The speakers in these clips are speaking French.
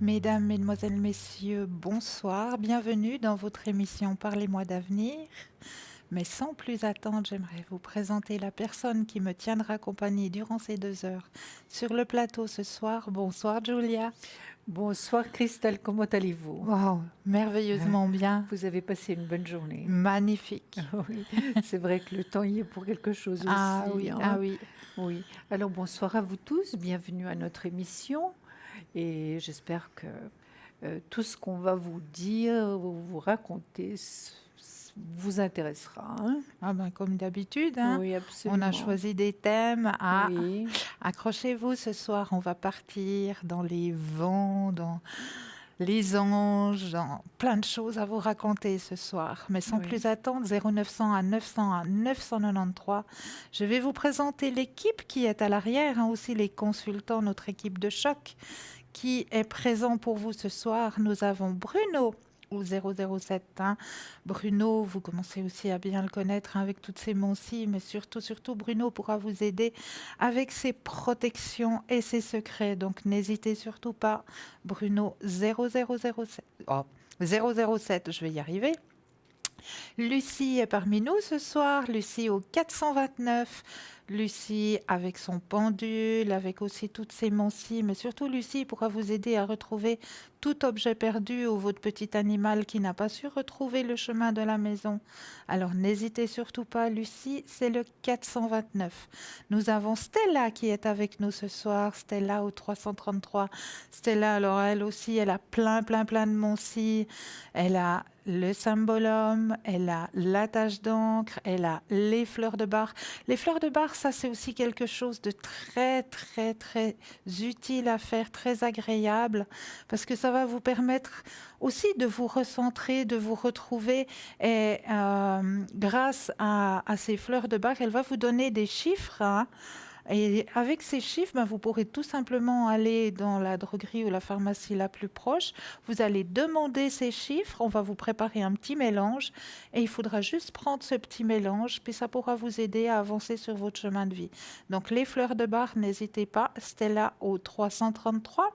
Mesdames, Mesdemoiselles, Messieurs, bonsoir. Bienvenue dans votre émission Parlez-moi d'avenir. Mais sans plus attendre, j'aimerais vous présenter la personne qui me tiendra compagnie durant ces 2 heures sur le plateau ce soir. Bonsoir, Julia. Bonsoir Christelle, comment allez-vous? Wow, merveilleusement bien. Vous avez passé une bonne journée. Magnifique. Oui, c'est vrai que le temps y est pour quelque chose Ah aussi, oui, ah hein. oui. Oui. Alors bonsoir à vous tous, bienvenue à notre émission et j'espère que tout ce qu'on va vous dire, vous raconter vous intéressera, hein. Ah ben, comme d'habitude, hein, Oui, on a absolument. choisi des thèmes. Ah, Oui, accrochez-vous ce soir, on va partir dans les vents, dans les anges, dans plein de choses à vous raconter ce soir. Mais sans oui. plus attendre, 0900 à 900 à 993, je vais vous présenter l'équipe qui est à l'arrière, hein, aussi les consultants, notre équipe de choc qui est présent pour vous ce soir. Nous avons Bruno au 007. Hein. Bruno, vous commencez aussi à bien le connaître, hein, avec toutes ses moncies, mais surtout, Bruno pourra vous aider avec ses protections et ses secrets. Donc n'hésitez surtout pas. Bruno 0007. Oh, 007, je vais y arriver. Lucie est parmi nous ce soir, Lucie au 429, Lucie avec son pendule, avec aussi toutes ses mancies, mais surtout Lucie pourra vous aider à retrouver tout objet perdu ou votre petit animal qui n'a pas su retrouver le chemin de la maison. Alors n'hésitez surtout pas, Lucie, c'est le 429. Nous avons Stella qui est avec nous ce soir, Stella au 333. Stella, alors elle aussi, elle a plein de mancies, elle a le symbolum, elle a la tache d'encre, elle a les fleurs de bar. Les fleurs de bar, ça c'est aussi quelque chose de très utile à faire, très agréable, parce que ça va vous permettre aussi de vous recentrer, de vous retrouver. Et grâce à ces fleurs de bar, elle va vous donner des chiffres, hein. Et avec ces chiffres, ben, vous pourrez tout simplement aller dans la droguerie ou la pharmacie la plus proche. Vous allez demander ces chiffres. On va vous préparer un petit mélange et il faudra juste prendre ce petit mélange, puis ça pourra vous aider à avancer sur votre chemin de vie. Donc les fleurs de bar, n'hésitez pas. Stella au 333.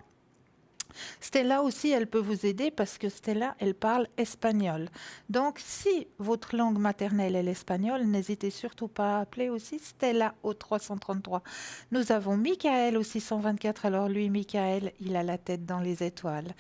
Stella aussi, elle peut vous aider parce que Stella, elle parle espagnol. Donc, si votre langue maternelle est l'espagnol, n'hésitez surtout pas à appeler aussi Stella au 333. Nous avons Michael au 624. Alors lui, Michael, il a la tête dans les étoiles.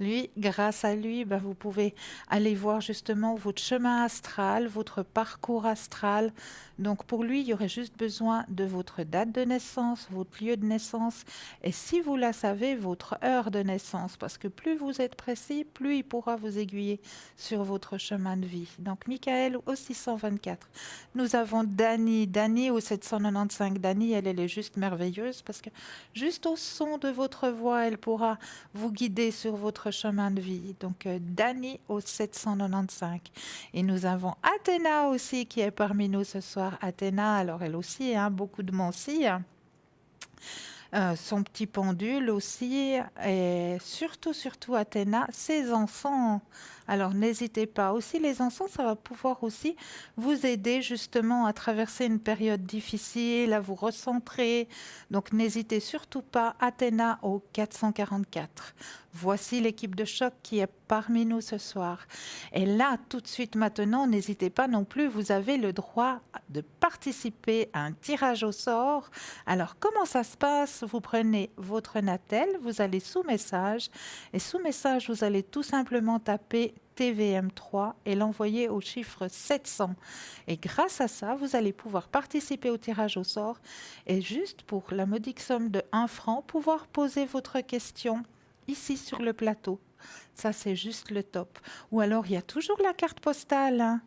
Lui, grâce à lui, ben, vous pouvez aller voir justement votre chemin astral, votre parcours astral. Donc, pour lui, il y aurait juste besoin de votre date de naissance, votre lieu de naissance et si vous la savez, votre heure de naissance, parce que plus vous êtes précis, plus il pourra vous aiguiller sur votre chemin de vie. Donc, Michael au 624. Nous avons Dani, Dani au 795. Dani, elle est juste merveilleuse parce que juste au son de votre voix, elle pourra vous guider sur votre chemin de vie. Donc, Dani au 795. Et nous avons Athéna aussi qui est parmi nous ce soir. Athéna, alors elle aussi, hein, beaucoup de mensies, hein. Son petit pendule aussi, et surtout Athéna, ses encens. Alors n'hésitez pas. Aussi les encens, ça va pouvoir aussi vous aider justement à traverser une période difficile, à vous recentrer. Donc n'hésitez surtout pas. Athéna au 444. Voici l'équipe de choc qui est parmi nous ce soir. Et là, tout de suite maintenant, n'hésitez pas non plus, vous avez le droit de participer à un tirage au sort. Alors, comment ça se passe? Vous prenez votre Natel, vous allez sous message, et sous message, vous allez tout simplement taper TVM3 et l'envoyer au chiffre 700. Et grâce à ça, vous allez pouvoir participer au tirage au sort et juste pour la modique somme de 1 franc, pouvoir poser votre question ici sur le plateau. Ça, c'est juste le top. Ou alors, il y a toujours la carte postale, hein.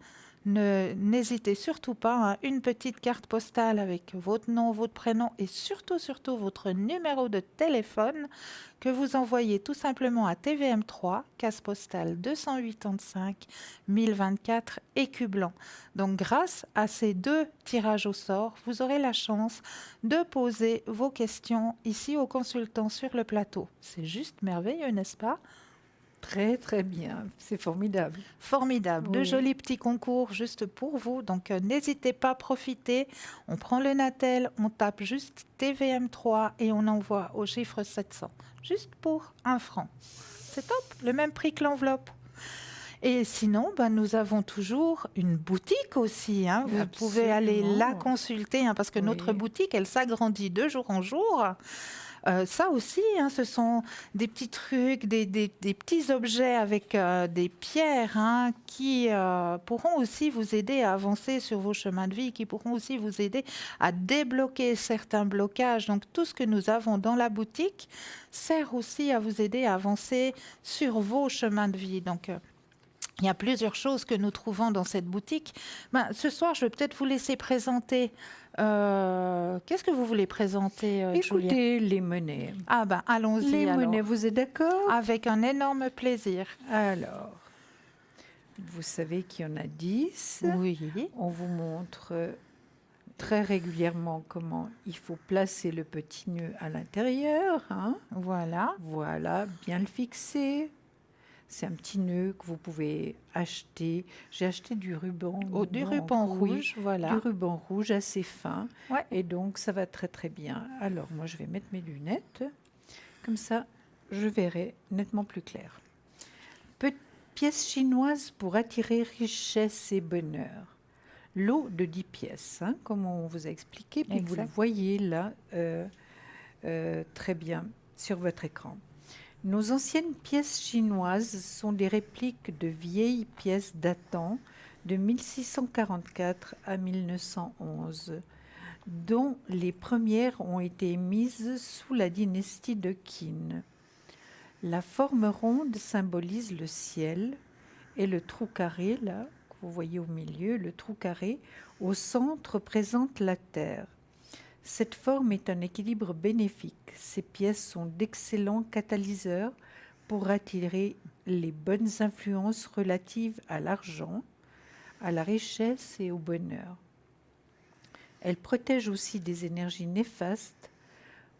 N'hésitez surtout pas, hein, une petite carte postale avec votre nom, votre prénom et surtout votre numéro de téléphone que vous envoyez tout simplement à TVM3, case postale 285 1024 Écu Blanc. Donc grâce à ces 2 tirages au sort, vous aurez la chance de poser vos questions ici aux consultants sur le plateau. C'est juste merveilleux, n'est-ce pas? Très, très bien. C'est formidable. Formidable, de Oui. jolis petits concours juste pour vous. Donc n'hésitez pas à profiter. On prend le Natel, on tape juste TVM3 et on envoie au chiffre 700. Juste pour 1 franc. C'est top, le même prix que l'enveloppe. Et sinon, ben, nous avons toujours une boutique aussi, hein. Vous pouvez aller la Absolument. consulter, hein, parce que notre Oui. boutique, elle s'agrandit de jour en jour. Ça aussi, hein, ce sont des petits trucs, des petits objets avec des pierres, hein, qui pourront aussi vous aider à avancer sur vos chemins de vie, qui pourront aussi vous aider à débloquer certains blocages. Donc tout ce que nous avons dans la boutique sert aussi à vous aider à avancer sur vos chemins de vie. Donc il y a plusieurs choses que nous trouvons dans cette boutique. Ben, ce soir, je vais peut-être vous laisser présenter. Qu'est-ce que vous voulez présenter, Julia? Écoutez, les monnaies. Ah ben, allons-y Les alors. monnaies, vous êtes d'accord? Avec un énorme plaisir. Alors, vous savez qu'il y en a 10. Oui, On vous montre très régulièrement comment il faut placer le petit nœud à l'intérieur, hein. voilà. Voilà, bien le fixer. C'est un petit nœud que vous pouvez acheter. J'ai acheté du ruban. Du donc, ruban oui, rouge, voilà. du ruban rouge assez fin. Ouais. Et donc, ça va très très bien. Alors, moi, je vais mettre mes lunettes. Comme ça, je verrai nettement plus clair. Pièce chinoise pour attirer richesse et bonheur. Lot de 10 pièces, hein, comme on vous a expliqué. Puis vous le Exact. voyez là très bien sur votre écran. Nos anciennes pièces chinoises sont des répliques de vieilles pièces datant de 1644 à 1911, dont les premières ont été émises sous la dynastie de Qin. La forme ronde symbolise le ciel et le trou carré, là, que vous voyez au milieu, le trou carré, au centre représente la terre. Cette forme est un équilibre bénéfique. Ces pièces sont d'excellents catalyseurs pour attirer les bonnes influences relatives à l'argent, à la richesse et au bonheur. Elles protègent aussi des énergies néfastes.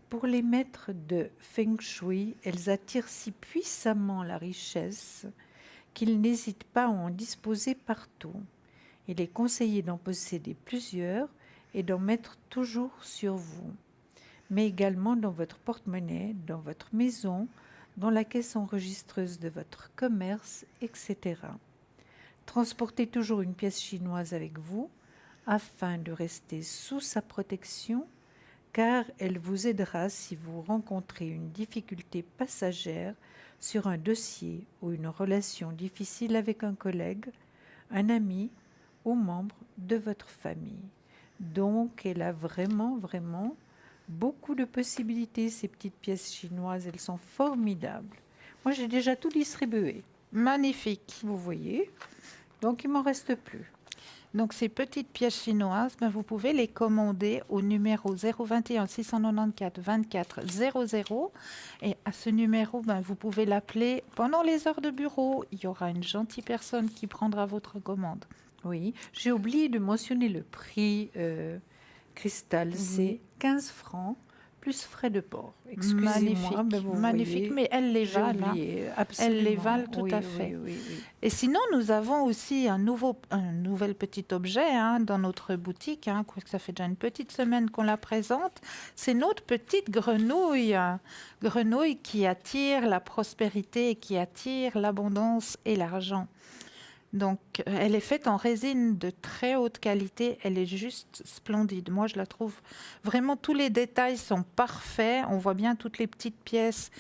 Pour les maîtres de Feng Shui, elles attirent si puissamment la richesse qu'ils n'hésitent pas à en disposer partout. Il est conseillé d'en posséder plusieurs et d'en mettre toujours sur vous, mais également dans votre porte-monnaie, dans votre maison, dans la caisse enregistreuse de votre commerce, etc. Transportez toujours une pièce chinoise avec vous afin de rester sous sa protection, car elle vous aidera si vous rencontrez une difficulté passagère sur un dossier ou une relation difficile avec un collègue, un ami ou membre de votre famille. Donc, elle a vraiment, vraiment beaucoup de possibilités, ces petites pièces chinoises. Elles sont formidables. Moi, j'ai déjà tout distribué. Magnifique. Vous voyez? Donc, il m'en reste plus. Donc ces petites pièces chinoises, ben, vous pouvez les commander au numéro 021 694 24 00. Et à ce numéro, ben, vous pouvez l'appeler pendant les heures de bureau. Il y aura une gentille personne qui prendra votre commande. Oui, j'ai oublié de mentionner le prix Cristal. C'est 15 francs plus frais de port. Excusez-moi, Magnifique, mais vous magnifique, voyez, mais elles les j'ai valent. Hein. oublié, absolument. Elles les valent tout Oui, à oui, fait. oui, oui. Et sinon, nous avons aussi un nouvel petit objet, hein, dans notre boutique. Hein, quoique ça fait déjà une petite semaine qu'on la présente. C'est notre petite grenouille. Grenouille qui attire la prospérité, qui attire l'abondance et l'argent. Donc, elle est faite en résine de très haute qualité. Elle est juste splendide. Moi, je la trouve vraiment, tous les détails sont parfaits. On voit bien toutes les petites pièces.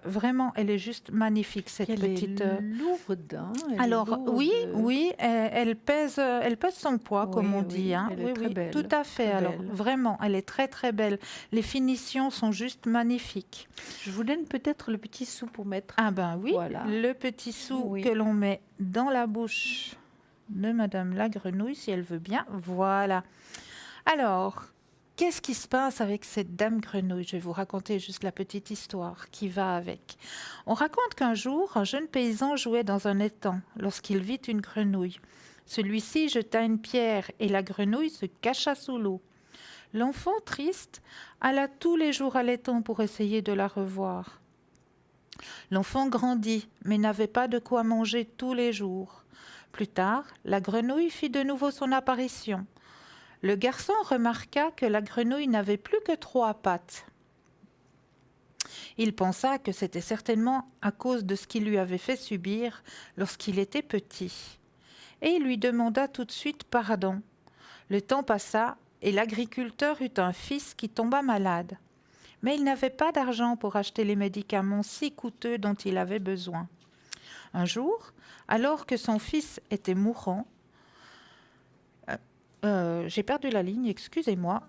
Vraiment, elle est juste magnifique, cette petite. Elle est lourde, hein, elle est Alors, lourde. oui, elle pèse son poids, comme Oui, on dit. oui, Hein. elle est Oui, très belle, tout à fait. très Alors, belle. vraiment, elle est très, très belle. Les finitions sont juste magnifiques. Je vous donne peut-être le petit sou pour mettre. Ah ben oui, Voilà. le petit sou Oui. que l'on met dans la bouche de Madame la Grenouille, si elle veut bien. Voilà. Alors, qu'est-ce qui se passe avec cette Dame Grenouille? Je vais vous raconter juste la petite histoire qui va avec. On raconte qu'un jour, un jeune paysan jouait dans un étang lorsqu'il vit une grenouille. Celui-ci jeta une pierre et la grenouille se cacha sous l'eau. L'enfant, triste, alla tous les jours à l'étang pour essayer de la revoir. L'enfant grandit, mais n'avait pas de quoi manger tous les jours. Plus tard, la grenouille fit de nouveau son apparition. Le garçon remarqua que la grenouille n'avait plus que 3 pattes. Il pensa que c'était certainement à cause de ce qu'il lui avait fait subir lorsqu'il était petit. Et il lui demanda tout de suite pardon. Le temps passa et l'agriculteur eut un fils qui tomba malade. Mais il n'avait pas d'argent pour acheter les médicaments si coûteux dont il avait besoin. Un jour, alors que son fils était mourant, j'ai perdu la ligne, excusez-moi.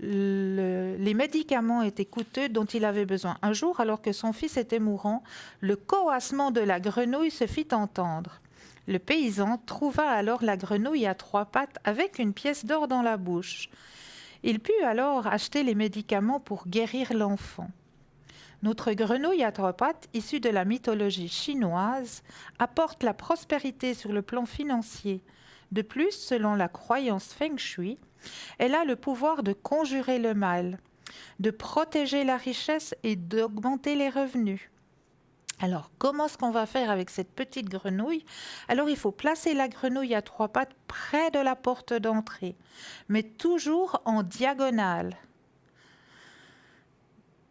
Les médicaments étaient coûteux dont il avait besoin. Un jour, alors que son fils était mourant, le coassement de la grenouille se fit entendre. Le paysan trouva alors la grenouille à 3 pattes avec une pièce d'or dans la bouche. Il put alors acheter les médicaments pour guérir l'enfant. Notre grenouille à 3 pattes, issue de la mythologie chinoise, apporte la prospérité sur le plan financier. De plus, selon la croyance Feng Shui, elle a le pouvoir de conjurer le mal, de protéger la richesse et d'augmenter les revenus. Alors, comment est-ce qu'on va faire avec cette petite grenouille? Alors, il faut placer la grenouille à 3 pattes près de la porte d'entrée, mais toujours en diagonale,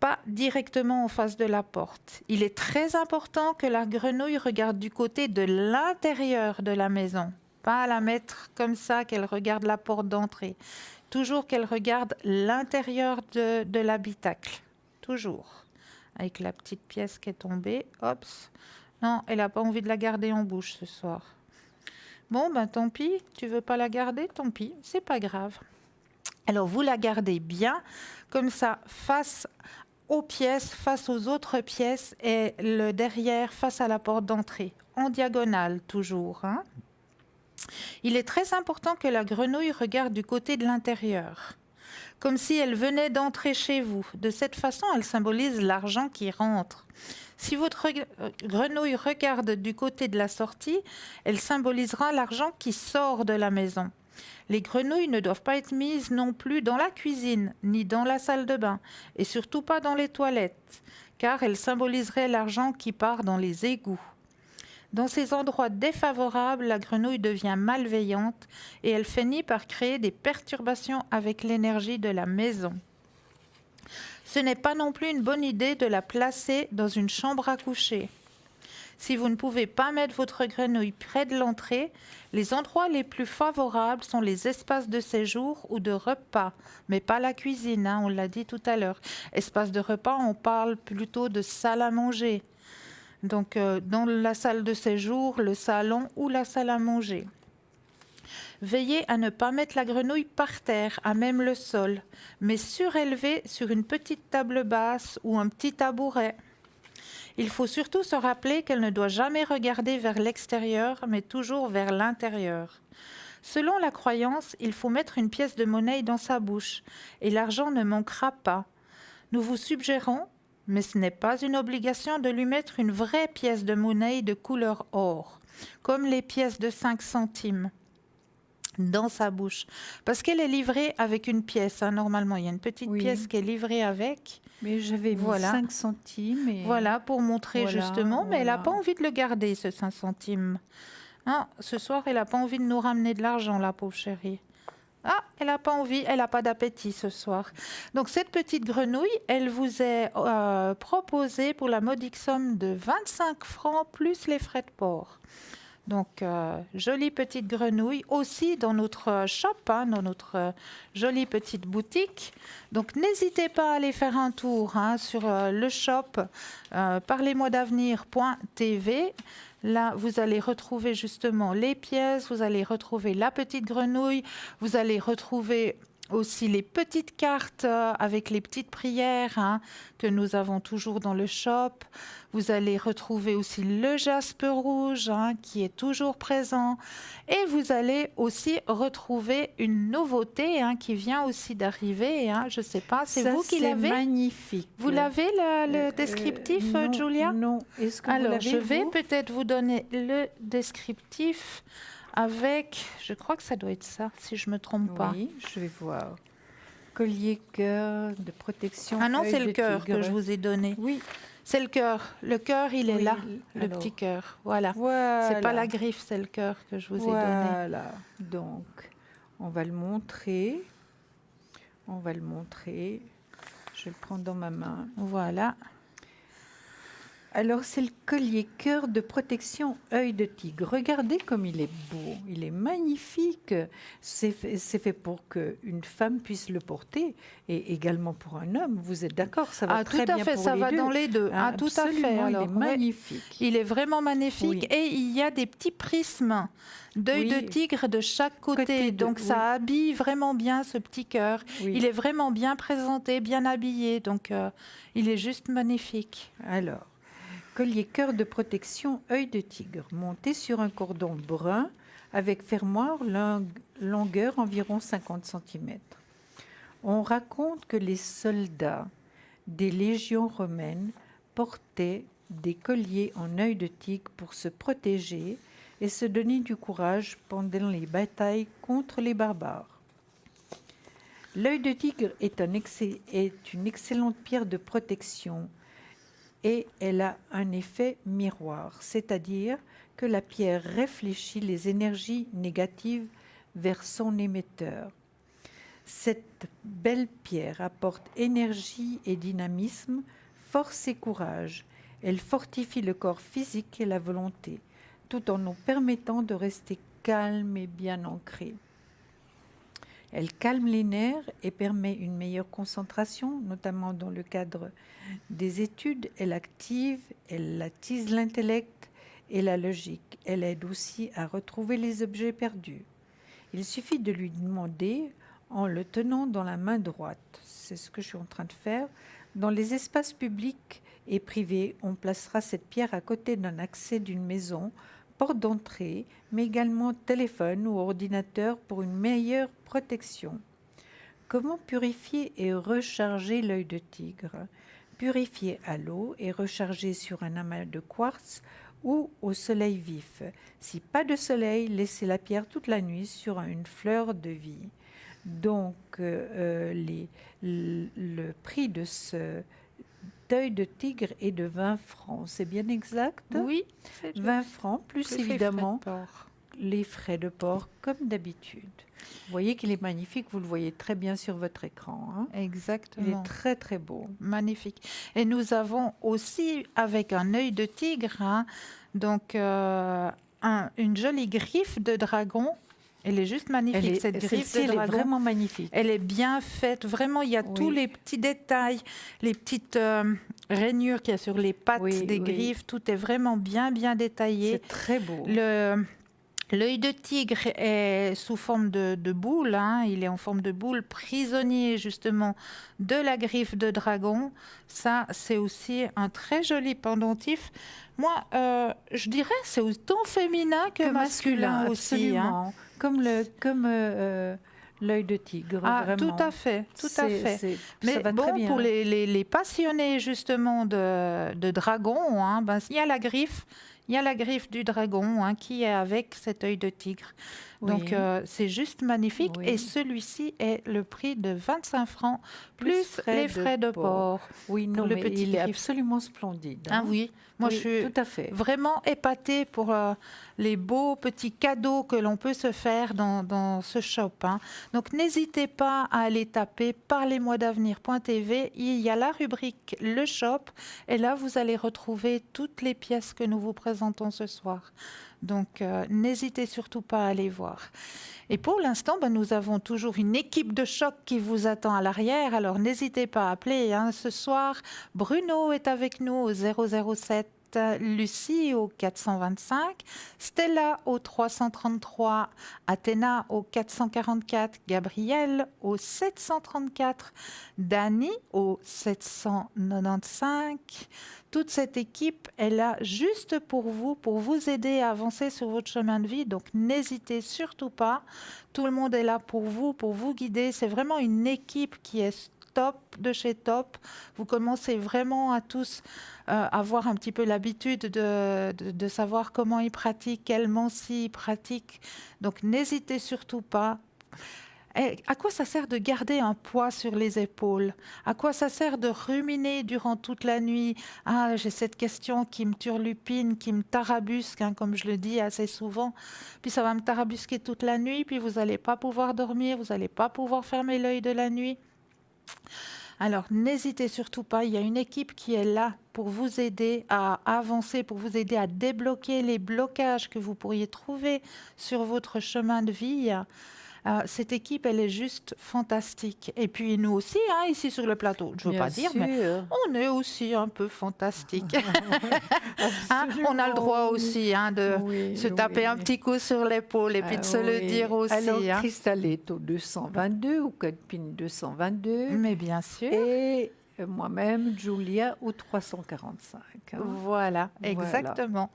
pas directement en face de la porte. Il est très important que la grenouille regarde du côté de l'intérieur de la maison, pas la mettre comme ça qu'elle regarde la porte d'entrée. Toujours qu'elle regarde l'intérieur de l'habitacle, toujours. Avec la petite pièce qui est tombée, hop. Non, elle n'a pas envie de la garder en bouche ce soir. Bon, ben tant pis, tu veux pas la garder, tant pis, c'est pas grave. Alors vous la gardez bien, comme ça, face aux pièces, face aux autres pièces et le derrière face à la porte d'entrée, en diagonale toujours. Hein. Il est très important que la grenouille regarde du côté de l'intérieur, comme si elle venait d'entrer chez vous. De cette façon, elle symbolise l'argent qui rentre. Si votre grenouille regarde du côté de la sortie, elle symbolisera l'argent qui sort de la maison. Les grenouilles ne doivent pas être mises non plus dans la cuisine, ni dans la salle de bain, et surtout pas dans les toilettes, car elles symboliseraient l'argent qui part dans les égouts. Dans ces endroits défavorables, la grenouille devient malveillante et elle finit par créer des perturbations avec l'énergie de la maison. Ce n'est pas non plus une bonne idée de la placer dans une chambre à coucher. Si vous ne pouvez pas mettre votre grenouille près de l'entrée, les endroits les plus favorables sont les espaces de séjour ou de repas, mais pas la cuisine, hein, on l'a dit tout à l'heure. Espace de repas, on parle plutôt de salle à manger. Donc, dans la salle de séjour, le salon ou la salle à manger. Veillez à ne pas mettre la grenouille par terre, à même le sol, mais surélevée sur une petite table basse ou un petit tabouret. Il faut surtout se rappeler qu'elle ne doit jamais regarder vers l'extérieur, mais toujours vers l'intérieur. Selon la croyance, il faut mettre une pièce de monnaie dans sa bouche, et l'argent ne manquera pas. Nous vous suggérons, mais ce n'est pas une obligation, de lui mettre une vraie pièce de monnaie de couleur or, comme les pièces de 5 centimes, dans sa bouche. Parce qu'elle est livrée avec une pièce, hein, normalement. Il y a une petite pièce qui est livrée avec. Mais j'avais mis 5 centimes. Et... Voilà, pour montrer justement. Mais elle n'a pas envie de le garder, ce 5 centimes. Non, ce soir, elle n'a pas envie de nous ramener de l'argent, la pauvre chérie. Ah, elle n'a pas envie, elle n'a pas d'appétit ce soir. Donc cette petite grenouille, elle vous est proposée pour la modique somme de 25 francs plus les frais de port. Donc, jolie petite grenouille aussi dans notre shop, hein, dans notre jolie petite boutique. Donc, n'hésitez pas à aller faire un tour hein, sur le shop parlez-moi-d'avenir.tv. Là, vous allez retrouver justement les pièces, vous allez retrouver la petite grenouille, vous allez retrouver aussi les petites cartes avec les petites prières hein, que nous avons toujours dans le shop. Vous allez retrouver aussi le jaspe rouge hein, qui est toujours présent. Et vous allez aussi retrouver une nouveauté hein, qui vient aussi d'arriver. Hein. Je ne sais pas, c'est vous qui l'avez? C'est magnifique. Vous l'avez le descriptif, non, Julia? Non. Est-ce que Alors, vous l'avez, je vais peut-être vous donner le descriptif. Avec, je crois que ça doit être ça, si je ne me trompe pas. Oui, je vais voir. Collier cœur de protection. Ah non, c'est le cœur que je vous ai donné. Oui. C'est le cœur. Le cœur, il est Oui, là, le alors, petit cœur. Voilà. voilà. C'est pas la griffe, c'est le cœur que je vous ai donné. Voilà. Donc, on va le montrer. On va le montrer. Je vais le prendre dans ma main. Voilà. Alors, c'est le collier cœur de protection œil de tigre. Regardez comme il est beau, il est magnifique. C'est fait pour qu'une femme puisse le porter et également pour un homme. Vous êtes d'accord? Ça va Ah, très tout à bien fait, pour ça les va deux. dans les deux. Ah, tout à fait. Absolument, Alors, il est ouais. magnifique. Il est vraiment magnifique Oui. et il y a des petits prismes d'œil Oui. de tigre de chaque côté. Donc oui. ça habille vraiment bien ce petit cœur. Oui. Il est vraiment bien présenté, bien habillé. Donc il est juste magnifique. Alors, collier cœur de protection œil de tigre, monté sur un cordon brun avec fermoir longueur environ 50 cm. On raconte que les soldats des légions romaines portaient des colliers en œil de tigre pour se protéger et se donner du courage pendant les batailles contre les barbares. L'œil de tigre est une excellente pierre de protection et elle a un effet miroir, c'est-à-dire que la pierre réfléchit les énergies négatives vers son émetteur. Cette belle pierre apporte énergie et dynamisme, force et courage. Elle fortifie le corps physique et la volonté, tout en nous permettant de rester calmes et bien ancrés. Elle calme les nerfs et permet une meilleure concentration, notamment dans le cadre des études. Elle active, elle attise l'intellect et la logique. Elle aide aussi à retrouver les objets perdus. Il suffit de lui demander en le tenant dans la main droite. C'est ce que je suis en train de faire. Dans les espaces publics et privés, on placera cette pierre à côté d'un accès d'une maison, porte d'entrée, mais également téléphone ou ordinateur pour une meilleure protection. Comment purifier et recharger l'œil de tigre? Purifier à l'eau et recharger sur un amas de quartz ou au soleil vif. Si pas de soleil, laissez la pierre toute la nuit sur une fleur de vie. Donc, le prix de ce œil de tigre est de 20 francs. C'est bien exact? Oui, 20 francs, plus évidemment les frais de port. les frais de port, comme d'habitude. Vous voyez qu'il est magnifique, vous le voyez très bien sur votre écran. Hein? Exactement. Il est très très beau. Magnifique. Et nous avons aussi, avec un œil de tigre, hein, donc une jolie griffe de dragon. Elle est juste magnifique, cette griffe de dragon. Elle est vraiment magnifique. Elle est bien faite. Vraiment, il y a tous les petits détails, les petites rainures qu'il y a sur les pattes des griffes. Tout est vraiment bien détaillé. C'est très beau. L'œil de tigre est sous forme de boule, hein. Il est en forme de boule, prisonnier justement de la griffe de dragon. Ça, c'est aussi un très joli pendentif. Moi, je dirais c'est autant féminin que masculin aussi. Hein. Comme l'œil de tigre. Ah, vraiment. tout à fait, tout à fait. Mais ça va bon, très bien. pour les passionnés justement de dragon, hein, ben, il y a la griffe. Il y a la griffe du dragon hein, qui est avec cet œil de tigre. Donc, c'est juste magnifique. Oui. Et celui-ci est le prix de 25 francs, plus les frais de port. Oui, non, le mais petit il est griffe. absolument splendide. Hein, oui, moi oui, je suis tout à fait. vraiment épatée pour les beaux petits cadeaux que l'on peut se faire dans ce shop. Hein. Donc, n'hésitez pas à aller taper parlez-moi-d'avenir.tv. Il y a la rubrique Le Shop. Et là, vous allez retrouver toutes les pièces que nous vous présentons ce soir. Donc, n'hésitez surtout pas à aller voir. Et pour l'instant, nous avons toujours une équipe de choc qui vous attend à l'arrière. Alors, n'hésitez pas à appeler. Hein. Ce soir, Bruno est avec nous au 007. Lucie au 425, Stella au 333, Athéna au 444, Gabriel au 734, Dani au 795. Toute cette équipe est là juste pour vous aider à avancer sur votre chemin de vie. Donc, n'hésitez surtout pas. Tout le monde est là pour vous guider. C'est vraiment une équipe qui est top de chez top. Vous commencez vraiment à tous avoir un petit peu l'habitude de savoir comment ils pratiquent, quelle mancie ils pratiquent. Donc, n'hésitez surtout pas. À quoi ça sert de garder un poids sur les épaules? À quoi ça sert de ruminer durant toute la nuit? Ah, j'ai cette question qui me turlupine, qui me tarabusque, hein, comme je le dis assez souvent. Puis ça va me tarabusquer toute la nuit, puis vous n'allez pas pouvoir dormir, vous n'allez pas pouvoir fermer l'œil de la nuit. Alors, n'hésitez surtout pas, il y a une équipe qui est là pour vous aider à avancer, pour vous aider à débloquer les blocages que vous pourriez trouver sur votre chemin de vie. Cette équipe, elle est juste fantastique. Et puis nous aussi, hein, ici sur le plateau, je ne veux Bien pas dire, mais sûr. on est aussi un peu fantastique. Hein, on a le Absolument, droit oui. aussi hein, de se Oui, taper un oui. petit coup sur l'épaule et puis de se le Oui. dire aussi. Alors, Hein. Cristal est au 222, au code PIN 222. Mais bien sûr. Et moi-même, Julia, au 345. Hein. Voilà, Voilà. exactement.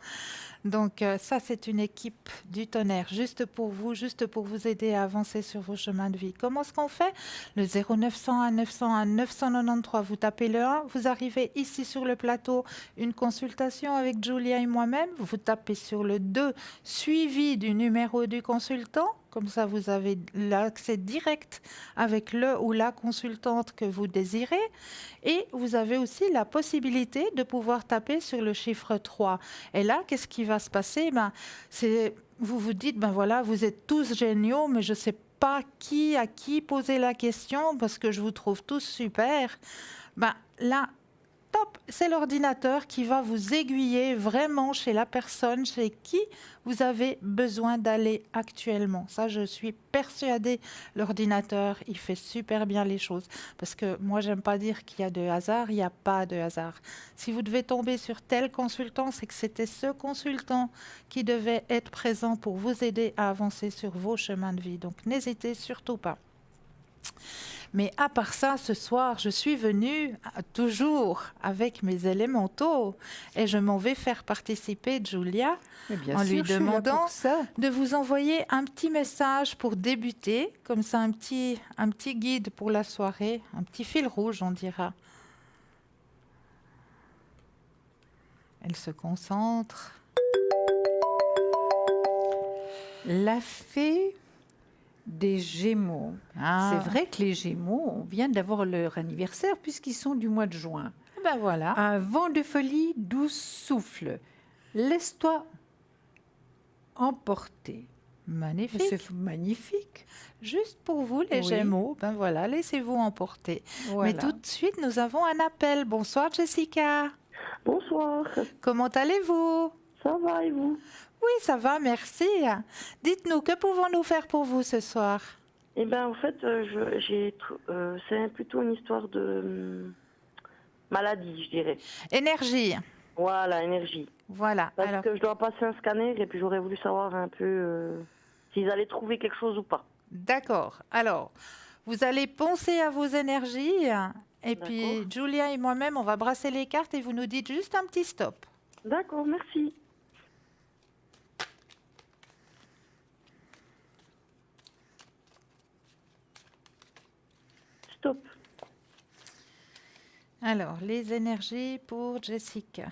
Donc ça, c'est une équipe du tonnerre, juste pour vous aider à avancer sur vos chemins de vie. Comment est-ce qu'on fait? Le 0901 901 993, vous tapez le 1, vous arrivez ici sur le plateau, une consultation avec Julia et moi-même, vous tapez sur le 2, suivi du numéro du consultant. Comme ça, vous avez l'accès direct avec le ou la consultante que vous désirez. Et vous avez aussi la possibilité de pouvoir taper sur le chiffre 3. Et là, qu'est-ce qui va se passer? Vous vous dites, ben voilà, vous êtes tous géniaux, mais je ne sais pas à qui poser la question parce que je vous trouve tous super. Là, top, c'est l'ordinateur qui va vous aiguiller vraiment chez la personne chez qui vous avez besoin d'aller actuellement. Ça, je suis persuadée, l'ordinateur, il fait super bien les choses. Parce que moi, j'aime pas dire qu'il y a de hasard, il n'y a pas de hasard. Si vous devez tomber sur tel consultant, c'est que c'était ce consultant qui devait être présent pour vous aider à avancer sur vos chemins de vie. Donc, n'hésitez surtout pas. Mais à part ça, ce soir, je suis venue toujours avec mes élémentaux et je m'en vais faire participer Julia Bien en sûr, lui je suis là demandant pour ça. de vous envoyer un petit message pour débuter, comme ça un petit guide pour la soirée, un petit fil rouge, on dira. Elle se concentre. La fée des Gémeaux. Ah, C'est vrai que les Gémeaux, on vient d'avoir leur anniversaire puisqu'ils sont du mois de juin. ben voilà. Un vent de folie, doux souffle. Laisse-toi emporter. Magnifique. C'est magnifique. Juste pour vous, les Oui. Gémeaux, ben voilà, laissez-vous emporter. Voilà. Mais tout de suite, nous avons un appel. Bonsoir Jessica. Bonsoir, Comment allez-vous? ça va et vous? Oui, ça va, merci. Dites-nous, que pouvons-nous faire pour vous ce soir? Eh bien, en fait, c'est plutôt une histoire de maladie, je dirais. Énergie. Voilà, énergie. Voilà. Parce Alors, que je dois passer un scanner et puis j'aurais voulu savoir un peu s'ils allaient trouver quelque chose ou pas. d'accord. Alors, vous allez penser à vos énergies et puis D'accord. Julia et moi-même, on va brasser les cartes et vous nous dites juste un petit stop. D'accord, merci. Stop. Alors, les énergies pour Jessica.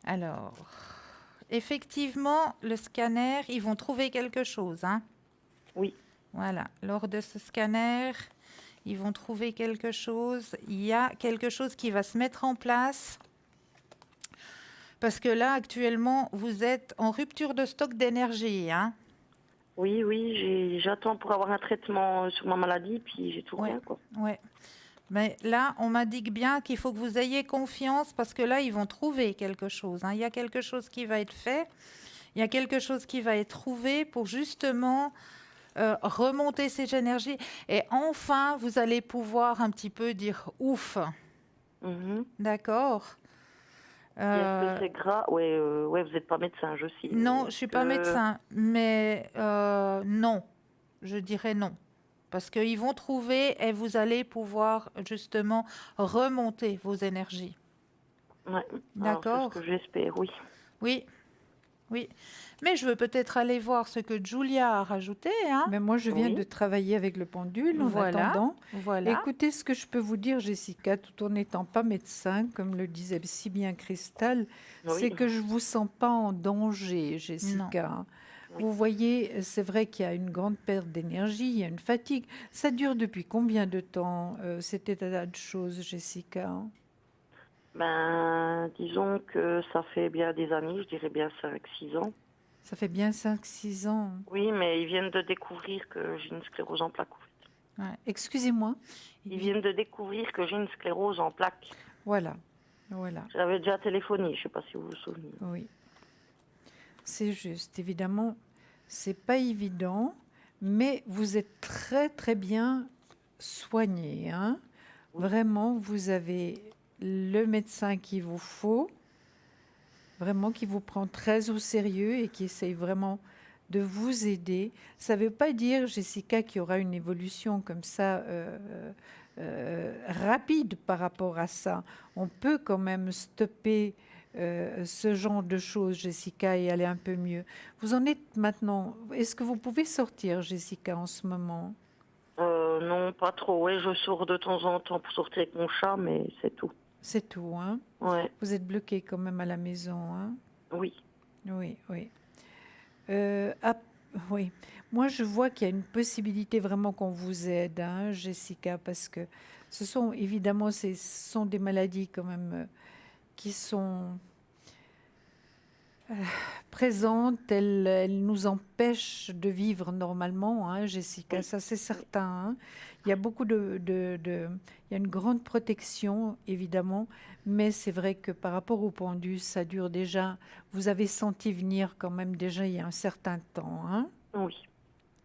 Alors, effectivement, le scanner, ils vont trouver quelque chose, hein? Oui. Voilà, lors de ce scanner, ils vont trouver quelque chose. Il y a quelque chose qui va se mettre en place. Parce que là, actuellement, vous êtes en rupture de stock d'énergie, hein? Oui, j'attends pour avoir un traitement sur ma maladie, puis j'ai tout Ouais. rien, quoi. Ouais. Mais là, on m'indique bien qu'il faut que vous ayez confiance parce que là, ils vont trouver quelque chose, hein. Il y a quelque chose qui va être fait. Il y a quelque chose qui va être trouvé pour justement remonter ces énergies. Et enfin, vous allez pouvoir un petit peu dire ouf. Mhm. D'accord. Et est-ce que c'est grave? Ouais, vous n'êtes pas médecin, je sais. Non, je Est-ce ne suis pas que- médecin, mais non, je dirais non. Parce qu'ils vont trouver et vous allez pouvoir justement remonter vos énergies. Ouais. D'accord. C'est ce que j'espère, oui. Oui, oui. Mais je veux peut-être aller voir ce que Julia a rajouté, hein. Mais moi, je viens Oui. de travailler avec le pendule en Voilà. attendant. Voilà. Écoutez ce que je peux vous dire, Jessica, tout en n'étant pas médecin, comme le disait si bien Cristal, Oui. c'est que je vous sens pas en danger, Jessica. Oui. Vous voyez, c'est vrai qu'il y a une grande perte d'énergie, il y a une fatigue. Ça dure depuis combien de temps, cet état de choses, Jessica? Ben, disons que ça fait bien des années, je dirais bien 5, 6 ans. Ça fait bien 5, 6 ans. Oui, mais ils viennent de découvrir que j'ai une sclérose en plaques. Ouais. Excusez-moi. Ils viennent de découvrir que j'ai une sclérose en plaques. Voilà, voilà, J'avais déjà téléphoné, je ne sais pas si vous vous souvenez. oui. C'est juste, évidemment, c'est pas évident, mais vous êtes très très bien soigné, hein. Oui. Vraiment, vous avez le médecin qu'il vous faut, vraiment qui vous prend très au sérieux et qui essaye vraiment de vous aider. Ça ne veut pas dire, Jessica, qu'il y aura une évolution comme ça rapide par rapport à ça. On peut quand même stopper ce genre de choses, Jessica, et aller un peu mieux. Vous en êtes maintenant. Est-ce que vous pouvez sortir, Jessica, en ce moment? Non, pas trop. Ouais, je sors de temps en temps pour sortir avec mon chat, mais c'est tout. C'est tout, hein? Ouais, Vous êtes bloqué quand même à la maison, hein? oui. Oui, oui. Ah, oui. Moi, je vois qu'il y a une possibilité vraiment qu'on vous aide, hein, Jessica, parce que ce sont évidemment, ce sont des maladies quand même qui sont présentes. Elles nous empêchent de vivre normalement, hein, Jessica, Oui. ça c'est certain, hein. Il y a beaucoup il y a une grande protection, évidemment, mais c'est vrai que par rapport au pendu, ça dure déjà, vous avez senti venir quand même déjà il y a un certain temps, hein. Oui.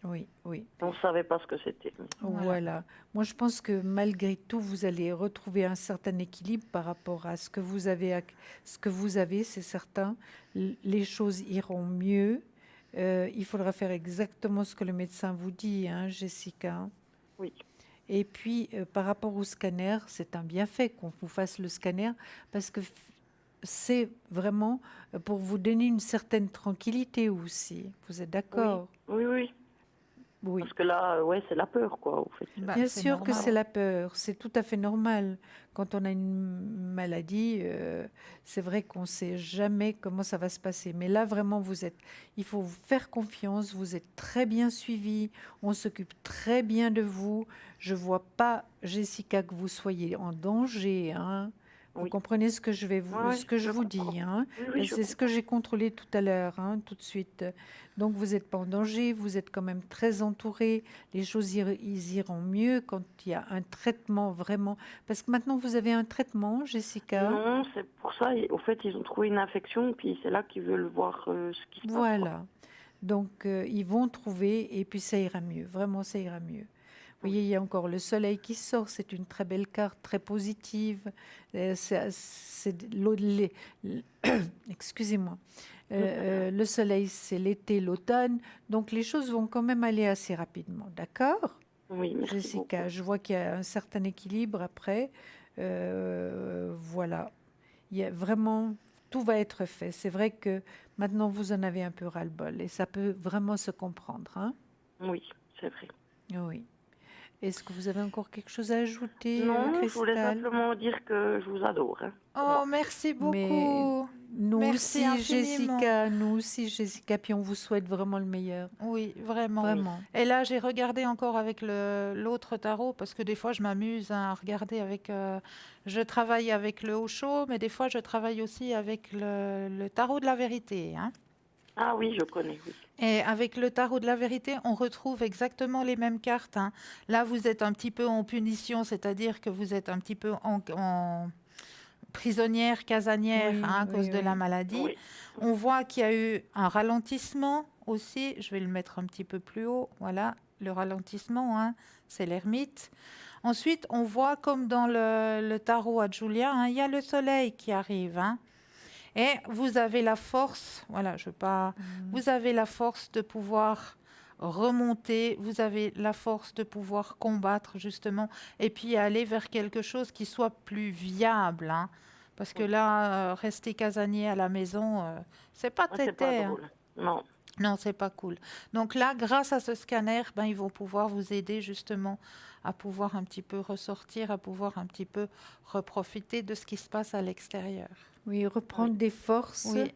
Oui, oui. On ne savait pas ce que c'était. Voilà. Voilà. Moi, je pense que malgré tout, vous allez retrouver un certain équilibre par rapport à ce que vous avez, ce que vous avez, c'est certain. Les choses iront mieux. Il faudra faire exactement ce que le médecin vous dit, hein, Jessica. Oui. Et puis, par rapport au scanner, c'est un bienfait qu'on vous fasse le scanner parce que c'est vraiment pour vous donner une certaine tranquillité aussi. Vous êtes Oui. d'accord? Oui, oui. Oui. Parce que là, ouais, c'est la peur, quoi, en fait. Bah, Bien c'est sûr que normal. c'est la peur, c'est tout à fait normal. Quand on a une maladie, c'est vrai qu'on ne sait jamais comment ça va se passer. Mais là, vraiment, il faut vous faire confiance, vous êtes très bien suivi, on s'occupe très bien de vous. Je ne vois pas, Jessica, que vous soyez en danger, hein. Vous Oui. comprenez ce que Ouais, ce que je vous comprends. dis, hein? Oui, oui, je C'est ce que comprends. j'ai contrôlé tout à l'heure, hein, tout de suite. Donc, vous n'êtes pas en danger, vous êtes quand même très entouré. Les choses ils iront mieux quand il y a un traitement vraiment. Parce que maintenant, vous avez un traitement, Jessica. Non, c'est pour ça. Au fait, ils ont trouvé une infection, puis c'est là qu'ils veulent voir ce qui se passe, quoi. Voilà. Donc, ils vont trouver et puis ça ira mieux. Vraiment, ça ira mieux. Vous Oui. voyez, il y a encore le soleil qui sort. C'est une très belle carte, très positive. Excusez-moi. Le soleil, c'est l'été, l'automne. Donc, les choses vont quand même aller assez rapidement. D'accord? Oui, merci Jessica, beaucoup. je vois qu'il y a un certain équilibre après. Voilà. Il y a vraiment, tout va être fait. C'est vrai que maintenant, vous en avez un peu ras-le-bol et ça peut vraiment se comprendre, hein? Oui, c'est vrai. Oui. Est-ce que vous avez encore quelque chose à ajouter, Non, je voulais Christelle? simplement dire que je vous adore, hein, pour Oh, moi. merci Mais beaucoup. nous Merci aussi, infiniment. Jessica, nous aussi, Jessica, puis on vous souhaite vraiment le meilleur. Oui, vraiment. Oui. Vraiment. Et là, j'ai regardé encore avec l'autre tarot parce que des fois, je m'amuse à regarder avec. Je travaille avec le Osho, mais des fois, je travaille aussi avec le tarot de la vérité, hein. Ah oui, je connais, oui. Et avec le tarot de la vérité, on retrouve exactement les mêmes cartes, hein. Là, vous êtes un petit peu en punition, c'est-à-dire que vous êtes un petit peu en prisonnière, casanière, Oui, hein, à cause oui, de la oui. maladie. Oui. On voit qu'il y a eu un ralentissement aussi. Je vais le mettre un petit peu plus haut. Voilà, le ralentissement, hein, c'est l'ermite. Ensuite, on voit comme dans le tarot à Julia, hein, il y a le soleil qui arrive, hein. Et vous avez la force, voilà, je veux pas, vous avez la force de pouvoir remonter, vous avez la force de pouvoir combattre justement, et puis aller vers quelque chose qui soit plus viable, hein. Parce que là, rester casanier à la maison, c'est pas Ah, c'est pas tété, hein. drôle. Non. Non, c'est pas cool. Donc là, grâce à ce scanner, ben, ils vont pouvoir vous aider justement à pouvoir un petit peu ressortir, à pouvoir un petit peu reprofiter de ce qui se passe à l'extérieur. Oui, reprendre des forces, Oui,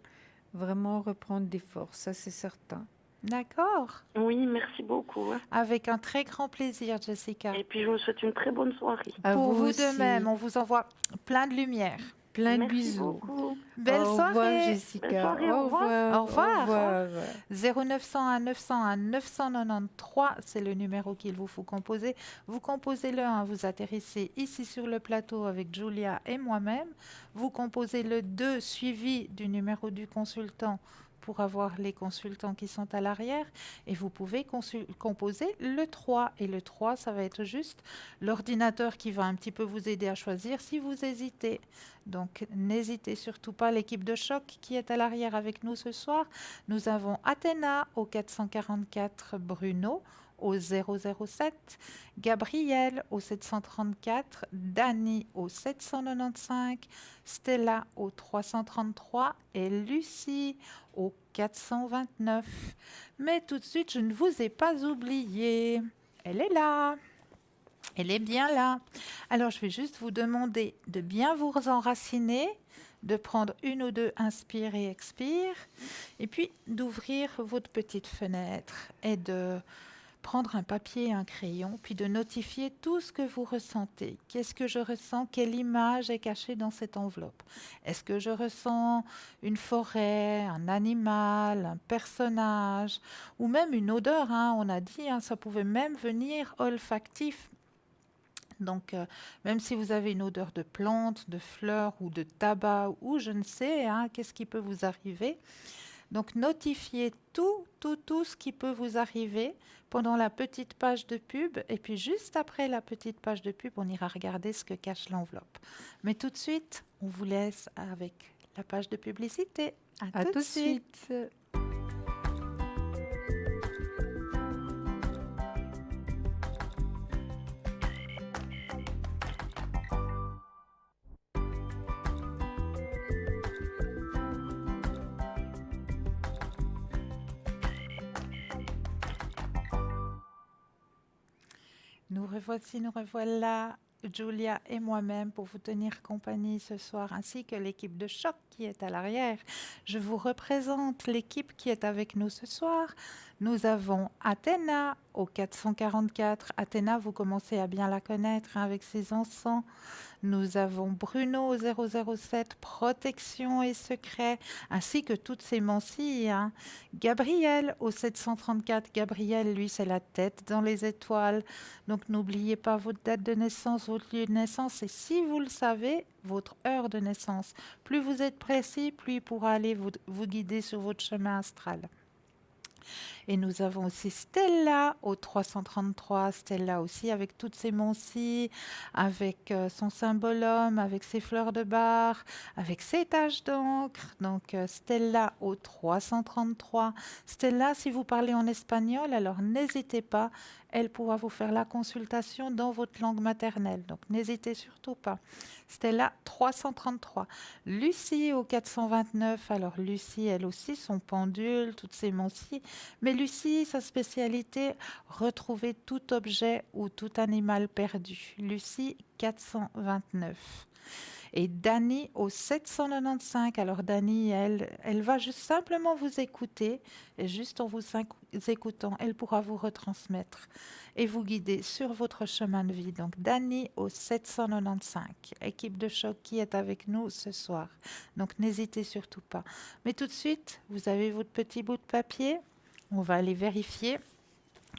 vraiment reprendre des forces, ça c'est certain. D'accord? Oui, merci beaucoup, hein. Avec un très grand plaisir, Jessica. Et puis, je vous souhaite une très bonne soirée. À Pour vous vous de même, aussi. on vous envoie plein de lumière. Plein de Merci bisous. beaucoup. Belle Au revoir, soirée. Belle Jessica. soirée, au Au revoir. revoir. Au revoir. Au revoir. 0901 901 993, c'est le numéro qu'il vous faut composer. Vous composez le 1, vous atterrissez ici sur le plateau avec Julia et moi-même. Vous composez le 2 suivi du numéro du consultant pour avoir les consultants qui sont à l'arrière. Et vous pouvez composer le 3. Et le 3, ça va être juste l'ordinateur qui va un petit peu vous aider à choisir si vous hésitez. Donc n'hésitez surtout pas, l'équipe de choc qui est à l'arrière avec nous ce soir. Nous avons Athéna au 444, Bruno au 007, Gabriel au 734, Dani au 795, Stella au 333 et Lucie au 429. Mais tout de suite, je ne vous ai pas oublié. Elle est là. Elle est bien là. Alors, je vais juste vous demander de bien vous enraciner, de prendre une ou deux inspire et expire, et puis d'ouvrir votre petite fenêtre et de prendre un papier et un crayon, puis de notifier tout ce que vous ressentez. Qu'est-ce que je ressens? Quelle image est cachée dans cette enveloppe? Est-ce que je ressens une forêt, un animal, un personnage, ou même une odeur, hein? On a dit, hein, ça pouvait même venir olfactif. Donc, même si vous avez une odeur de plante, de fleurs ou de tabac ou je ne sais, hein, qu'est-ce qui peut vous arriver. Donc, notifiez tout ce qui peut vous arriver pendant la petite page de pub. Et puis, juste après la petite page de pub, on ira regarder ce que cache l'enveloppe. Mais tout de suite, on vous laisse avec la page de publicité. À tout de suite. Nous revoici, nous revoilà, Julia et moi-même, pour vous tenir compagnie ce soir, ainsi que l'équipe de choc qui est à l'arrière. Je vous représente l'équipe qui est avec nous ce soir. Nous avons Athéna au 444. Athéna, vous commencez à bien la connaître, hein, avec ses encens. Nous avons Bruno au 007, protection et secret, ainsi que toutes ses mencies, hein. Gabriel au 734. Gabriel, lui, c'est la tête dans les étoiles. Donc n'oubliez pas votre date de naissance, votre lieu de naissance, et si vous le savez, votre heure de naissance. Plus vous êtes précis, plus il pourra aller vous guider sur votre chemin astral. Et nous avons aussi Stella au 333. Stella aussi avec toutes ses mencies, avec son symbole homme, avec ses fleurs de bar, avec ses taches d'encre. Donc Stella au 333. Stella, si vous parlez en espagnol, alors n'hésitez pas. Elle pourra vous faire la consultation dans votre langue maternelle. Donc n'hésitez surtout pas. Stella 333. Lucie au 429. Alors Lucie, elle aussi, son pendule, toutes ses mencies. Mais Lucie, sa spécialité, retrouver tout objet ou tout animal perdu. Lucie 429. Et Dani au 795. Alors Dani, elle va juste simplement vous écouter, et juste en vous écoutant, elle pourra vous retransmettre et vous guider sur votre chemin de vie. Donc Dani au 795, équipe de choc qui est avec nous ce soir. Donc n'hésitez surtout pas. Mais tout de suite, vous avez votre petit bout de papier. On va aller vérifier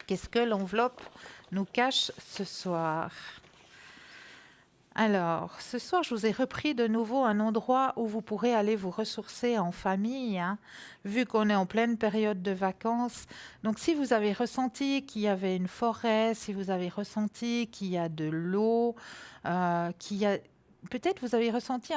qu'est-ce que l'enveloppe nous cache ce soir. Alors, ce soir, je vous ai repris de nouveau un endroit où vous pourrez aller vous ressourcer en famille, hein, vu qu'on est en pleine période de vacances. Donc, si vous avez ressenti qu'il y avait une forêt, si vous avez ressenti qu'il y a de l'eau, qu'il y a... Peut-être vous avez ressenti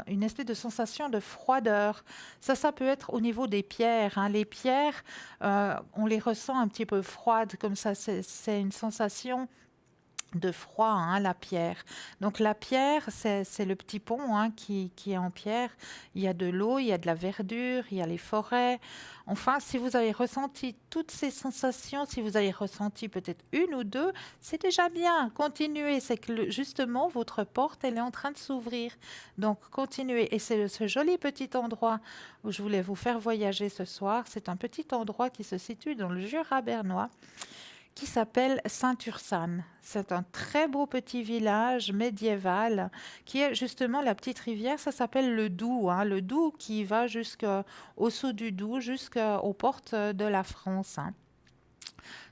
une espèce de sensation de froideur. Ça peut être au niveau des pierres, hein. Les pierres, on les ressent un petit peu froides, comme ça, c'est une sensation de froid, hein, la pierre. Donc la pierre, c'est le petit pont, hein, qui est en pierre. Il y a de l'eau, il y a de la verdure, il y a les forêts. Enfin, si vous avez ressenti toutes ces sensations, si vous avez ressenti peut-être une ou deux, c'est déjà bien. Continuez. C'est que justement, votre porte, elle est en train de s'ouvrir. Donc continuez. Et c'est ce joli petit endroit où je voulais vous faire voyager ce soir. C'est un petit endroit qui se situe dans le Jura bernois, qui s'appelle Saint-Ursanne. C'est un très beau petit village médiéval qui est justement la petite rivière, ça s'appelle le Doubs, hein, le Doubs qui va jusqu'au sud du Doubs, jusqu'aux portes de la France, hein.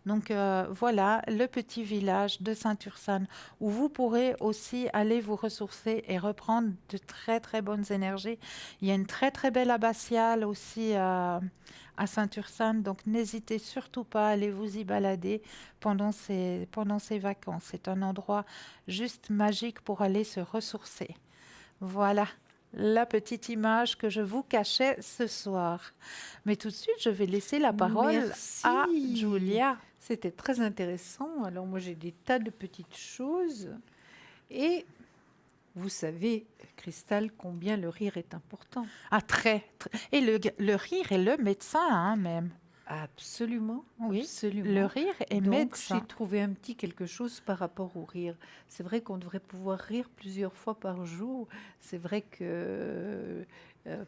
Donc voilà le petit village de Saint-Ursanne où vous pourrez aussi aller vous ressourcer et reprendre de très très bonnes énergies. Il y a une très très belle abbatiale aussi à Saint-Ursanne, donc n'hésitez surtout pas à aller vous y balader pendant ces vacances. C'est un endroit juste magique pour aller se ressourcer. Voilà la petite image que je vous cachais ce soir. Mais tout de suite, je vais laisser la parole à Merci. Julia. C'était très intéressant. Alors moi, j'ai des tas de petites choses. Et vous savez, Cristal, combien le rire est important. Ah, Et le rire est le médecin, hein, même. Absolument. Oui, Absolument. le rire est Donc, médecin. j'ai trouvé un petit quelque chose par rapport au rire. C'est vrai qu'on devrait pouvoir rire plusieurs fois par jour. C'est vrai que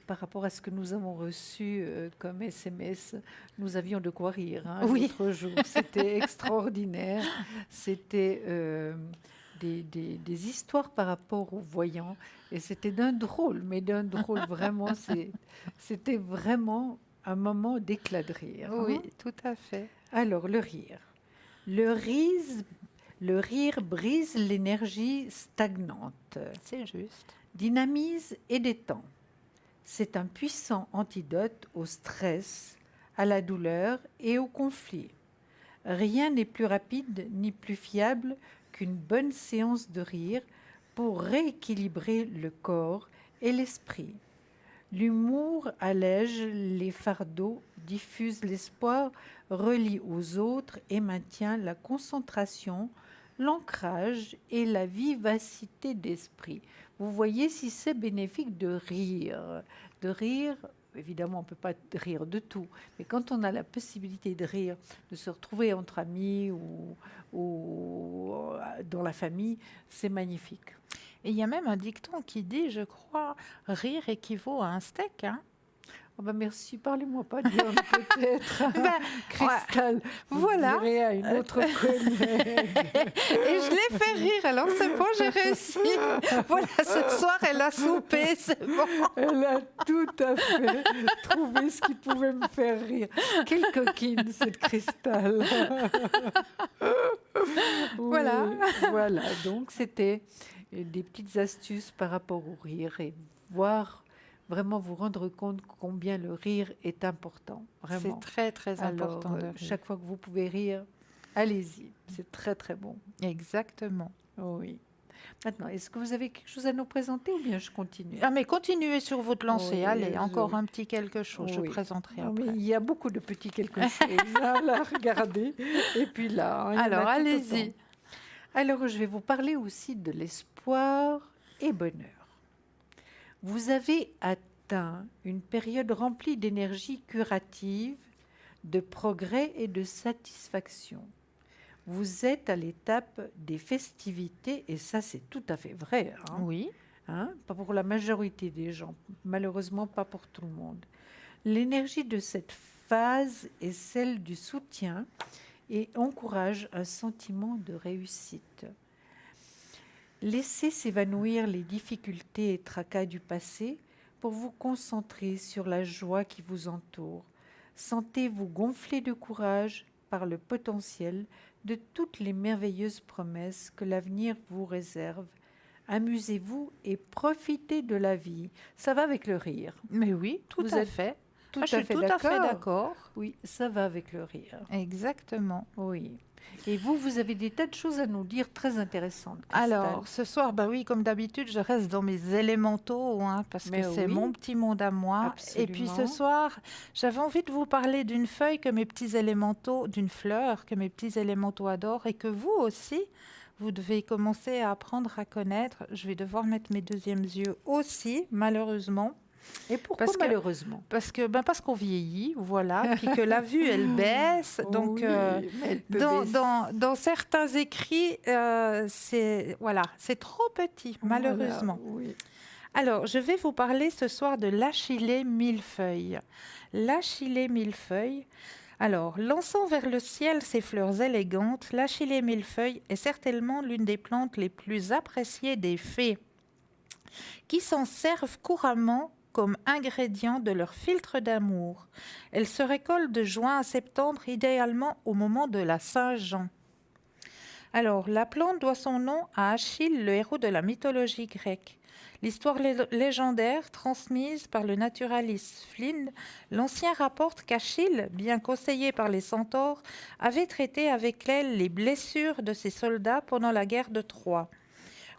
par rapport à ce que nous avons reçu comme SMS, nous avions de quoi rire, hein, Oui. l'autre jour. C'était extraordinaire. C'était des histoires par rapport aux voyants. Et c'était d'un drôle, mais d'un drôle vraiment. C'était vraiment un moment d'éclat de rire. Oui, Hein. tout à fait. Alors, le rire. Le rire brise l'énergie stagnante, C'est juste. dynamise et détend. C'est un puissant antidote au stress, à la douleur et au conflit. Rien n'est plus rapide ni plus fiable qu'une bonne séance de rire pour rééquilibrer le corps et l'esprit. L'humour allège les fardeaux, diffuse l'espoir, relie aux autres et maintient la concentration, l'ancrage et la vivacité d'esprit. Vous voyez si c'est bénéfique de rire. De rire, évidemment, on ne peut pas rire de tout, mais quand on a la possibilité de rire, de se retrouver entre amis ou dans la famille, c'est magnifique. Et il y a même un dicton qui dit, je crois, rire équivaut à un steak, hein. Oh ben merci, parlez-moi pas de viande peut-être. Ben, Cristal, vous voilà. direz à une autre collègue. Et je l'ai fait rire, alors c'est bon, j'ai réussi. Voilà, ce soir, elle a soupé, c'est bon. Elle a tout à fait trouvé ce qui pouvait me faire rire. Quelle coquine, cette Cristal. Voilà. Oui, voilà, donc c'était des petites astuces par rapport au rire et vraiment vous rendre compte combien le rire est important. Vraiment. C'est très, très Alors, important de rire. chaque fois que vous pouvez rire, allez-y. C'est très, très bon. Exactement. Oui. Maintenant, est-ce que vous avez quelque chose à nous présenter ou bien je continue? Ah, mais continuez sur votre lancée. Oui, Allez, encore oui. un petit quelque chose. Je Oui. présenterai Non, mais après. il y a beaucoup de petits quelque chose à la regarder. Et puis là, hein, il y en a Alors, tout allez-y. autant. Alors, je vais vous parler aussi de l'espoir et bonheur. Vous avez atteint une période remplie d'énergie curative, de progrès et de satisfaction. Vous êtes à l'étape des festivités, et ça c'est tout à fait vrai, hein. Oui. Hein, pas pour la majorité des gens, malheureusement pas pour tout le monde. L'énergie de cette phase est celle du soutien et encourage un sentiment de réussite. Laissez s'évanouir les difficultés et tracas du passé pour vous concentrer sur la joie qui vous entoure. Sentez-vous gonfler de courage par le potentiel de toutes les merveilleuses promesses que l'avenir vous réserve. Amusez-vous et profitez de la vie. Ça va avec le rire. Mais oui, tout Vous à êtes fait. Tout Ah, je à suis fait tout à fait d'accord. d'accord. Oui, ça va avec le rire. Exactement. Oui. Et vous avez des tas de choses à nous dire très intéressantes, Cristal. Alors, ce soir, bah oui, comme d'habitude, je reste dans mes élémentaux, hein, parce Mais que c'est oui. mon petit monde à moi. Et puis ce Absolument. soir, j'avais envie de vous parler d'une feuille que mes petits élémentaux, d'une fleur que mes petits élémentaux adorent et que vous aussi, Vous devez commencer à apprendre à connaître. Je vais devoir mettre mes deuxièmes yeux aussi, malheureusement. Et pourquoi malheureusement? Parce qu'on vieillit, voilà, puis que la vue, elle baisse. Donc, Oui, mais elle peut baisser. dans certains écrits, c'est trop petit, malheureusement. Voilà, oui. Alors, je vais vous parler ce soir de l'achillée millefeuille. L'achillée millefeuille. Alors, lançant vers le ciel ses fleurs élégantes, l'achillée millefeuille est certainement l'une des plantes les plus appréciées des fées, qui s'en servent couramment comme ingrédient de leur filtre d'amour. Elle se récolte de juin à septembre, idéalement au moment de la Saint-Jean. Alors, la plante doit son nom à Achille, le héros de la mythologie grecque. L'histoire légendaire transmise par le naturaliste Flynn, l'ancien rapporte qu'Achille, bien conseillé par les centaures, avait traité avec l'aile les blessures de ses soldats pendant la guerre de Troie.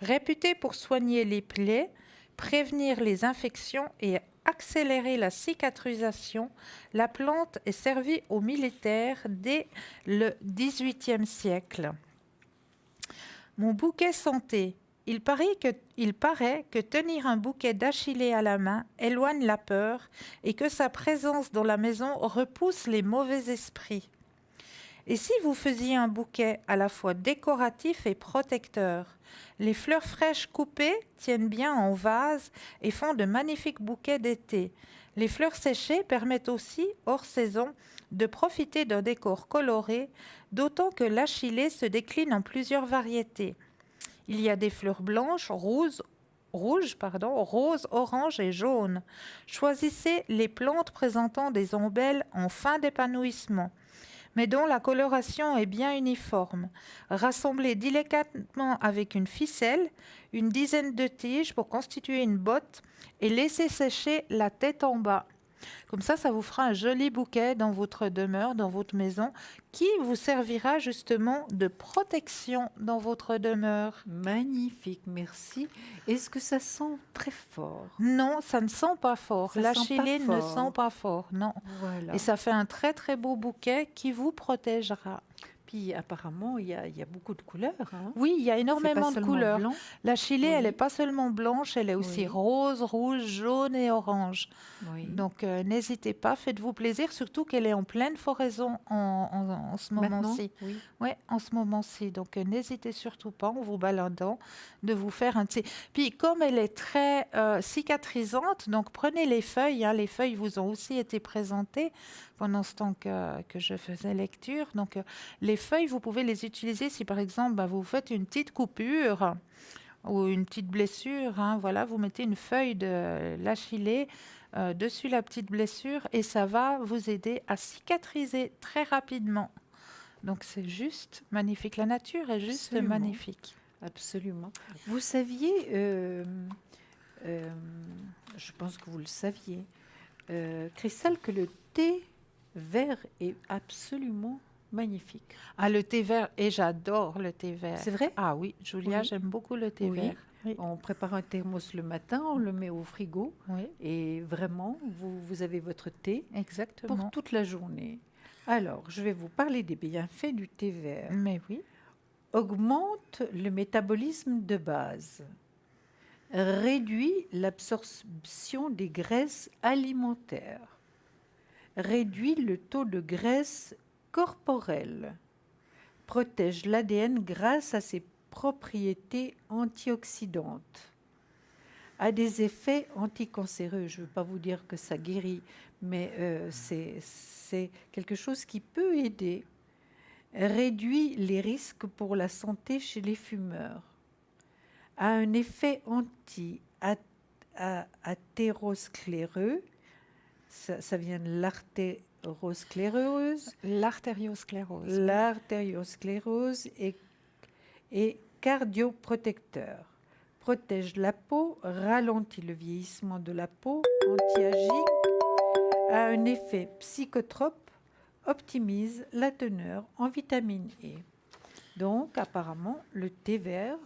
Réputée pour soigner les plaies, prévenir les infections et accélérer la cicatrisation, la plante est servie aux militaires dès le XVIIIe siècle. Mon bouquet santé. Il paraît que tenir un bouquet d'achillée à la main éloigne la peur et que sa présence dans la maison repousse les mauvais esprits. Et si vous faisiez un bouquet à la fois décoratif et protecteur? Les fleurs fraîches coupées tiennent bien en vase et font de magnifiques bouquets d'été. Les fleurs séchées permettent aussi, hors saison, de profiter d'un décor coloré, d'autant que l'achillée se décline en plusieurs variétés. Il y a des fleurs blanches, roses, oranges et jaunes. Choisissez les plantes présentant des ombelles en fin d'épanouissement, mais dont la coloration est bien uniforme. Rassemblez délicatement avec une ficelle une dizaine de tiges pour constituer une botte et laissez sécher la tête en bas. Comme ça vous fera un joli bouquet dans votre demeure, dans votre maison, qui vous servira justement de protection dans votre demeure. Magnifique, merci. Est-ce que ça sent très fort? Non, ça ne sent pas fort. Ça sent L'achillée pas ne fort. sent pas fort, non. Voilà. Et ça fait un très très beau bouquet qui vous protégera. Puis apparemment, il y a beaucoup de couleurs. Hein. Oui, il y a C'est énormément pas de seulement couleurs. blanc. L'achillée, elle Oui. n'est pas seulement blanche, elle est aussi Oui. rose, rouge, jaune et orange. Oui. Donc n'hésitez pas, faites-vous plaisir, surtout qu'elle est en pleine floraison en ce Maintenant, moment-ci. oui. Oui, en ce moment-ci. Donc n'hésitez surtout pas, en vous baladant, de vous faire un petit... Puis comme elle est très cicatrisante, donc prenez les feuilles. Hein, les feuilles vous ont aussi été présentées pendant ce temps que je faisais lecture. Donc les feuilles, vous pouvez les utiliser si par exemple vous faites une petite coupure ou une petite blessure. Hein, voilà, vous mettez une feuille de l'achillée dessus la petite blessure et ça va vous aider à cicatriser très rapidement. Donc c'est juste magnifique. La nature est juste Absolument. magnifique. Absolument. Vous saviez, je pense que vous le saviez, Christelle, que le thé vert est absolument magnifique. Ah, le thé vert, et j'adore le thé vert. C'est vrai? Ah oui, Julia, Oui. j'aime beaucoup le thé Oui. vert. Oui. On prépare un thermos le matin, on le met au frigo Oui, et vraiment, vous avez votre thé exactement. pour toute la journée. Alors, je vais vous parler des bienfaits du thé vert. Mais oui, Augmente le métabolisme de base, réduit l'absorption des graisses alimentaires, réduit le taux de graisse corporelle, protège l'ADN grâce à ses propriétés antioxydantes, a des effets anticancéreux. Je ne veux pas vous dire que ça guérit, mais c'est quelque chose qui peut aider. Réduit les risques pour la santé chez les fumeurs, a un effet anti-athéroscléreux, ça vient de l'artérosclérose, l'artériosclérose. et cardioprotecteur, protège la peau, ralentit le vieillissement de la peau, anti-aging, a un effet psychotrope, optimise la teneur en vitamine E. Donc, apparemment, le thé vert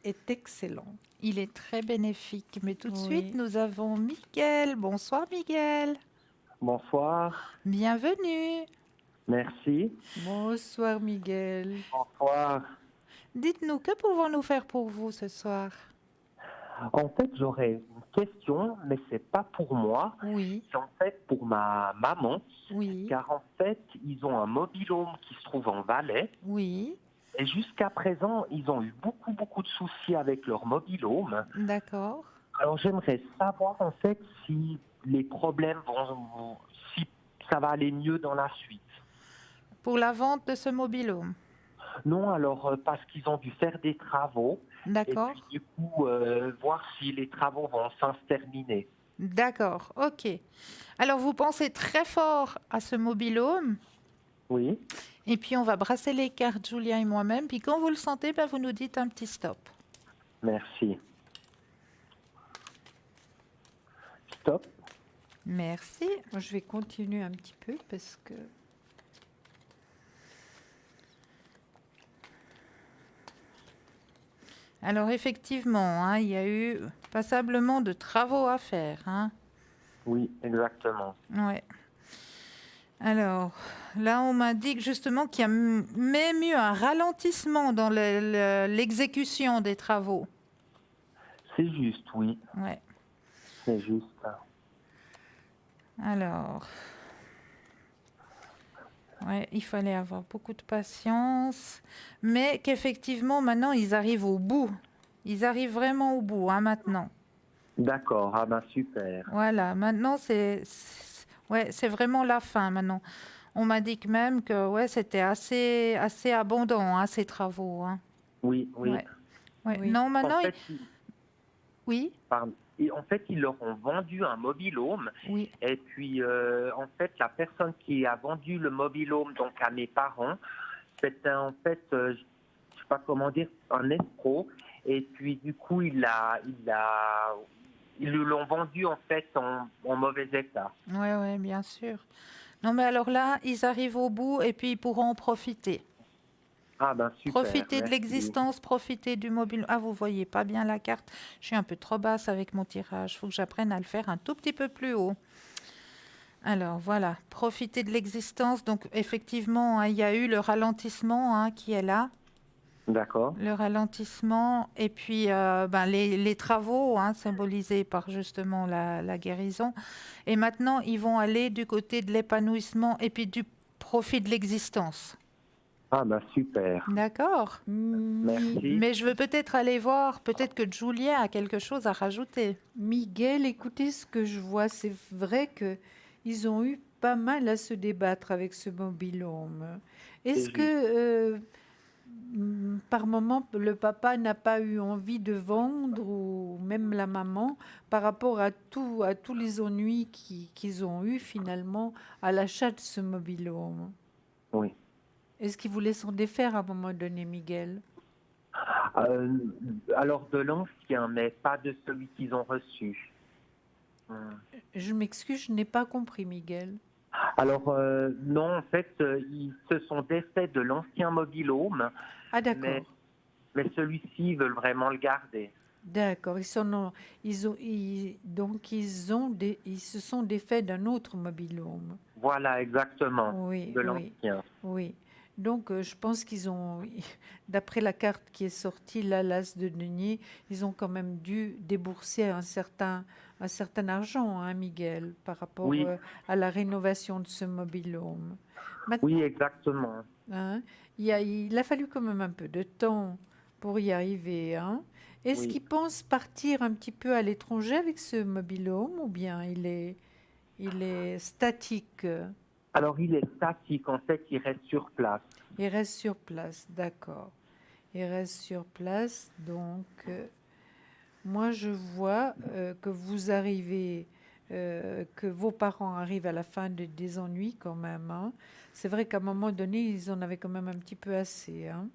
est excellent. Il est très bénéfique. Mais tout de Oui. suite, nous avons Miguel. Bonsoir Miguel. Bonsoir, Bienvenue. merci. Bonsoir, Miguel. Bonsoir. Dites-nous, que pouvons-nous faire pour vous ce soir? En fait, j'aurais une question, mais c'est pas pour moi. Oui, C'est en fait pour ma maman, oui, car en fait, ils ont un mobil-home qui se trouve en Valais. oui, Et jusqu'à présent, ils ont eu beaucoup de soucis avec leur mobil-home. d'accord. Alors, j'aimerais savoir en fait si les problèmes si ça va aller mieux dans la suite. Pour la vente de ce mobil-home. Non, alors parce qu'ils ont dû faire des travaux et D'accord, puis du coup voir si les travaux vont enfin se terminer. d'accord, ok. Alors, vous pensez très fort à ce mobil-home, Oui, et puis on va brasser les cartes, Julia et moi-même, puis quand vous le sentez, ben, vous nous dites un petit stop. merci. Stop. Merci. Moi, je vais continuer un petit peu parce que Alors, effectivement, hein, il y a eu passablement de travaux à faire. Hein. Oui, exactement. Ouais. Alors, là, on m'indique justement qu'il y a même eu un ralentissement dans l'exécution des travaux. C'est juste, oui, Ouais. c'est juste. Alors, ouais, il fallait avoir beaucoup de patience, mais qu'effectivement, maintenant, ils arrivent au bout. Ils arrivent vraiment au bout, hein, maintenant. D'accord, ah ben super. Voilà, maintenant, ouais, c'est vraiment la fin, maintenant. On m'a dit que même que ouais, c'était assez abondant, hein, ces travaux. Hein. Oui, oui. Ouais, ouais. oui. Non, En maintenant, fait, oui, ils leur ont vendu un mobil-home oui, et puis en fait, la personne qui a vendu le mobil-home donc à mes parents, c'était en fait, je sais pas comment dire, un escroc. Et puis du coup, ils lui l'ont vendu en fait en mauvais état. ouais, ouais, bien sûr. Non, mais alors là, ils arrivent au bout et puis ils pourront en profiter. Ah ben super, Profiter de merci. l'existence, profiter du mobile. Ah, vous voyez pas bien la carte. Je suis un peu trop basse avec mon tirage. Il faut que j'apprenne à le faire un tout petit peu plus haut. Alors voilà, profiter de l'existence. Donc effectivement, hein, il y a eu le ralentissement hein, qui est là. D'accord. Le ralentissement et puis ben, les travaux hein, symbolisés par justement la guérison. Et maintenant, ils vont aller du côté de l'épanouissement et puis du profit de l'existence. Ah ben super, D'accord. merci. Mais je veux peut-être aller voir, peut-être que Julia a quelque chose à rajouter. Miguel, écoutez ce que je vois. C'est vrai que ils ont eu pas mal à se débattre avec ce mobil-home. C'est Est-ce que juste. par moment le papa n'a pas eu envie de vendre ou même la maman par rapport à tous les ennuis qu'ils ont eu finalement à l'achat de ce mobil-home? Oui. Est-ce qu'ils voulaient s'en défaire à un moment donné, Miguel? Euh, alors de l'ancien, mais pas de celui qu'ils ont reçu. Hmm. Je m'excuse, je n'ai pas compris, Miguel. Alors non, en fait, ils se sont défaits de l'ancien mobil-home, Ah mais, d'accord. mais celui-ci, ils veulent vraiment le garder. D'accord, donc ils se sont défaits d'un autre mobil-home. Voilà, exactement, Oui, de oui, l'ancien. oui. Donc je pense qu'ils ont, d'après la carte qui est sortie, là, l'as de denier, ils ont quand même dû débourser un certain argent, hein, Miguel, par rapport Oui, à la rénovation de ce mobil-home. oui, Maintenant, exactement. hein, il a fallu quand même un peu de temps pour y arriver, hein. Est-ce Oui. qu'il pense partir un petit peu à l'étranger avec ce mobil-home ou bien il est statique? Alors il est statique, en fait, il reste sur place. Il reste sur place, d'accord. Il reste sur place, donc moi je vois que vous arrivez, que vos parents arrivent à la fin des ennuis quand même, hein. C'est vrai qu'à un moment donné, ils en avaient quand même un petit peu assez, hein.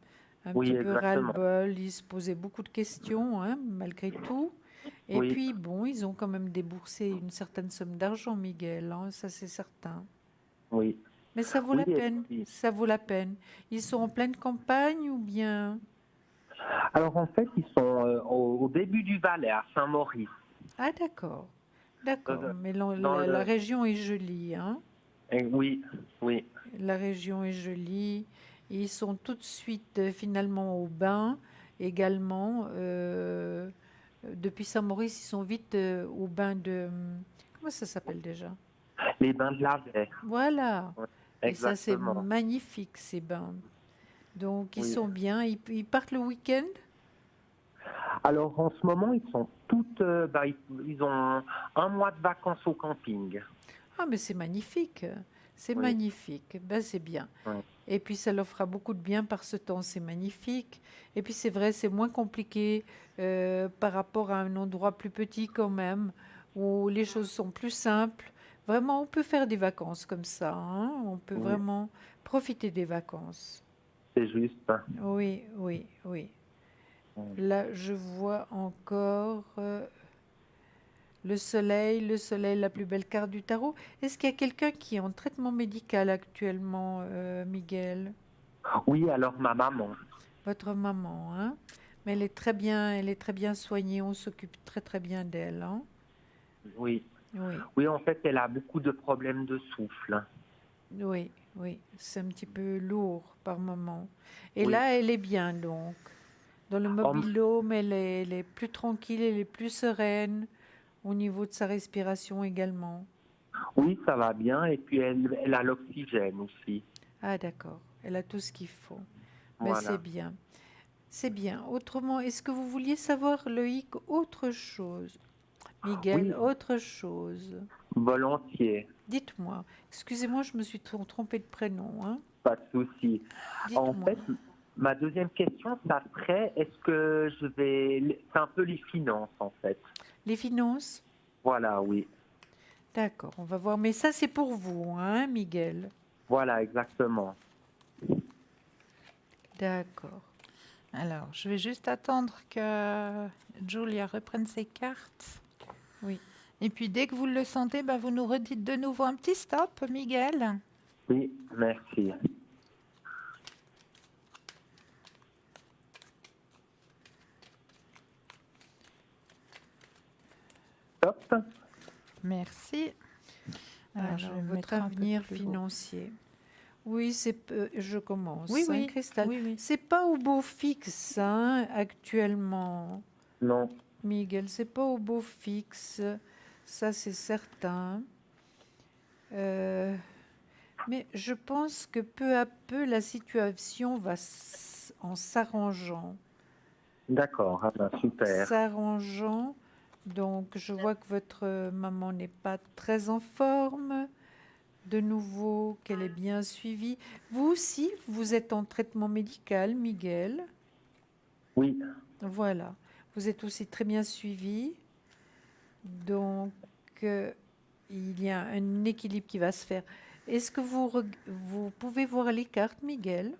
Un Oui, petit peu exactement. ras-le-bol, ils se posaient beaucoup de questions, hein, malgré tout. Et Oui, puis bon, ils ont quand même déboursé une certaine somme d'argent, Miguel, hein, ça c'est certain. oui. Mais ça vaut Oui, la et peine, puis- ça vaut la peine. Ils sont en pleine campagne ou bien... Alors en fait, ils sont au début du Valais, à Saint-Maurice. Ah d'accord, d'accord. Euh, Mais Dans la le... région est jolie, hein. Oui, oui, La région est jolie. Ils sont tout de suite finalement au bain également. Depuis Saint-Maurice, ils sont vite au bain de... Comment ça s'appelle déjà? Les bains de la baie. Voilà. Ouais, Et ça, c'est exactement. magnifique, ces bains. Donc, ils Oui. sont bien. Ils partent le week-end? Alors en ce moment, ils sont toutes, ils ont un mois de vacances au camping. Ah, mais c'est magnifique. C'est Oui. magnifique. Ben, c'est bien. Ouais. Et puis, ça leur fera beaucoup de bien par ce temps. C'est magnifique. Et puis, c'est vrai, c'est moins compliqué par rapport à un endroit plus petit quand même, où les choses sont plus simples. Vraiment, on peut faire des vacances comme ça, hein. On peut Oui, vraiment profiter des vacances. c'est juste. Oui, oui, oui. Ouais. Là, je vois encore le soleil, la plus belle carte du tarot. Est-ce qu'il y a quelqu'un qui est en traitement médical actuellement, Miguel? Oui, alors ma maman. Votre maman, hein? Mais elle est très bien soignée. On s'occupe très très bien d'elle, hein? Oui. Oui, Oui, en fait, elle a beaucoup de problèmes de souffle. oui, oui. C'est un petit peu lourd par moment. Et Oui. là, elle est bien donc. Dans le En- mobil-home, elle est plus tranquille, elle est plus sereine au niveau de sa respiration également. oui, ça va bien. Et puis elle a l'oxygène aussi. Ah, d'accord. Elle a tout ce qu'il faut. Ben, c'est Voilà. bien. C'est bien. Autrement, est-ce que vous vouliez savoir, Loïc, autre chose? Miguel, Oui, autre chose. volontiers. Dites-moi. Excusez-moi, je me suis trompée de prénom, hein. Pas de souci. En Dites-moi. fait, ma deuxième question, ça serait, est-ce que je vais... C'est un peu les finances, en fait. Les finances? Voilà, oui. D'accord, on va voir. Mais ça, c'est pour vous, hein, Miguel? Voilà, exactement. D'accord. Alors, je vais juste attendre que Julia reprenne ses cartes. Oui. Et puis, dès que vous le sentez, bah, vous nous redites de nouveau un petit stop, Miguel. Oui, merci. Top. Merci. Alors, je Alors, vais me votre mettre un peu avenir plus haut. financier. Oui, je commence. Oui, Hein, oui, Cristal. oui, oui. C'est pas au beau fixe, hein, actuellement. Non. Miguel, c'est pas au beau fixe. Ça, c'est certain. Mais je pense que peu à peu, la situation va en s'arrangeant. D'accord. Ah ben, super. S'arrangeant. Donc, je vois que votre maman n'est pas très en forme. De nouveau, qu'elle est bien suivie. Vous aussi, vous êtes en traitement médical, Miguel. Oui. Voilà. Vous êtes aussi très bien suivi. Donc, il y a un équilibre qui va se faire. Est-ce que vous pouvez voir les cartes, Miguel?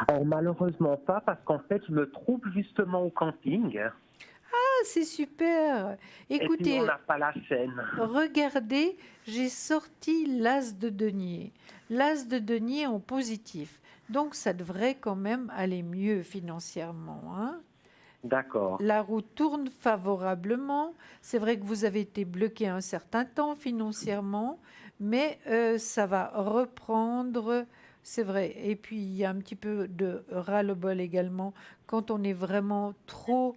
Alors malheureusement pas, parce qu'en fait, je me trouve justement au camping. Ah, c'est super. Et puis on Écoutez, n'a pas la chaîne. regardez, j'ai sorti l'as de denier. L'as de denier en positif. Donc, ça devrait quand même aller mieux financièrement, hein. D'accord. La roue tourne favorablement. C'est vrai que vous avez été bloqué un certain temps financièrement, mais ça va reprendre. C'est vrai. Et puis, il y a un petit peu de ras-le-bol également quand on est vraiment trop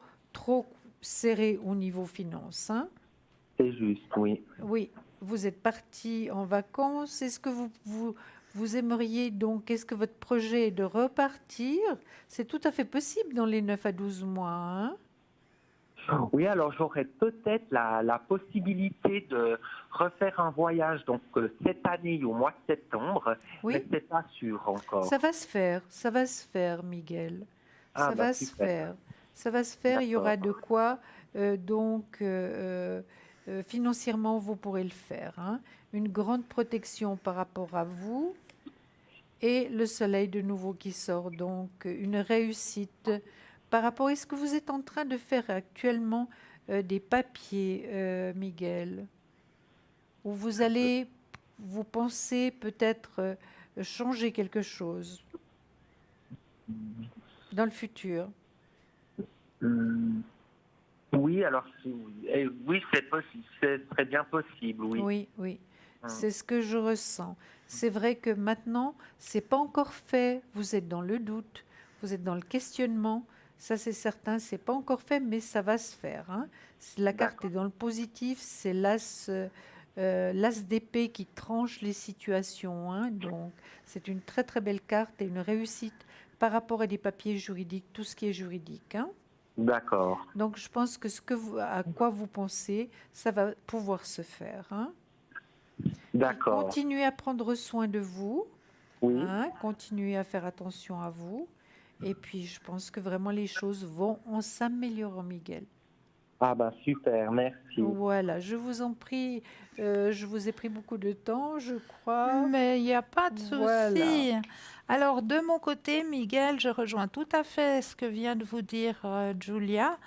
serré au niveau finance, hein. C'est juste, oui. Oui, vous êtes parti en vacances. Est-ce que vous aimeriez donc, est-ce que votre projet est de repartir? C'est tout à fait possible dans les 9 à 12 mois, hein. Oui, alors j'aurais peut-être la possibilité de refaire un voyage donc cette année au mois de septembre, Oui, mais c'est pas sûr encore. ça va se faire, Miguel. Ah Ça bah va se super. faire. Ça va se faire. Il y aura D'accord. de quoi. Financièrement, vous pourrez le faire, hein. Une grande protection par rapport à vous. Et le soleil de nouveau qui sort, donc une réussite. Par rapport, est-ce que vous êtes en train de faire actuellement des papiers, Miguel? Ou vous pensez peut-être changer quelque chose dans le futur? Hum, oui, alors oui, c'est possible, ce serait bien possible, oui. Oui, oui. C'est ce que je ressens. C'est vrai que maintenant, c'est pas encore fait. Vous êtes dans le doute, vous êtes dans le questionnement. Ça, c'est certain, c'est pas encore fait, mais ça va se faire, hein. La carte D'accord. est dans le positif, c'est l'as d'épée qui tranche les situations, hein. Donc, c'est une très très belle carte et une réussite par rapport à des papiers juridiques, tout ce qui est juridique, hein. D'accord. Donc, je pense que à quoi vous pensez, ça va pouvoir se faire, hein. D'accord. Continuez à prendre soin de vous, Oui. hein, continuez à faire attention à vous. Et puis, je pense que vraiment les choses vont en s'améliorant, Miguel. Ah ben super, merci. Voilà, je vous en prie. Je vous ai pris beaucoup de temps, je crois. Mais il n'y a pas de Voilà. souci. Alors, de mon côté, Miguel, je rejoins tout à fait ce que vient de vous dire Julia.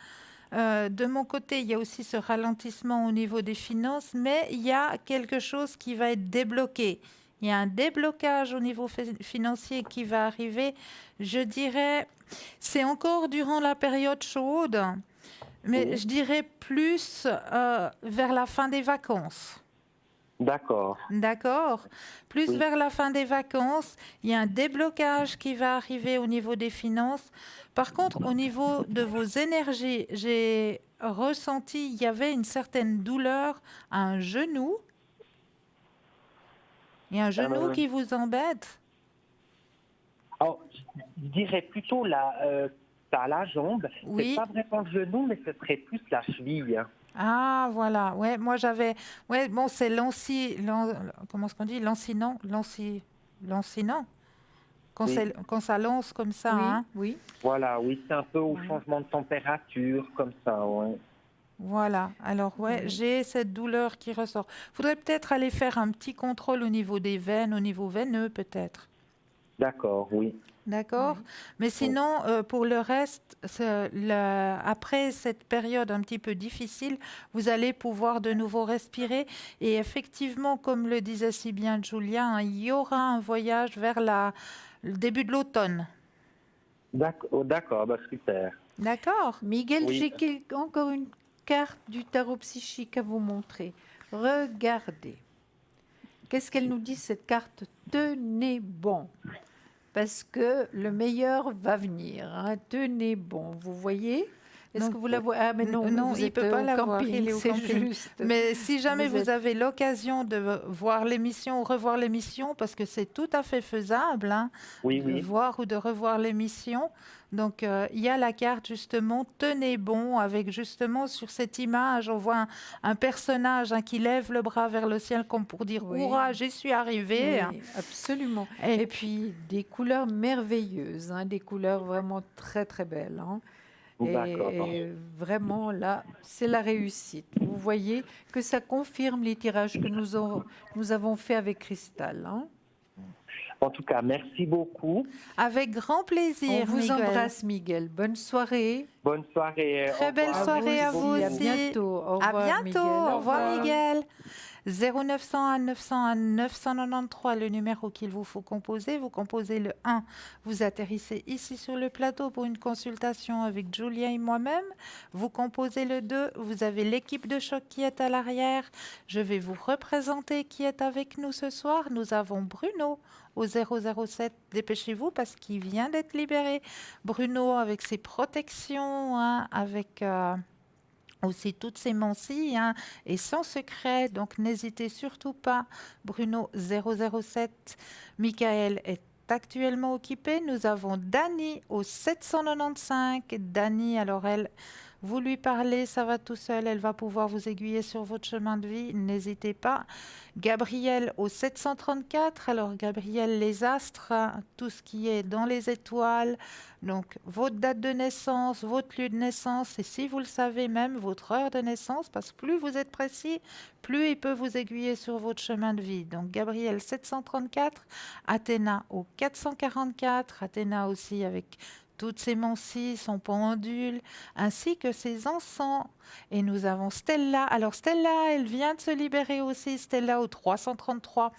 De mon côté, il y a aussi ce ralentissement au niveau des finances, mais il y a quelque chose qui va être débloqué. Il y a un déblocage au niveau financier qui va arriver. Je dirais, c'est encore durant la période chaude, mais Oui. je dirais plus vers la fin des vacances. D'accord. D'accord. Plus Oui. vers la fin des vacances, il y a un déblocage qui va arriver au niveau des finances. Par contre, au niveau de vos énergies, j'ai ressenti, il y avait une certaine douleur à un genou. Il y a un genou Euh, qui vous embête. alors, je dirais plutôt t'as la jambe. C'est Oui. pas vraiment le genou, mais ce serait plus la cheville. Ah, voilà. Ouais, moi j'avais. Ouais, bon, c'est comment est-ce qu'on dit? Lancinant. Oui. Quand ça lance comme ça, Oui, hein. oui. Voilà, oui, c'est un peu au Oui. changement de température, comme ça, ouais. Voilà, alors ouais, Oui. j'ai cette douleur qui ressort. Faudrait peut-être aller faire un petit contrôle au niveau des veines, au niveau veineux peut-être. D'accord, oui. D'accord? Oui. Mais sinon, pour le reste, après cette période un petit peu difficile, vous allez pouvoir de nouveau respirer. Et effectivement, comme le disait si bien Julia, hein, il y aura un voyage vers le début de l'automne. D'accord, oh, d'accord, bah super. D'accord? Miguel, Oui. j'ai encore une carte du tarot psychique à vous montrer. Regardez. Qu'est-ce qu'elle nous dit, cette carte? Tenez bon, parce que le meilleur va venir, hein. Tenez bon, vous voyez? Est-ce que Donc, vous la voyez? Ah, mais non, non, vous il ne êtes peut pas au l'avoir, il camping, est au c'est camping. juste. Mais si jamais Vous vous êtes... avez l'occasion de voir l'émission ou revoir l'émission, parce que c'est tout à fait faisable, hein, Oui, de oui. voir ou de revoir l'émission. Donc, il y a la carte justement, tenez bon, avec justement sur cette image, on voit un personnage hein, qui lève le bras vers le ciel comme pour dire, Oui, hurrah, j'y suis arrivé. oui, absolument. Et Et puis des couleurs merveilleuses, hein, des couleurs vraiment très très belles, hein. D'accord. Et vraiment là, c'est la réussite. Vous voyez que ça confirme les tirages que nous avons fait avec Cristal, hein. En tout cas, merci beaucoup. avec grand On plaisir, vous Miguel. embrasse, Miguel. Bonne soirée. Bonne soirée. Au Très belle revoir. À vous soirée à vous aussi. À aussi. bientôt. Au À revoir, bientôt. Miguel. Au Au revoir, revoir. Miguel. 0901 901 993, le numéro qu'il vous faut composer. Vous composez le 1. Vous atterrissez ici sur le plateau pour une consultation avec Julia et moi-même. Vous composez le 2. Vous avez l'équipe de choc qui est à l'arrière. Je vais vous représenter qui est avec nous ce soir. Nous avons Bruno au 007. Dépêchez-vous parce qu'il vient d'être libéré. Bruno avec ses protections, hein, avec... aussi toutes ces mansilles hein, et sans secret, donc n'hésitez surtout pas. Bruno 007, Michael est actuellement occupé. Nous avons Dani au 795. Dani, alors elle, vous lui parlez, ça va tout seul, elle va pouvoir vous aiguiller sur votre chemin de vie, n'hésitez pas. Gabriel au 734, alors Gabriel, les astres, hein, tout ce qui est dans les étoiles, donc votre date de naissance, votre lieu de naissance, et si vous le savez même, votre heure de naissance, parce que plus vous êtes précis, plus il peut vous aiguiller sur votre chemin de vie. Donc Gabriel 734, Athéna au 444, Athéna aussi avec toutes ses mancies, son pendule, ainsi que ses encens. Et nous avons Stella. Alors Stella, elle vient de se libérer aussi, Stella au 333.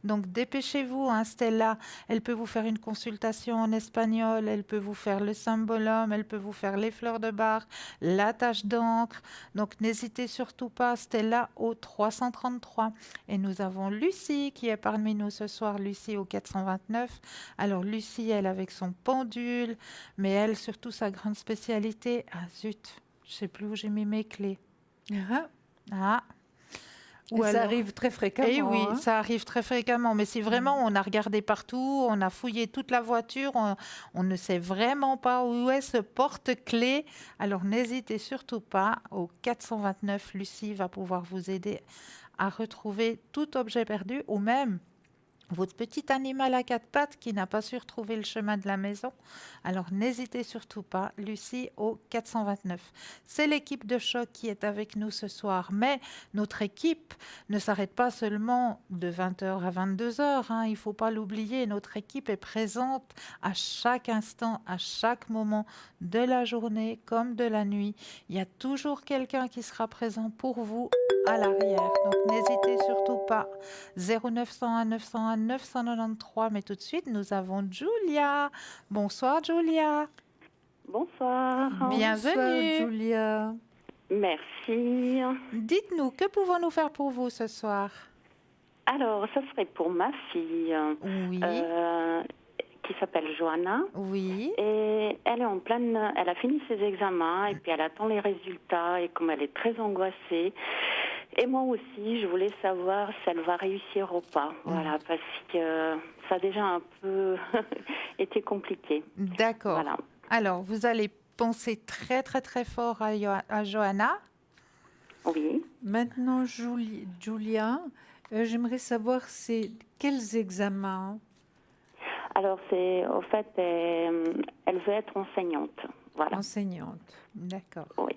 Donc dépêchez-vous, hein, Stella. Elle peut vous faire une consultation en espagnol, elle peut vous faire le symbolum, elle peut vous faire les fleurs de bar, la tache d'encre. Donc n'hésitez surtout pas, Stella au 333. Et nous avons Lucie qui est parmi nous ce soir, Lucie au 429. Alors Lucie, elle avec son pendule, mais elle surtout sa grande spécialité, ah zut, je sais plus où j'ai mis mes clés. Ah, Ah, et ça alors- arrive très fréquemment. Eh oui, hein. ça arrive très fréquemment. Mais si vraiment on a regardé partout, on a fouillé toute la voiture, on ne sait vraiment pas où est ce porte-clés, alors n'hésitez surtout pas. Au 429, Lucie va pouvoir vous aider à retrouver tout objet perdu ou même votre petit animal à quatre pattes qui n'a pas su retrouver le chemin de la maison. Alors n'hésitez surtout pas, Lucie au 429. C'est l'équipe de choc qui est avec nous ce soir, mais notre équipe ne s'arrête pas seulement de 20h à 22h, hein, il ne faut pas l'oublier, notre équipe est présente à chaque instant, à chaque moment de la journée comme de la nuit. Il y a toujours quelqu'un qui sera présent pour vous à l'arrière, donc n'hésitez surtout pas. 0901 901 993, mais tout de suite, nous avons Julia. Bonsoir, Julia. Bonsoir. Bienvenue. Bonsoir, Julia. Merci. Dites-nous, que pouvons-nous faire pour vous ce soir? Alors, ça serait pour ma fille Oui, qui s'appelle Johanna. oui. Et elle est elle a fini ses examens et puis elle attend les résultats et comme elle est très angoissée. Et moi aussi, je voulais savoir si elle va réussir ou pas. Voilà, parce que ça a déjà un peu été compliqué. D'accord. Voilà. Alors, vous allez penser très, très, très fort à Johanna. Oui. Maintenant, Julia, j'aimerais savoir c'est quels examens. Alors, au fait, elle veut être enseignante. Voilà. Enseignante. D'accord. Oui.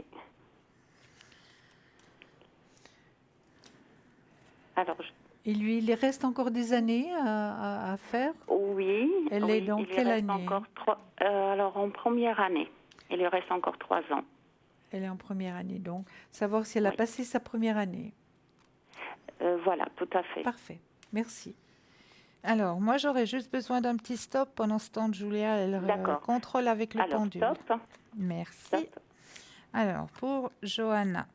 Alors, Et lui, il reste encore des années à faire. oui. Elle oui, est dans il lui quelle reste année? encore alors, en première année. Il lui reste encore 3 ans. Elle est en première année, donc savoir si elle a Oui. passé sa première année. Voilà, tout à fait. Parfait. Merci. Alors, moi, j'aurais juste besoin d'un petit stop pendant ce temps. Julia, elle D'accord. contrôle avec le Alors, pendule. stop. Merci. Stop. Alors, pour Johanna.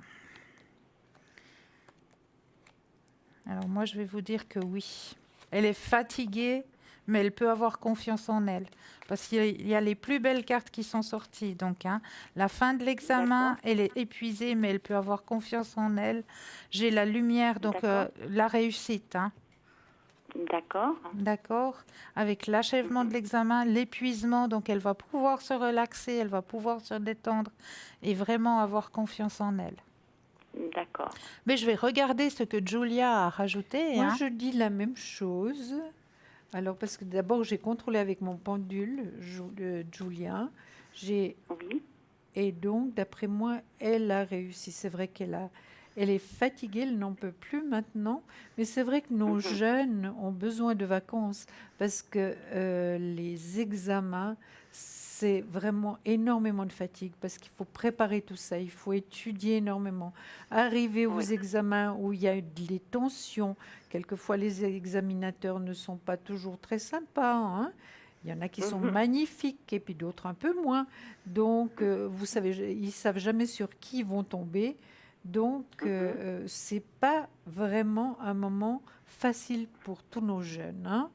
Alors, moi, je vais vous dire que oui. Elle est fatiguée, mais elle peut avoir confiance en elle. Parce qu'il y a les plus belles cartes qui sont sorties. Donc, hein, la fin de l'examen, D'accord. elle est épuisée, mais elle peut avoir confiance en elle. J'ai la lumière, donc D'accord. la réussite. Hein. D'accord. D'accord. Avec l'achèvement de l'examen, l'épuisement, donc elle va pouvoir se relaxer, elle va pouvoir se détendre et vraiment avoir confiance en elle. D'accord. Mais je vais regarder ce que Julia a rajouté. Moi, hein. je dis la même chose. Alors, parce que d'abord, j'ai contrôlé avec mon pendule, Julia. Oui. Et donc, d'après moi, elle a réussi. C'est vrai elle est fatiguée, elle n'en peut plus maintenant. Mais c'est vrai que nos jeunes ont besoin de vacances parce que les examens, c'est vraiment énormément de fatigue parce qu'il faut préparer tout ça, il faut étudier énormément. Arriver aux Oui. examens où il y a des tensions, quelquefois les examinateurs ne sont pas toujours très sympas, hein. Il y en a qui sont magnifiques et puis d'autres un peu moins. Donc, vous savez, ils savent jamais sur qui ils vont tomber. Donc, c'est pas vraiment un moment facile pour tous nos jeunes. Hein.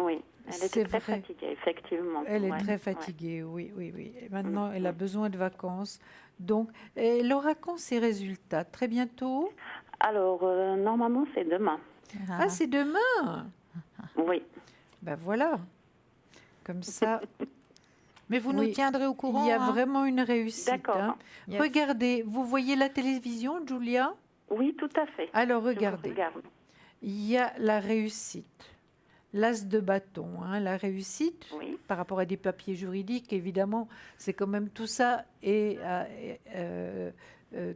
Oui. Elle C'est était très vrai. fatiguée, effectivement. Elle est Ouais, très ouais. fatiguée, oui, oui, oui. Et maintenant, elle a besoin de vacances. Donc, elle aura quand ses résultats? Très bientôt? Alors, normalement, c'est demain. Ah, c'est demain! Oui. Ben voilà. Comme ça, Mais vous oui. nous tiendrez au courant. il y a hein. vraiment une réussite. D'accord. Hein. Yes. Regardez, vous voyez la télévision, Julia? Oui, tout à fait. Alors, Je vous regardez. regarde. Il y a la réussite. L'as de bâton, hein, la réussite, Oui. par rapport à des papiers juridiques, évidemment, c'est quand même tout ça. Et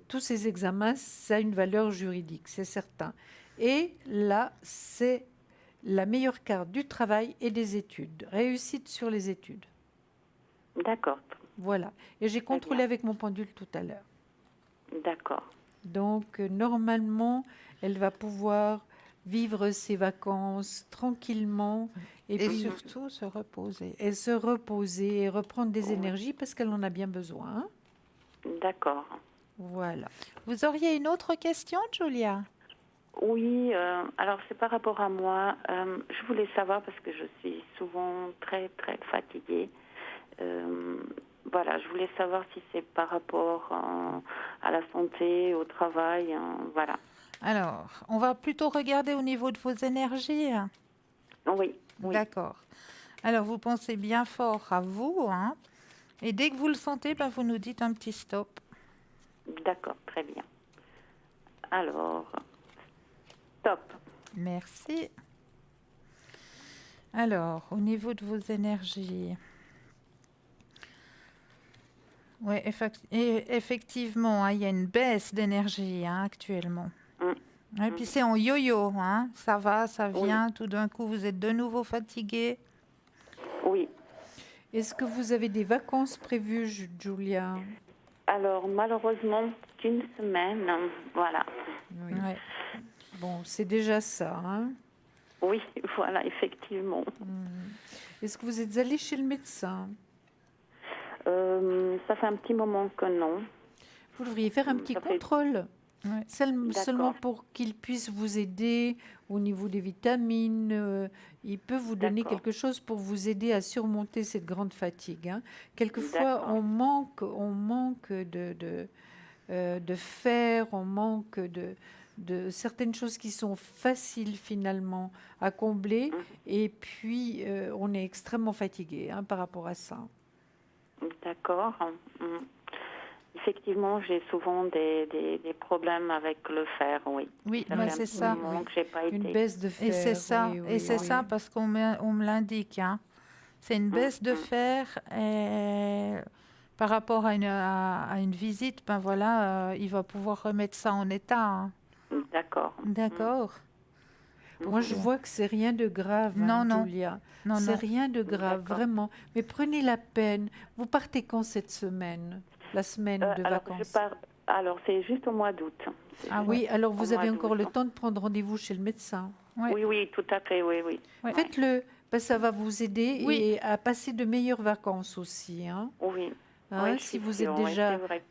tous ces examens, ça a une valeur juridique, c'est certain. Et là, c'est la meilleure carte du travail et des études. Réussite sur les études. D'accord, Voilà. Et j'ai contrôlé bien. avec mon pendule tout à l'heure. d'accord. Donc, normalement, elle va pouvoir vivre ses vacances tranquillement et Et puis surtout se reposer. et se reposer et reprendre des Oui. énergies parce qu'elle en a bien besoin, hein. D'accord. Voilà. Vous auriez une autre question, Julia? Oui, alors c'est par rapport à moi. Je voulais savoir parce que je suis souvent très très fatiguée. Voilà, je voulais savoir si c'est par rapport à la santé, au travail, voilà. Alors, on va plutôt regarder au niveau de vos énergies. Oui, oui, D'accord. Alors, vous pensez bien fort à vous, hein, et dès que vous le sentez, ben, vous nous dites un petit stop. d'accord, très bien. Alors, top. Merci. Alors, au niveau de vos énergies, ouais, effectivement, hein, il y a une baisse d'énergie hein, actuellement. Et puis c'est en yo-yo, hein. Ça va, ça Oui, vient, tout d'un coup vous êtes de nouveau fatigué. oui. Est-ce que vous avez des vacances prévues, Julia? Alors, malheureusement, qu'une semaine, voilà. Oui. Ouais. Bon, c'est déjà ça, hein. Oui, voilà, effectivement. Est-ce que vous êtes allé chez le médecin? Ça fait un petit moment que non. Vous devriez faire un petit Ça fait... contrôle. Ouais. Seulement D'accord, pour qu'il puisse vous aider au niveau des vitamines. Il peut vous donner d'accord, quelque chose pour vous aider à surmonter cette grande fatigue, hein. Quelquefois, d'accord. on manque de fer, on manque de certaines choses qui sont faciles finalement à combler. Et puis, on est extrêmement fatigué hein, par rapport à ça. D'accord. Effectivement, j'ai souvent des problèmes avec le fer, oui. Oui, Ça moi fait un c'est petit ça. moment que j'ai pas Une été. baisse de Et c'est fer, ça, oui, et oui, c'est oui. ça parce on me l'indique. Hein. C'est une baisse de fer et par rapport à une visite, ben voilà, il va pouvoir remettre ça en état. Hein. D'accord. D'accord. Moi, je Bon. vois que c'est rien de grave, hein, Non, non, Julia. non, C'est non. rien de grave, D'accord. vraiment. Mais prenez la peine. Vous partez quand cette semaine? La semaine de Alors, je vacances? pars. Alors, c'est juste au mois d'août. C'est Ah juste ouais. Oui, alors au vous mois avez encore le d'août. temps de prendre rendez-vous chez le médecin. Ouais. Oui, oui, tout à fait, oui, oui. Ouais. Faites-le, parce que ça va vous aider Oui. et à passer de meilleures vacances aussi, hein. Oui, Hein, oui, je si suis vous êtes sûre, oui, c'est déjà vrai.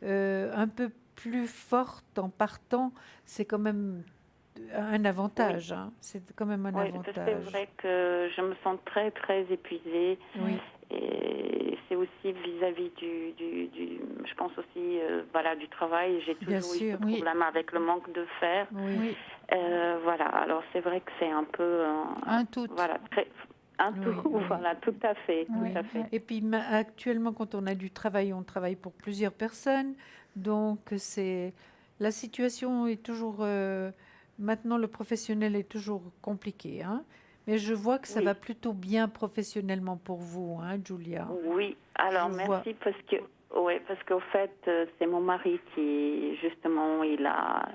un peu plus forte en partant, c'est quand même un avantage, hein. C'est quand même un Oui, parce que c'est avantage. vrai que je me sens très, très épuisée. Oui, Et c'est aussi vis-à-vis je pense aussi, voilà, du travail. J'ai bien toujours eu ce sûr. Oui. problème avec le manque de fer. Oui, Oui, Voilà, alors c'est vrai que c'est un peu, un tout. voilà, un Oui, tout, oui. voilà, tout à fait, Oui, tout à fait. oui. Et puis actuellement, quand on a du travail, on travaille pour plusieurs personnes. Donc, la situation est toujours. Maintenant, le professionnel est toujours compliqué, hein. Mais je vois que ça Oui. va plutôt bien professionnellement pour vous, hein, Julia. Oui, alors Je vois. merci parce qu'au fait, c'est mon mari qui, justement, il a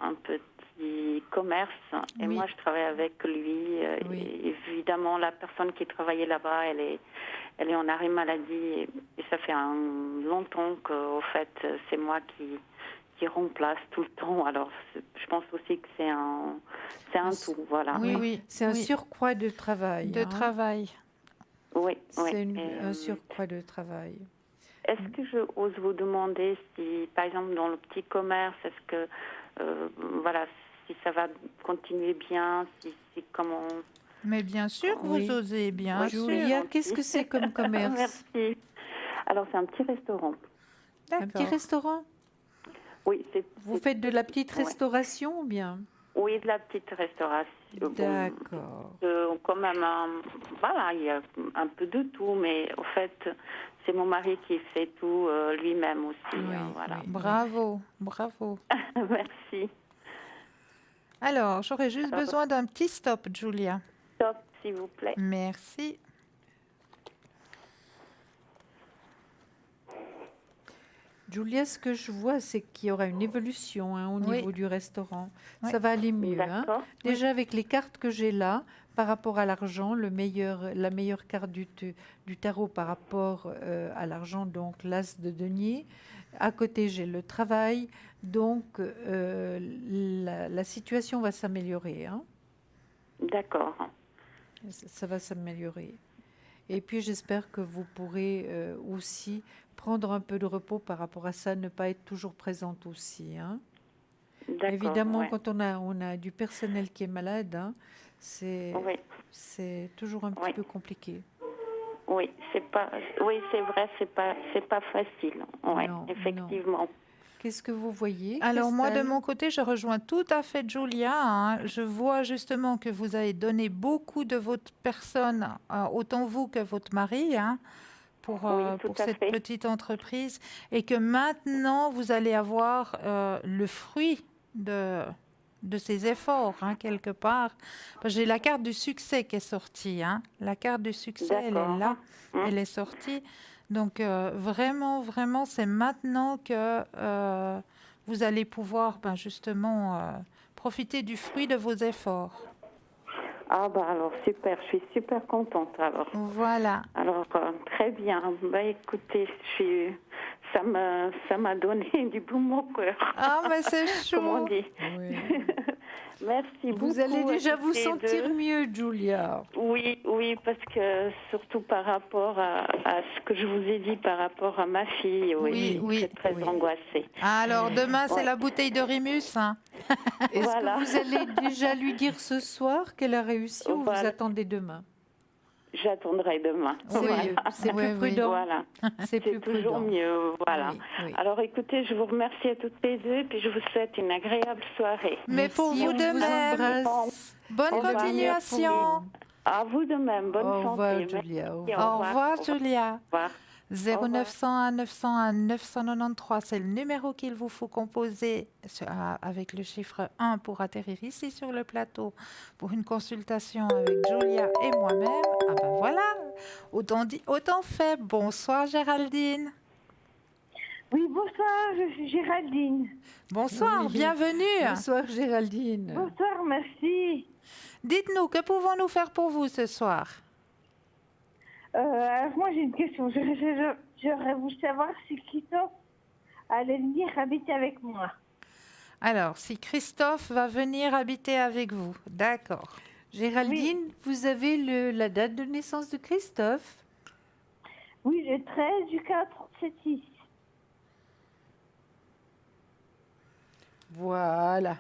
un petit commerce et Oui. moi je travaille avec lui. Oui. Et évidemment, la personne qui travaillait là-bas, elle est en arrêt maladie et ça fait longtemps qu'au fait, c'est moi qui remplace tout le temps. Alors, je pense aussi que c'est un tout, voilà. Oui, Oui, oui. c'est un oui. surcroît de travail, De hein. travail. Oui, oui. C'est Et, un surcroît de travail. est-ce que je ose vous demander si, par exemple, dans le petit commerce, est-ce que, voilà, si ça va continuer bien, si comment... Mais bien sûr, Oui. vous osez, bien Oui, sûr. c'est Julia, gentil. qu'est-ce que c'est comme commerce? Merci. Alors, c'est un petit restaurant. Un petit D'accord. restaurant? Oui, Vous faites de la petite ouais. restauration ou bien? Oui, de la petite restauration. Bon, D'accord. quand même, voilà, il y a un peu de tout, mais au fait, c'est mon mari qui fait tout lui-même aussi. Oui, Voilà. oui. Bravo, bravo. Merci. Alors, j'aurais juste Alors, besoin d'un petit stop, Julia. stop, s'il vous plaît. Merci. Julia, ce que je vois, c'est qu'il y aura une évolution au Oui. niveau du restaurant. Oui. Ça va aller mieux. D'accord. Déjà, avec les cartes que j'ai là, par rapport à l'argent, la meilleure carte du tarot par rapport à l'argent, donc l'as de denier. À côté, j'ai le travail. Donc, la situation va s'améliorer. D'accord. Ça va s'améliorer. Et puis, j'espère que vous pourrez aussi prendre un peu de repos par rapport à ça, ne pas être toujours présente aussi. D'accord. Évidemment, ouais. quand on a du personnel qui est malade, c'est toujours un petit Oui. peu compliqué. Oui, c'est vrai, c'est pas facile. Ouais, Non, effectivement. Qu'est-ce que vous voyez, Alors moi, de Christelle? mon côté, je rejoins tout à fait Julia. Je vois justement que vous avez donné beaucoup de votre personne, autant vous que votre mari, pour, Oui, tout pour à cette fait. petite entreprise. Et que maintenant, vous allez avoir le fruit de ces efforts, quelque part. J'ai la carte du succès qui est sortie. La carte du succès, elle est D'accord. là. Elle est sortie. Donc, vraiment, vraiment, c'est maintenant que vous allez pouvoir justement profiter du fruit de vos efforts. Ah bah alors super, je suis super contente alors. Voilà. Alors très bien. Bah écoutez, ça m'a donné du baume au cœur. Ah, mais c'est Comme on chaud. dit. Oui. Merci beaucoup. Vous allez déjà à vous toutes les sentir deux. mieux, Julia. Oui, parce que surtout par rapport à ce que je vous ai dit par rapport à ma fille, Oui, je suis très oui. angoissée. Alors, demain, c'est Ouais. la bouteille de Rimus. Est-ce Voilà. que vous allez déjà lui dire ce soir qu'elle a réussi ou vous Voilà. attendez demain? J'attendrai demain. C'est Voilà. mieux, c'est Oui, plus oui. prudent. Voilà. C'est plus C'est toujours prudent. mieux. Voilà. Oui. Alors écoutez, je vous remercie à toutes les deux et puis je vous souhaite une agréable soirée. Mais pour Merci, vous on de vous même. embrasse. Bonne Au Et le revoir, meilleur pour continuation. vous. À vous de même. Bonne Au revoir, santé. Julia. Au Merci, Au revoir, Au Julia. revoir. 0901 901 993, c'est le numéro qu'il vous faut composer avec le chiffre 1 pour atterrir ici sur le plateau pour une consultation avec Julia et moi-même. Ah ben voilà, autant dit, autant fait. Bonsoir Géraldine. Oui, bonsoir, je suis Géraldine. Bonsoir, Oui. bienvenue. Bonsoir, Géraldine. Bonsoir, merci. Dites-nous, que pouvons-nous faire pour vous ce soir? Alors moi j'ai une question. J'aurais voulu savoir si Christophe allait venir habiter avec moi. Alors, si Christophe va venir habiter avec vous, d'accord. Géraldine, vous avez la date de naissance de Christophe? Oui, le 13 du 4 36. Voilà.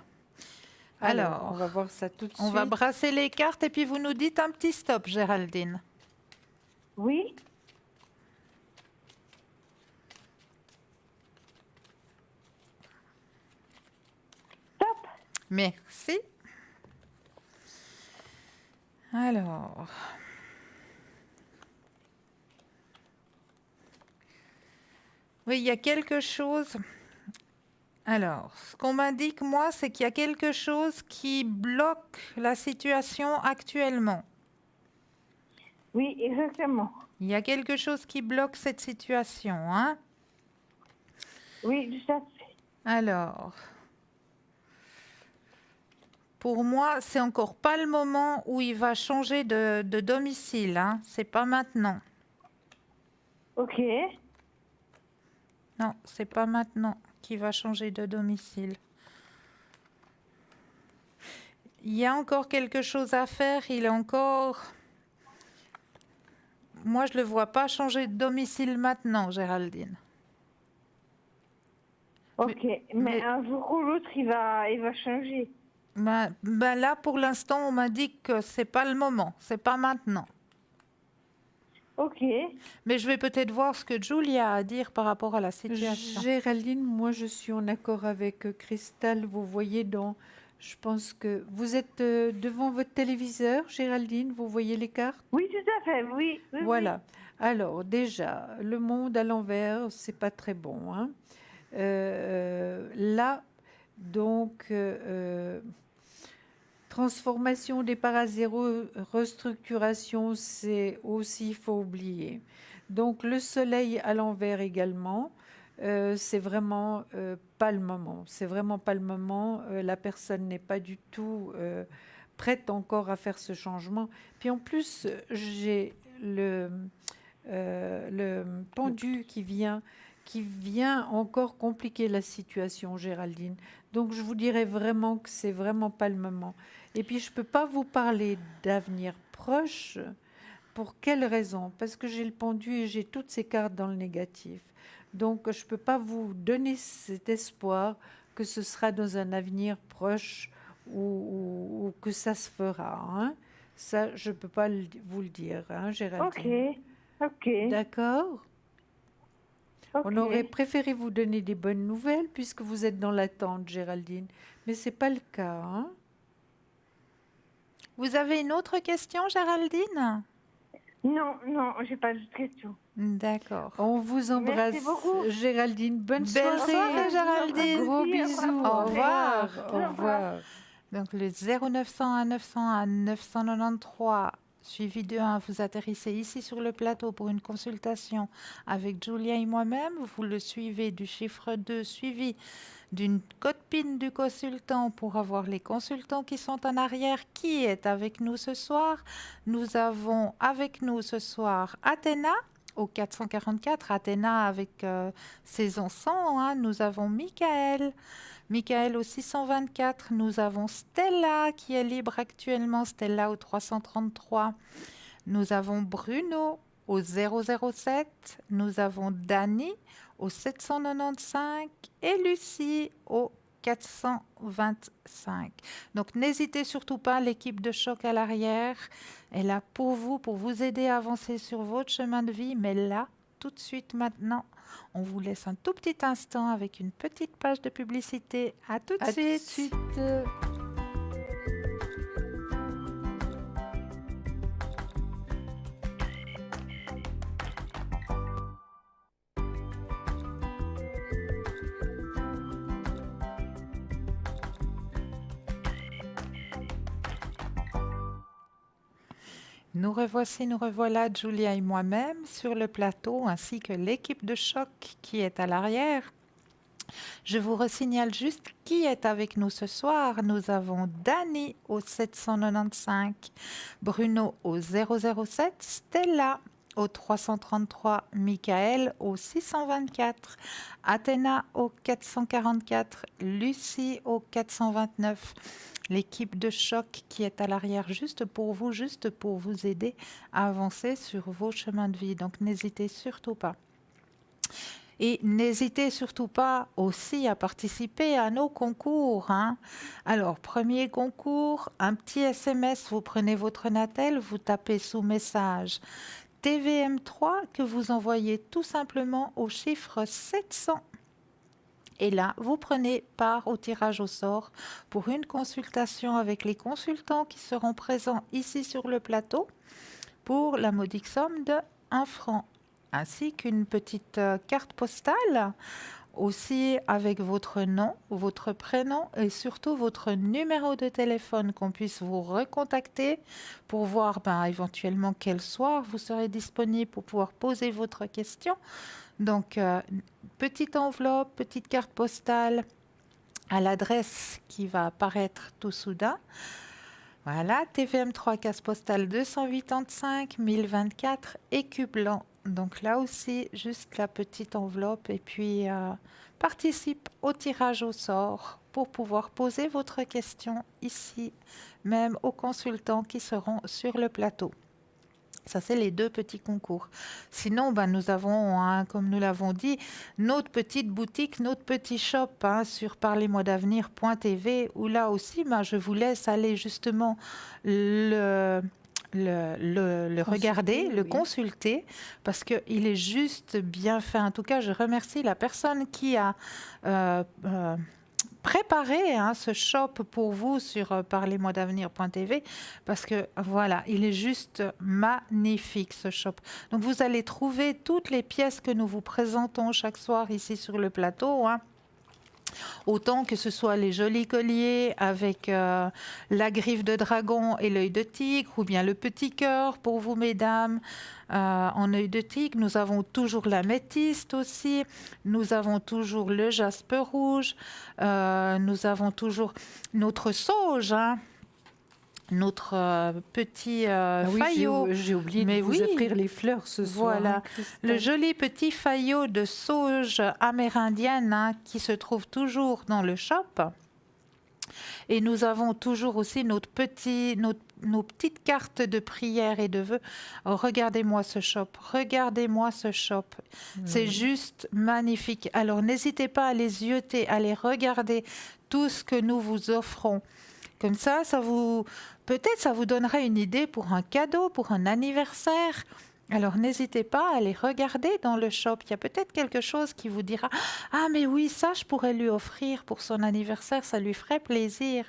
Alors, on va voir ça tout de suite. On va brasser les cartes et puis vous nous dites un petit stop, Géraldine. Oui. Top. Merci. Alors. Oui, il y a quelque chose. Alors, ce qu'on m'indique, moi, c'est qu'il y a quelque chose qui bloque la situation actuellement. Oui, exactement. Il y a quelque chose qui bloque cette situation, hein? Oui, tout à fait. Alors, pour moi, c'est encore pas le moment où il va changer de domicile, hein? C'est pas maintenant. Ok. Non, c'est pas maintenant qu'il va changer de domicile. Il y a encore quelque chose à faire. Il est encore... Moi, je ne le vois pas changer de domicile maintenant, Géraldine. Ok. Mais un jour ou l'autre, il va changer. Ben là, pour l'instant, on m'indique que c'est pas le moment. C'est pas maintenant. Ok. Mais je vais peut-être voir ce que Julia a à dire par rapport à la situation. Géraldine, moi je suis en accord avec Christelle. Vous voyez je pense que vous êtes devant votre téléviseur, Géraldine. Vous voyez les cartes? Oui, tout à fait. Oui. Oui, Voilà. Alors déjà, le monde à l'envers, c'est pas très bon, hein. Là, donc, transformation départ à zéro, restructuration, c'est aussi, il faut oublier. Donc le soleil à l'envers également. c'est vraiment pas le moment. C'est vraiment pas le moment. La personne n'est pas du tout prête encore à faire ce changement. Puis en plus, j'ai le pendu qui vient encore compliquer la situation, Géraldine. Donc je vous dirais vraiment que c'est vraiment pas le moment. Et puis je peux pas vous parler d'avenir proche. Pour quelle raison? Parce que j'ai le pendu et j'ai toutes ces cartes dans le négatif. Donc je peux pas vous donner cet espoir que ce sera dans un avenir proche ou que ça se fera, hein. Ça, je peux pas vous le dire, hein, Géraldine. Ok. D'accord? Ok. On aurait préféré vous donner des bonnes nouvelles puisque vous êtes dans l'attente, Géraldine. Mais c'est pas le cas, hein? Vous avez une autre question, Géraldine? Non, j'ai pas de questions. D'accord. On vous embrasse, Merci beaucoup. Géraldine. Bonne Belle soirée. soirée, Géraldine. Gros Merci, bisous. Au revoir. Au revoir. Donc le 0901 901 993 suivi de 1, vous atterrissez ici sur le plateau pour une consultation avec Julia et moi-même. Vous le suivez du chiffre 2 suivi d'une code PIN du consultant pour avoir les consultants qui sont en arrière. Qui est avec nous ce soir? Nous avons avec nous ce soir Athéna au 444, Athéna avec saison 100, hein. Nous avons Michael au 624, nous avons Stella qui est libre actuellement, Stella au 333, nous avons Bruno au 007, nous avons Dani au 795 et Lucie au 425. Donc n'hésitez surtout pas, l'équipe de choc à l'arrière est là pour vous aider à avancer sur votre chemin de vie, mais là, tout de suite maintenant, on vous laisse un tout petit instant avec une petite page de publicité. À tout de À tout de suite. suite. Nous revoici, nous revoilà, Julia et moi-même, sur le plateau, ainsi que l'équipe de choc qui est à l'arrière. Je vous resignale juste qui est avec nous ce soir. Nous avons Dani au 795, Bruno au 007, Stella au 333, Michael au 624, Athéna au 444, Lucie au 429. L'équipe de choc qui est à l'arrière juste pour vous aider à avancer sur vos chemins de vie. Donc n'hésitez surtout pas. Et n'hésitez surtout pas aussi à participer à nos concours, hein. Alors, premier concours, un petit SMS, vous prenez votre Natel, vous tapez sous message TVM3 que vous envoyez tout simplement au chiffre 700. Et là, vous prenez part au tirage au sort pour une consultation avec les consultants qui seront présents ici sur le plateau pour la modique somme de 1 franc, ainsi qu'une petite carte postale, aussi avec votre nom, votre prénom et surtout votre numéro de téléphone, qu'on puisse vous recontacter pour voir éventuellement quel soir vous serez disponible pour pouvoir poser votre question. Donc, petite enveloppe, petite carte postale à l'adresse qui va apparaître tout soudain. Voilà, TVM3, case postale 285 1024, écu blanc. Donc là aussi, juste la petite enveloppe et puis participe au tirage au sort pour pouvoir poser votre question ici, même aux consultants qui seront sur le plateau. Ça, c'est les deux petits concours. Sinon, nous avons, comme nous l'avons dit, notre petite boutique, notre petit shop sur parlez-moi-d'avenir.tv où là aussi, je vous laisse aller justement le regarder, le consulter, parce qu'il est juste bien fait. En tout cas, je remercie la personne qui a préparé ce shop pour vous sur parlez-moi-d'avenir.tv, parce que voilà, il est juste magnifique ce shop. Donc vous allez trouver toutes les pièces que nous vous présentons chaque soir ici sur le plateau. autant que ce soit les jolis colliers avec la griffe de dragon et l'œil de tigre, ou bien le petit cœur pour vous, mesdames, en œil de tigre. Nous avons toujours l'améthyste aussi, nous avons toujours le jaspe rouge, nous avons toujours notre sauge, hein, notre petit Oui, faillot. j'ai oublié Mais de vous oui. offrir les fleurs ce soir. Voilà, hein, Christelle. le joli petit faillot de sauge amérindienne, hein, qui se trouve toujours dans le shop. Et nous avons toujours aussi nos petites cartes de prière et de vœux. Oh, regardez-moi ce shop, regardez-moi ce shop. C'est juste magnifique. Alors n'hésitez pas à les zioter, à les regarder, tout ce que nous vous offrons. Comme ça, peut-être ça vous donnera une idée pour un cadeau, pour un anniversaire. Alors n'hésitez pas à les regarder dans le shop. Il y a peut-être quelque chose qui vous dira « Ah mais oui, ça je pourrais lui offrir pour son anniversaire, ça lui ferait plaisir. »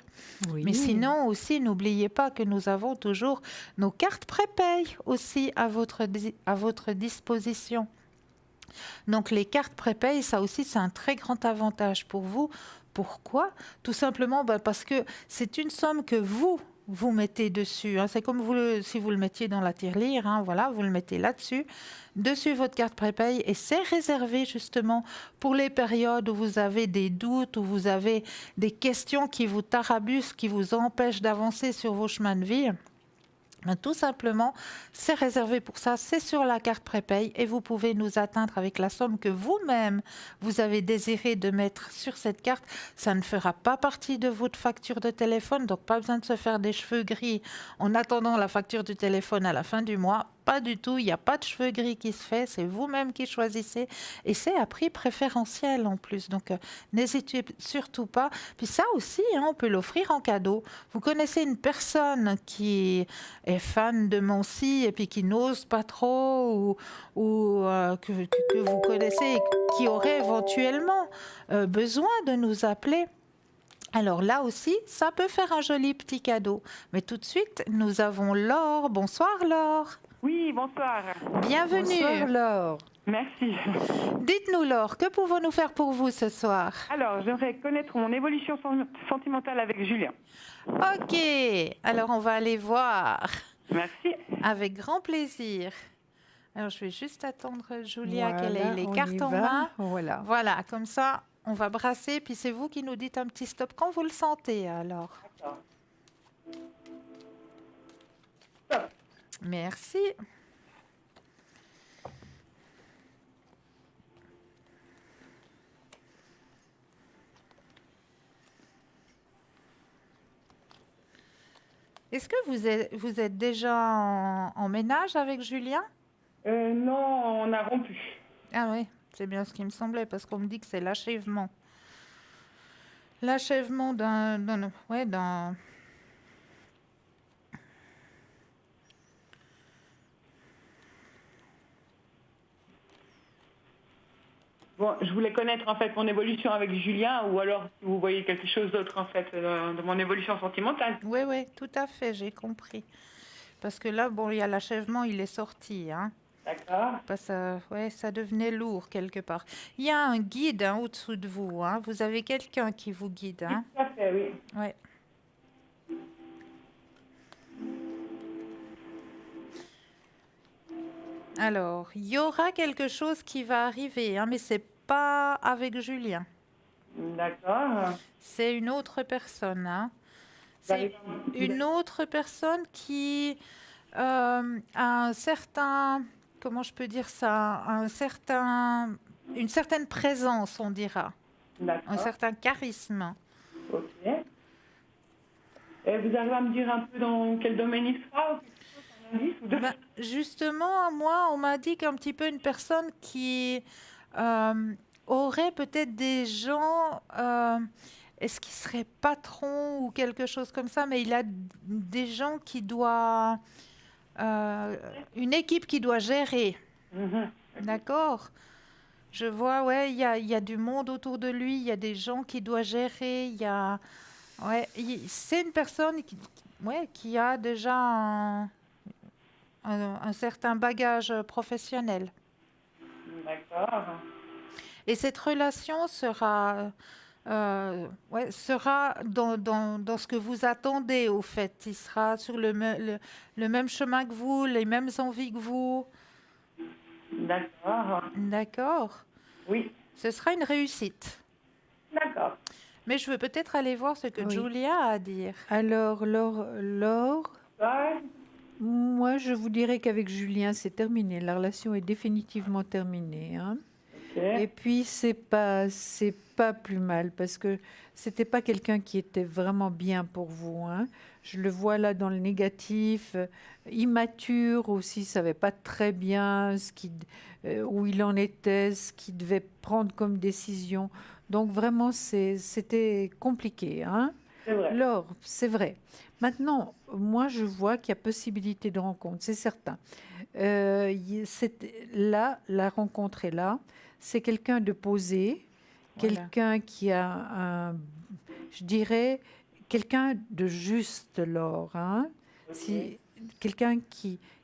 Oui. Mais sinon aussi, n'oubliez pas que nous avons toujours nos cartes prépay aussi à votre disposition. Donc les cartes prépay, ça aussi c'est un très grand avantage pour vous. Pourquoi? Tout simplement parce que c'est une somme que vous mettez dessus. Hein. C'est comme si vous le mettiez dans la tirelire. Hein, voilà, vous le mettez là-dessus, dessus votre carte prépay. Et c'est réservé justement pour les périodes où vous avez des doutes, où vous avez des questions qui vous tarabussent, qui vous empêchent d'avancer sur vos chemins de vie. Tout simplement, c'est réservé pour ça, c'est sur la carte prépay et vous pouvez nous atteindre avec la somme que vous-même vous avez désiré de mettre sur cette carte. Ça ne fera pas partie de votre facture de téléphone, donc pas besoin de se faire des cheveux gris en attendant la facture du téléphone à la fin du mois. Pas du tout, il n'y a pas de cheveux gris qui se fait, c'est vous-même qui choisissez et c'est à prix préférentiel en plus. Donc n'hésitez surtout pas. Puis ça aussi, hein, on peut l'offrir en cadeau. Vous connaissez une personne qui est fan de Mancy et puis qui n'ose pas trop ou que vous connaissez et qui aurait éventuellement besoin de nous appeler. Alors là aussi, ça peut faire un joli petit cadeau. Mais tout de suite, nous avons Laure. Bonsoir Laure. Oui, bonsoir. Bienvenue. Bonsoir Laure. Merci. Dites-nous Laure, que pouvons-nous faire pour vous ce soir? Alors, j'aimerais connaître mon évolution sentimentale avec Julien. Ok, alors on va aller voir. Merci. Avec grand plaisir. Alors je vais juste attendre Julia Voilà, qu'elle ait les on cartes y en va. main. Voilà. Voilà, comme ça, on va brasser, puis c'est vous qui nous dites un petit stop quand vous le sentez alors. D'accord. Merci. Est-ce que vous êtes déjà en ménage avec Julien? Non, on a rompu. Ah oui, c'est bien ce qui me semblait, parce qu'on me dit que c'est l'achèvement. L'achèvement d'un... Bon, je voulais connaître en fait mon évolution avec Julien, ou alors si vous voyez quelque chose d'autre en fait de mon évolution sentimentale. Oui, tout à fait, j'ai compris. Parce que là, bon, il y a l'achèvement, il est sorti, hein. D'accord. Ça devenait lourd quelque part. Il y a un guide hein, au-dessous de vous. Hein. Vous avez quelqu'un qui vous guide. Hein. Tout à fait, oui. Ouais. Alors, il y aura quelque chose qui va arriver, hein, mais c'est pas avec Julien. D'accord. C'est une autre personne. Hein. C'est une autre personne qui a un certain... Comment je peux dire ça? Une certaine présence, on dira. D'accord. Un certain charisme. Ok. Et vous arrivez à me dire un peu dans quel domaine il sera ou quelque chose, un indice ou deux? Justement, moi, on m'a dit qu'un petit peu une personne qui aurait peut-être des gens... est-ce qu'il serait patron ou quelque chose comme ça? Mais il a des gens qui doivent... une équipe qui doit gérer. D'accord? Je vois, ouais, il y a du monde autour de lui, il y a des gens qui doivent gérer, c'est une personne qui a déjà un certain bagage professionnel. D'accord. Et cette relation sera ouais, sera dans ce que vous attendez, au fait. Il sera sur le même chemin que vous, les mêmes envies que vous. D'accord. D'accord? Oui, Ce sera une réussite. d'accord. Mais je veux peut-être aller voir ce que Oui. Julia a à dire. Alors, Laure, Ouais. moi, je vous dirais qu'avec Julien, c'est terminé. La relation est définitivement terminée, hein. Ok. Et puis c'est pas plus mal parce que c'était pas quelqu'un qui était vraiment bien pour vous, hein. Je le vois là dans le négatif, immature aussi, savait pas très bien où il en était, ce qu'il devait prendre comme décision. Donc vraiment c'était compliqué, hein. C'est vrai. Laure, c'est vrai. Maintenant, moi je vois qu'il y a possibilité de rencontre, c'est certain. Là, la rencontre est là. C'est quelqu'un de posé, Voilà. quelqu'un qui je dirais, quelqu'un de juste, Laure, hein. Quelqu'un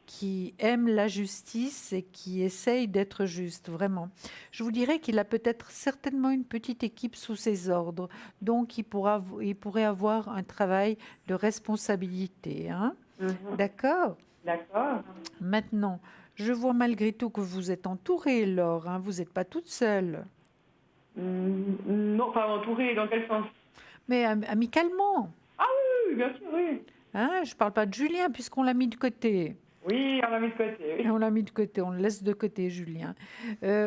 qui aime la justice et qui essaye d'être juste, vraiment. Je vous dirais qu'il a peut-être certainement une petite équipe sous ses ordres, donc il pourrait avoir un travail de responsabilité, hein. Mhm. D'accord? D'accord. Maintenant, je vois malgré tout que vous êtes entourée, Laure, hein, vous n'êtes pas toute seule. Non, pas entouré, dans quel sens? Mais amicalement, Oui, bien sûr, oui. hein, je ne parle pas de Julien puisqu'on l'a mis de côté. Oui, on l'a mis de côté, oui. On l'a mis de côté, on le laisse de côté, Julien.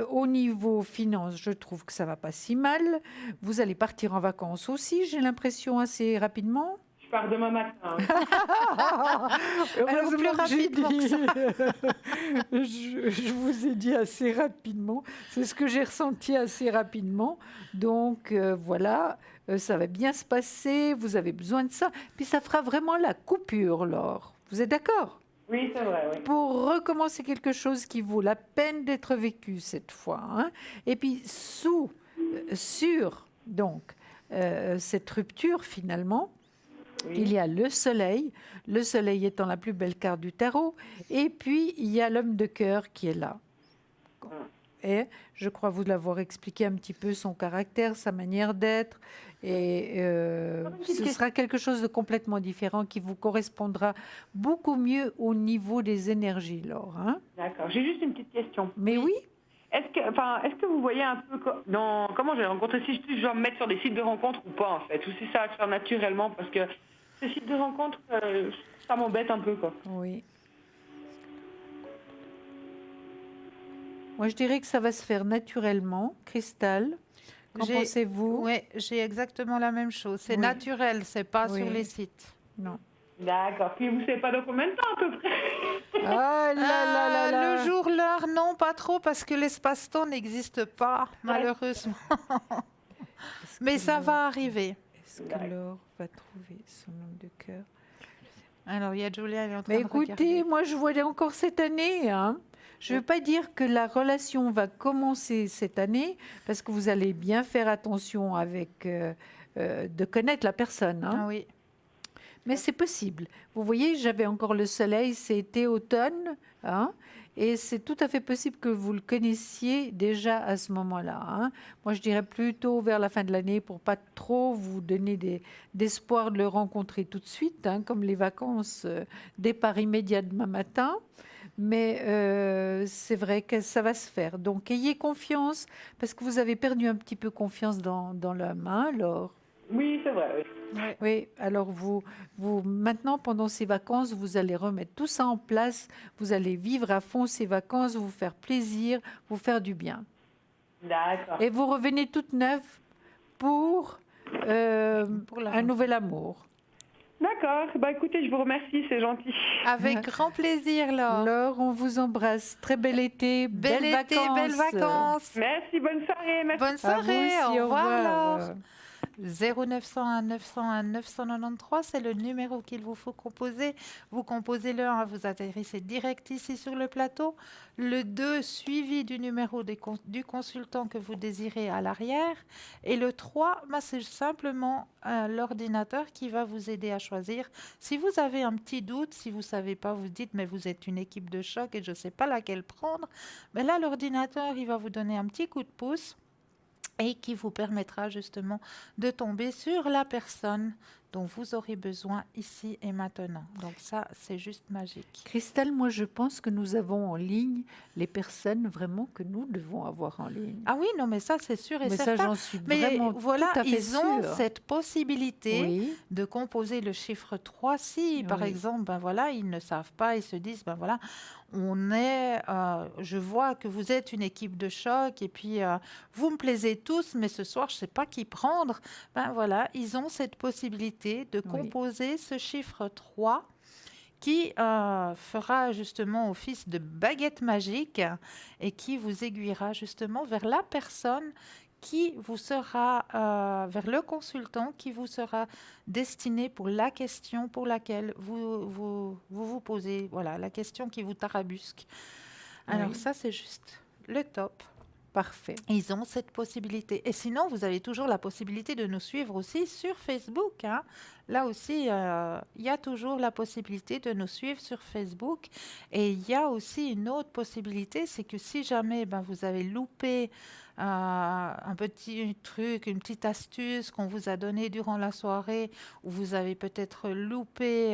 Au niveau finance, je trouve que ça va pas si mal. Vous allez partir en vacances aussi, j'ai l'impression, assez rapidement. Je pars demain matin. Oui. Heureusement plus que j'ai rapidement que dit. Je vous ai dit assez rapidement. C'est ce que j'ai ressenti assez rapidement. Donc voilà, ça va bien se passer. Vous avez besoin de ça. Puis ça fera vraiment la coupure, Laure. Vous êtes d'accord? Oui, c'est vrai, oui. Pour recommencer quelque chose qui vaut la peine d'être vécu cette fois, hein. Et puis sur donc cette rupture finalement. Oui. Il y a le soleil étant la plus belle carte du tarot, et puis il y a l'homme de cœur qui est là. Et je crois vous l'avoir expliqué un petit peu son caractère, sa manière d'être, et ce sera quelque chose de complètement différent qui vous correspondra beaucoup mieux au niveau des énergies, Laure, hein. D'accord. J'ai juste une petite question. Mais oui, Est-ce que vous voyez un peu comment je vais rencontrer, si je dois me mettre sur des sites de rencontres ou pas, en fait, ou si ça va se faire naturellement, parce que ces sites de rencontres, ça m'embête un peu, quoi. oui. Moi, je dirais que ça va se faire naturellement. Cristal, qu'en pensez-vous? Oui, j'ai exactement la même chose. C'est Oui. naturel, c'est pas Oui. sur les sites. Non. D'accord. Puis vous savez pas dans combien de temps, à peu près? Ah là là là là. Le jour, l'heure, non, pas trop, parce que l'espace-temps n'existe pas, malheureusement. Est-ce Mais que ça Laure- va arriver. Est-ce que Laure va trouver son homme de cœur? Alors, il y a Julia, elle est en train Mais de écoutez, regarder. moi je vois encore cette année, hein. Je ne veux pas dire que la relation va commencer cette année, parce que vous allez bien faire attention avec de connaître la personne, hein. Ah oui. Mais c'est possible. Vous voyez, j'avais encore le soleil, c'était automne, hein, et c'est tout à fait possible que vous le connaissiez déjà à ce moment-là, hein. Moi, je dirais plutôt vers la fin de l'année pour pas trop vous donner d'espoir de le rencontrer tout de suite, hein, comme les vacances, départ immédiat demain matin. Mais c'est vrai que ça va se faire. Donc, ayez confiance, parce que vous avez perdu un petit peu confiance dans l'homme, hein, Laure. Oui, c'est vrai, oui. Oui, alors maintenant, pendant ces vacances, vous allez remettre tout ça en place. Vous allez vivre à fond ces vacances, vous faire plaisir, vous faire du bien. D'accord. Et vous revenez toute neuve pour Pour la un nouvel amour. D'accord. Bah écoutez, je vous remercie, c'est gentil. Avec grand plaisir, Laure. Laure, on vous embrasse. Très bel été, Bel été, belles vacances. Merci, bonne soirée. Merci. Bonne À vous soirée, aussi, au revoir, Laure. revoir. 0901 901 993, c'est le numéro qu'il vous faut composer. Vous composez le 1, vous atterrissez direct ici sur le plateau. Le 2, suivi du numéro du consultant que vous désirez à l'arrière. Et le 3, c'est simplement l'ordinateur qui va vous aider à choisir. Si vous avez un petit doute, si vous ne savez pas, vous dites, mais vous êtes une équipe de choc et je ne sais pas laquelle prendre, mais là, l'ordinateur, il va vous donner un petit coup de pouce. et qui vous permettra justement de tomber sur la personne dont vous aurez besoin ici et maintenant. Donc ça, c'est juste magique. Christelle, moi je pense que nous avons en ligne les personnes vraiment que nous devons avoir en ligne. Ah oui, non, mais ça, c'est sûr et Mais ça, certain. j'en suis Mais vraiment voilà, tout à fait ils ont sûre. cette possibilité Oui, de composer le chiffre 3 si, par Oui. exemple, ben voilà, ils ne savent pas, ils se disent, ben voilà, je vois que vous êtes une équipe de choc et puis vous me plaisez tous, mais ce soir, je ne sais pas qui prendre. Ben voilà, ils ont cette possibilité de Oui. composer ce chiffre 3 qui fera justement office de baguette magique et qui vous aiguillera justement vers la personne qui vous sera, vers le consultant qui vous sera destiné pour la question pour laquelle vous posez, voilà, la question qui vous tarabusque. Alors Oui. ça, c'est juste le top. parfait. Ils ont cette possibilité. Et sinon, vous avez toujours la possibilité de nous suivre aussi sur Facebook, hein. Là aussi, il y a toujours la possibilité de nous suivre sur Facebook. Et il y a aussi une autre possibilité, c'est que si jamais vous avez loupé un petit truc, une petite astuce qu'on vous a donnée durant la soirée, ou vous avez peut-être loupé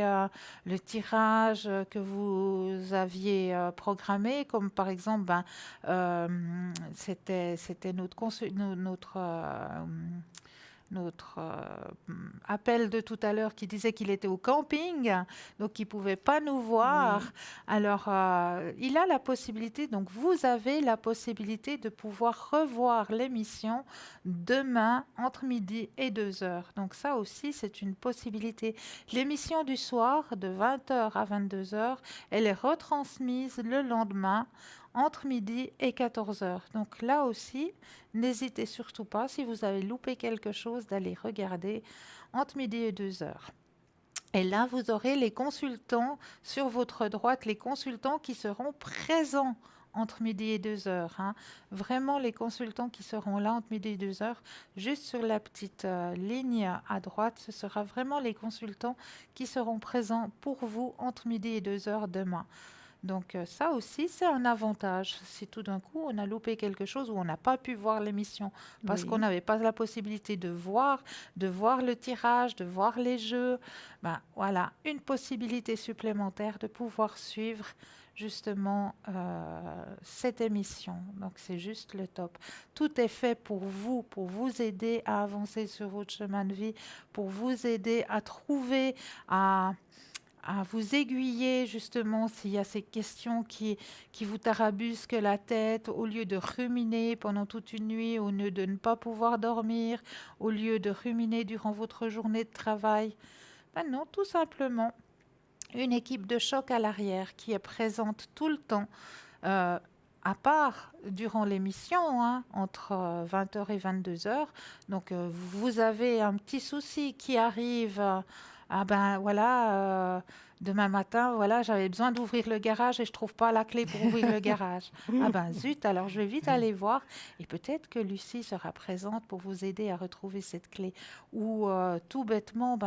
le tirage que vous aviez programmé, comme par exemple, c'était notre appel de tout à l'heure qui disait qu'il était au camping, donc il ne pouvait pas nous voir. Oui. Alors, il a la possibilité, donc vous avez la possibilité de pouvoir revoir l'émission demain entre midi et 2 heures. Donc ça aussi, c'est une possibilité. L'émission du soir, de 20 h à 22 h, elle est retransmise le lendemain entre midi et 14 h. Donc là aussi, n'hésitez surtout pas, si vous avez loupé quelque chose, d'aller regarder entre midi et 2 h. Et là, vous aurez les consultants sur votre droite, les consultants qui seront présents entre midi et 2 h, hein. Vraiment, les consultants qui seront là entre midi et 2 h, juste sur la petite ligne à droite, ce sera vraiment les consultants qui seront présents pour vous entre midi et 2 h demain. Donc ça aussi, c'est un avantage. Si tout d'un coup, on a loupé quelque chose ou on n'a pas pu voir l'émission parce Oui. qu'on n'avait pas la possibilité de voir le tirage, de voir les jeux, voilà, une possibilité supplémentaire de pouvoir suivre justement cette émission. Donc c'est juste le top. Tout est fait pour vous aider à avancer sur votre chemin de vie, pour vous aider à trouver, à vous aiguiller justement s'il y a ces questions qui vous tarabusquent la tête, au lieu de ruminer pendant toute une nuit, au lieu de ne pas pouvoir dormir, au lieu de ruminer durant votre journée de travail. Non, tout simplement, une équipe de choc à l'arrière qui est présente tout le temps, à part durant l'émission, hein, entre 20 h et 22 h. Donc, vous avez un petit souci qui arrive. Demain matin, voilà, j'avais besoin d'ouvrir le garage et je trouve pas la clé pour ouvrir le garage. Zut, alors je vais vite aller voir et peut-être que Lucie sera présente pour vous aider à retrouver cette clé. Ou tout bêtement,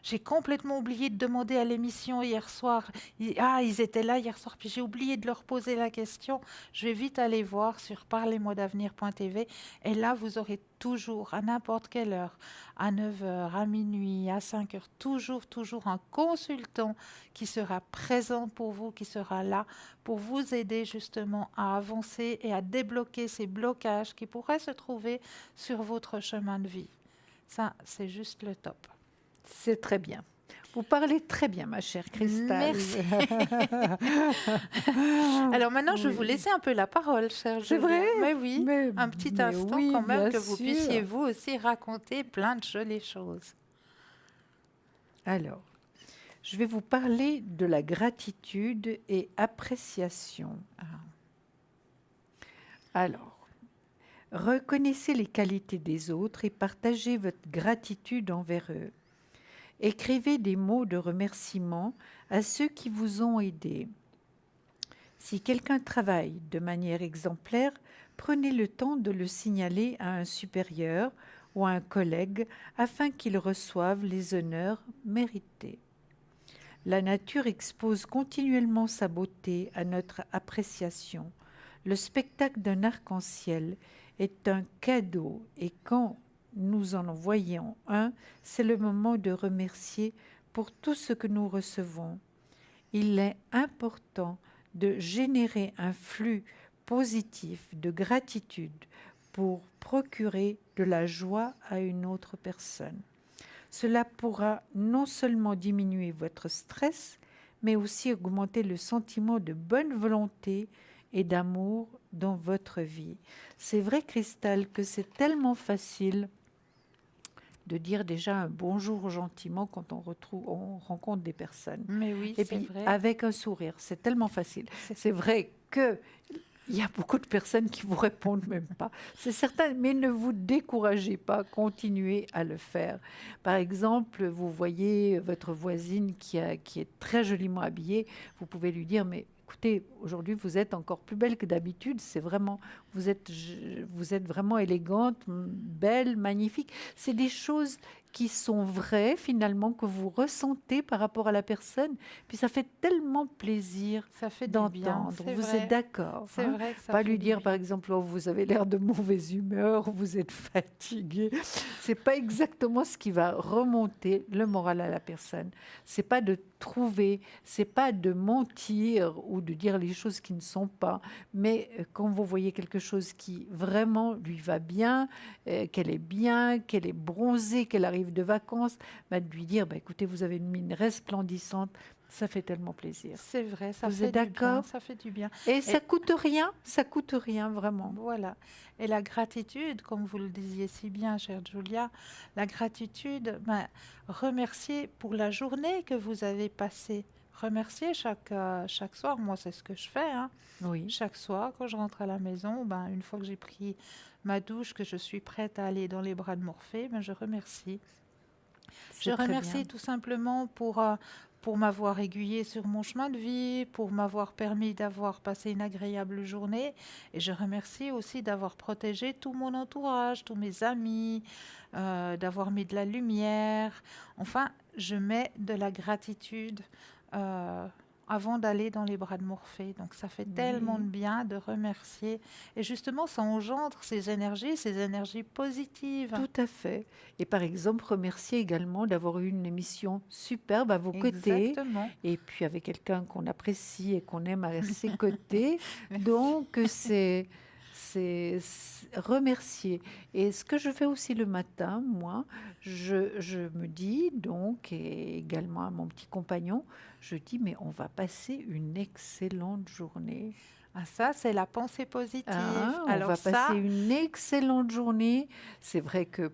j'ai complètement oublié de demander à l'émission hier soir. Ils étaient là hier soir, puis j'ai oublié de leur poser la question. Je vais vite aller voir sur parlez-moi-d'avenir.tv et là, vous aurez toujours, à n'importe quelle heure, à 9 h, à minuit, à 5 h, toujours un consultant qui sera présent pour vous, qui sera là pour vous aider justement à avancer et à débloquer ces blocages qui pourraient se trouver sur votre chemin de vie. Ça, c'est juste le top. C'est très bien. Vous parlez très bien, ma chère Christelle. Merci. Alors maintenant, je vais vous laisser un peu la parole, chère C'est Julia. vrai? Mais oui, Mais- un petit mais instant oui, quand même, bien que vous sûr. puissiez vous aussi raconter plein de jolies choses. Alors, je vais vous parler de la gratitude et appréciation. Alors, reconnaissez les qualités des autres et partagez votre gratitude envers eux. Écrivez des mots de remerciement à ceux qui vous ont aidé. Si quelqu'un travaille de manière exemplaire, prenez le temps de le signaler à un supérieur ou à un collègue afin qu'il reçoive les honneurs mérités. La nature expose continuellement sa beauté à notre appréciation. Le spectacle d'un arc-en-ciel est un cadeau et quand nous en envoyons un, c'est le moment de remercier pour tout ce que nous recevons. Il est important de générer un flux positif de gratitude pour procurer de la joie à une autre personne. Cela pourra non seulement diminuer votre stress, mais aussi augmenter le sentiment de bonne volonté et d'amour dans votre vie. C'est vrai, Cristal, que c'est tellement facile de dire déjà un bonjour gentiment quand on rencontre des personnes. Mais oui, Et c'est puis, vrai. avec un sourire, c'est tellement facile. C'est vrai que il y a beaucoup de personnes qui vous répondent même pas. C'est certain, mais ne vous découragez pas, continuez à le faire. Par exemple, vous voyez votre voisine qui est très joliment habillée, vous pouvez lui dire, mais écoutez, aujourd'hui vous êtes encore plus belle que d'habitude, c'est vraiment, vous êtes vraiment élégante, belle, magnifique. C'est des choses qui sont vraies finalement, que vous ressentez par rapport à la personne, puis ça fait tellement plaisir Ça fait du bien. d'entendre. C'est Vous vrai. êtes d'accord, C'est hein? vrai que ça Pas fait lui du dire, bien. par exemple, oh, vous avez l'air de mauvaise humeur, vous êtes fatigué. C'est pas exactement ce qui va remonter le moral à la personne. C'est pas de trouver, c'est pas de mentir ou de dire les choses qui ne sont pas. Mais quand vous voyez quelque chose qui vraiment lui va bien, qu'elle est bien, qu'elle est bronzée, qu'elle arrive de vacances, bah, de lui dire, bah, écoutez, vous avez une mine resplendissante. Ça fait tellement plaisir. C'est vrai, ça Vous fait êtes du bien. d'accord? Ça fait du bien. Et ça coûte rien vraiment. Voilà. Et la gratitude, comme vous le disiez si bien, chère Julia, la gratitude, remercier pour la journée que vous avez passée. Remercier chaque soir. Moi, c'est ce que je fais, hein. Oui. Chaque soir, quand je rentre à la maison, une fois que j'ai pris ma douche, que je suis prête à aller dans les bras de Morphée, je remercie. Je C'est très remercie bien. tout simplement pour m'avoir aiguillée sur mon chemin de vie, pour m'avoir permis d'avoir passé une agréable journée. Et je remercie aussi d'avoir protégé tout mon entourage, tous mes amis, d'avoir mis de la lumière. Enfin, je mets de la gratitude avant d'aller dans les bras de Morphée. Donc ça fait tellement de bien de remercier. Et justement, ça engendre ces énergies positives. Tout à fait. Et par exemple, remercier également d'avoir eu une émission superbe à vos côtés. Exactement. Et puis avec quelqu'un qu'on apprécie et qu'on aime à ses côtés. Donc, c'est remercier. Et ce que je fais aussi le matin, moi, je me dis donc, et également à mon petit compagnon, je dis, mais on va passer une excellente journée. Ah, ça, c'est la pensée positive. Hein, on Alors va ça, passer une excellente journée. C'est vrai que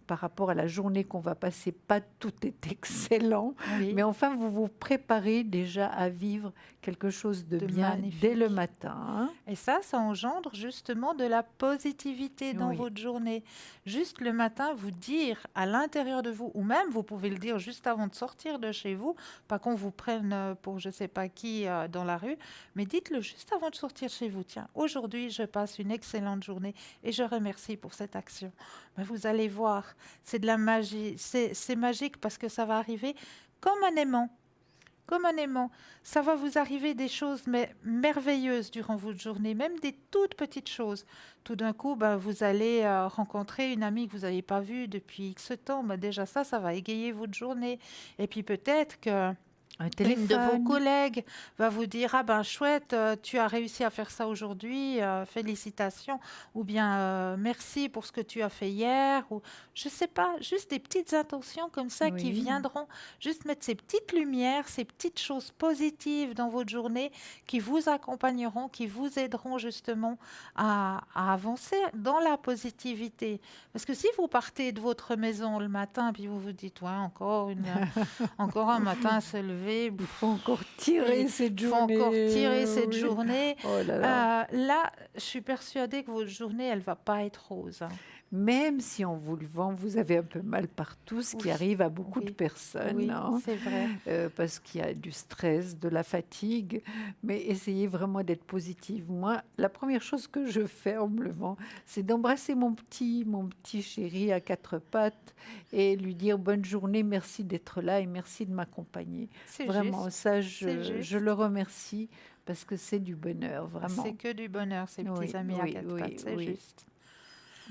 par rapport à la journée qu'on va passer, pas tout est excellent. oui, Mais enfin, vous vous préparez déjà à vivre quelque chose de bien magnifique. dès le matin. Hein. Et ça engendre justement de la positivité dans Oui. votre journée. Juste le matin, vous dire à l'intérieur de vous, ou même vous pouvez le dire juste avant de sortir de chez vous, pas qu'on vous prenne pour je sais pas qui dans la rue, mais dites-le juste avant de sortir de chez vous. Tiens, aujourd'hui, je passe une excellente journée et je remercie pour cette action. Ben, vous allez voir, c'est de la magie. C'est magique parce que ça va arriver comme un aimant. Comme un aimant, ça va vous arriver des choses mais merveilleuses durant votre journée, même des toutes petites choses. Tout d'un coup, vous allez rencontrer une amie que vous n'avez pas vue depuis X temps. Déjà ça va égayer votre journée. Et puis peut-être que Un une téléphone. de vos collègues va vous dire ah ben chouette, tu as réussi à faire ça aujourd'hui, félicitations, ou bien merci pour ce que tu as fait hier, ou je sais pas, juste des petites intentions comme ça qui Oui. viendront juste mettre ces petites lumières, ces petites choses positives dans votre journée qui vous accompagneront, qui vous aideront justement à avancer dans la positivité. Parce que si vous partez de votre maison le matin puis vous vous dites ouais encore un matin à se lever. Il faut encore tirer cette Il faut journée. encore tirer cette Oui. journée. Oh là là. Là, je suis persuadée que votre journée, elle va pas être rose. Hein. Même si on vous le vend, vous avez un peu mal partout, ce qui Oui. arrive à beaucoup de Oui. personnes. Oui, Hein. c'est vrai. Parce qu'il y a du stress, de la fatigue, mais essayez vraiment d'être positive. Moi, la première chose que je fais en me levant, c'est d'embrasser mon petit chéri à quatre pattes et lui dire bonne journée, merci d'être là et merci de m'accompagner. C'est Vraiment, juste. ça, C'est juste. je le remercie parce que c'est du bonheur, vraiment. C'est que du bonheur, ces petits amis à quatre pattes, c'est juste.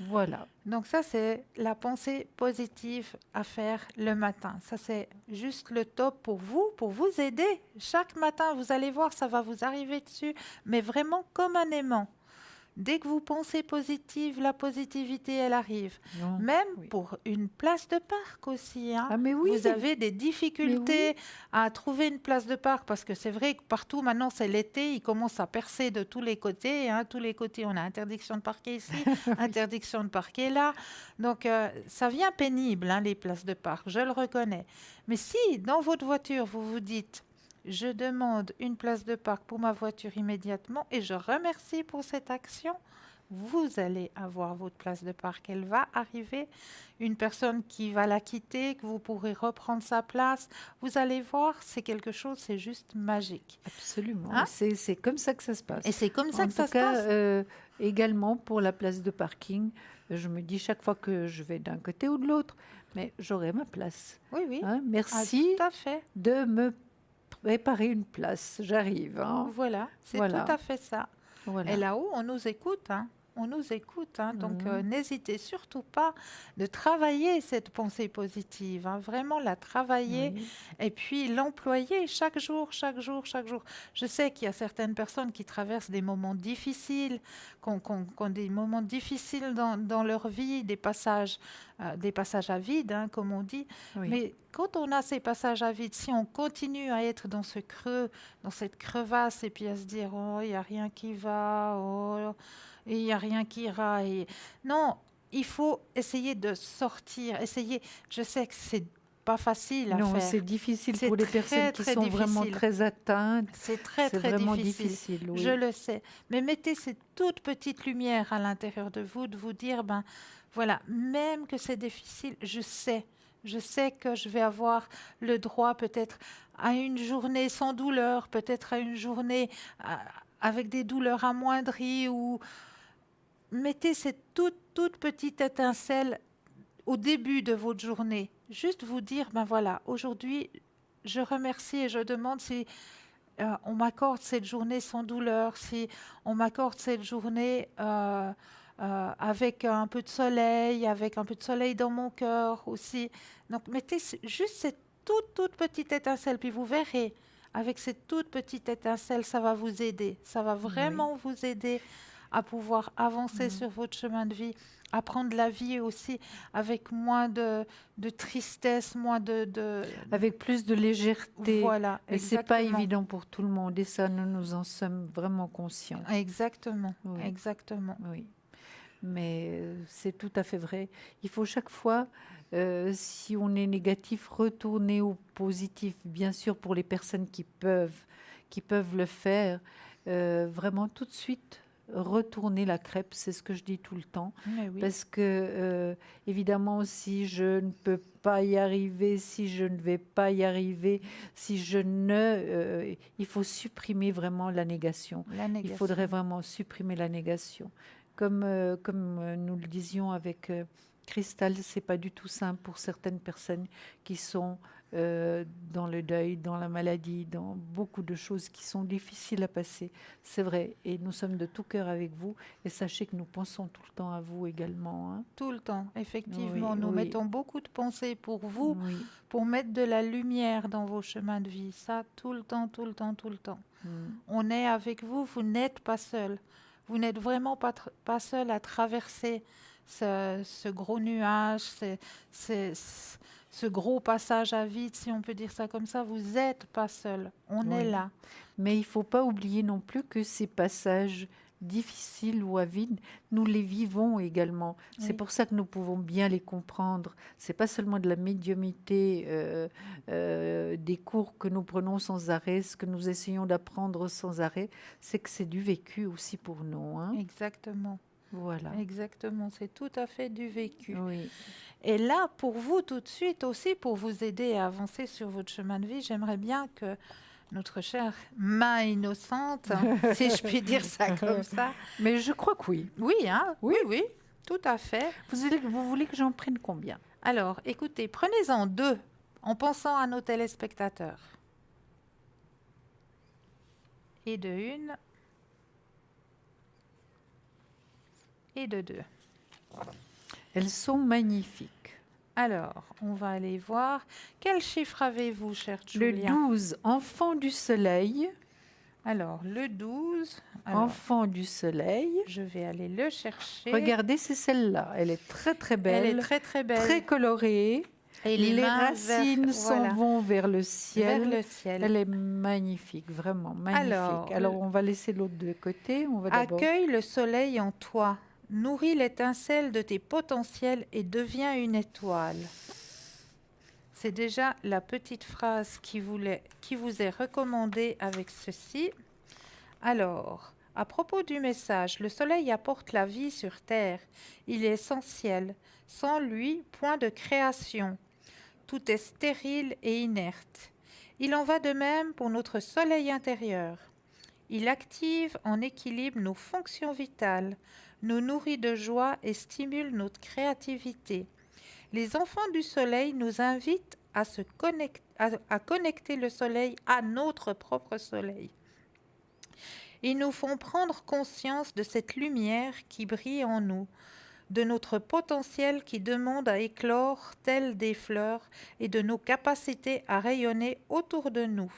Voilà. Donc ça, c'est la pensée positive à faire le matin. Ça, c'est juste le top pour vous aider. Chaque matin, vous allez voir, ça va vous arriver dessus, mais vraiment comme un aimant. Dès que vous pensez positive, la positivité, elle arrive. Non, Même oui. pour une place de parc aussi. Hein. Ah, mais oui. Vous avez des difficultés à trouver une place de parc parce que c'est vrai que partout, maintenant, c'est l'été, il commence à percer de tous les côtés. Hein. Tous les côtés, on a interdiction de parquer ici, interdiction de parquer là. Donc, ça vient pénible, hein, les places de parc, je le reconnais. Mais si, dans votre voiture, vous vous dites... Je demande une place de parc pour ma voiture immédiatement et je remercie pour cette action. Vous allez avoir votre place de parc. Elle va arriver. Une personne qui va la quitter, que vous pourrez reprendre sa place. Vous allez voir, c'est quelque chose, c'est juste magique. Absolument. Hein? C'est comme ça que ça se passe. Et c'est comme ça En que ça tout se cas, passe. également pour la place de parking, je me dis chaque fois que je vais d'un côté ou de l'autre, mais j'aurai ma place. Oui, oui. Hein, Ah, merci tout à fait. de me préparer une place. J'arrive. Hein. Voilà, c'est Voilà. tout à fait ça. Voilà. Et là-haut, on nous écoute, hein. On nous écoute, hein. Donc n'hésitez surtout pas de travailler cette pensée positive, hein. Vraiment la travailler Oui. et puis l'employer chaque jour, chaque jour, chaque jour. Je sais qu'il y a certaines personnes qui traversent des moments difficiles, qui ont des moments difficiles dans leur vie, des passages à vide, hein, comme on dit. Oui. Mais quand on a ces passages à vide, si on continue à être dans ce creux, dans cette crevasse, et puis à se dire « Oh, il n'y a rien qui va, oh, et il n'y a rien qui ira. » Non, il faut essayer de sortir, essayer. Je sais que c'est pas facile à Non, faire. c'est difficile C'est pour les très, personnes qui très sont vraiment difficile. très atteintes. C'est très, C'est très vraiment difficile. oui. Je le sais. Mais mettez cette toute petite lumière à l'intérieur de vous dire, ben voilà, même que c'est difficile, je sais que je vais avoir le droit peut-être à une journée sans douleur, peut-être à une journée avec des douleurs amoindries, ou mettez cette toute petite étincelle au début de votre journée. Juste vous dire, ben voilà, aujourd'hui, je remercie et je demande si on m'accorde cette journée sans douleur, si on m'accorde cette journée avec un peu de soleil dans mon cœur aussi. Donc mettez juste cette toute petite étincelle, puis vous verrez, avec cette toute petite étincelle, ça va vous aider. Ça va vraiment vous aider à pouvoir avancer sur votre chemin de vie, à prendre la vie aussi avec moins de tristesse, moins avec plus de légèreté. Voilà, et c'est pas évident pour tout le monde, et ça, nous en sommes vraiment conscients. Exactement, Oui. exactement. Oui, mais c'est tout à fait vrai. Il faut chaque fois, si on est négatif, retourner au positif. Bien sûr, pour les personnes qui peuvent le faire, vraiment tout de suite retourner la crêpe, c'est ce que je dis tout le temps. Oui. Parce que, évidemment, si je ne peux pas y arriver, si je ne vais pas y arriver, il faut supprimer vraiment la négation. Il faudrait vraiment supprimer la négation. Comme nous le disions avec Cristal, c'est pas du tout simple pour certaines personnes qui sont dans le deuil, dans la maladie, dans beaucoup de choses qui sont difficiles à passer. C'est vrai, et nous sommes de tout cœur avec vous, et sachez que nous pensons tout le temps à vous également. Hein. Tout le temps, effectivement. Oui, nous oui. mettons beaucoup de pensées pour vous, Oui. pour mettre de la lumière dans vos chemins de vie. Ça, tout le temps, tout le temps, tout le temps. On est avec vous, vous n'êtes pas seul. Vous n'êtes vraiment pas seul à traverser ce gros nuage, ce gros passage à vide, si on peut dire ça comme ça. Vous n'êtes pas seul. On est là. Mais il ne faut pas oublier non plus que ces passages difficiles ou à vide, nous les vivons également. Oui. C'est pour ça que nous pouvons bien les comprendre. C'est pas seulement de la médiumnité, des cours que nous prenons sans arrêt, ce que nous essayons d'apprendre sans arrêt, c'est que c'est du vécu aussi pour nous. Hein. Exactement. Voilà. Exactement, c'est tout à fait du vécu. Oui. Et là, pour vous, tout de suite aussi, pour vous aider à avancer sur votre chemin de vie, j'aimerais bien que notre chère main innocente, si je puis dire ça comme ça. Mais je crois que oui. Oui, hein, oui, tout à fait. Vous voulez que j'en prenne combien? Alors, écoutez, prenez-en 2 en pensant à nos téléspectateurs. et de 1 et de 2. Elles sont magnifiques. Alors, on va aller voir. Quel chiffre avez-vous, cher Le Julia? 12, enfant du soleil. Alors, le 12. Alors, Enfant du soleil. je vais aller le chercher. Regardez, c'est celle-là. Elle est très très belle. Elle est très très belle. Très colorée. Et Les mains racines vers- s'en voilà, vont vers le ciel. vers le ciel. Elle est magnifique, vraiment magnifique. Alors, on va laisser l'autre de côté. On va d'abord. Accueille le soleil en toi. Nourris l'étincelle de tes potentiels et deviens une étoile. C'est déjà la petite phrase qui vous est recommandée avec ceci. Alors, à propos du message, le soleil apporte la vie sur Terre. Il est essentiel. Sans lui, point de création. Tout est stérile et inerte. Il en va de même pour notre soleil intérieur. Il active en équilibre nos fonctions vitales, nous nourrit de joie et stimule notre créativité. Les enfants du soleil nous invitent à connecter le soleil à notre propre soleil. Ils nous font prendre conscience de cette lumière qui brille en nous, de notre potentiel qui demande à éclore tel des fleurs et de nos capacités à rayonner autour de nous.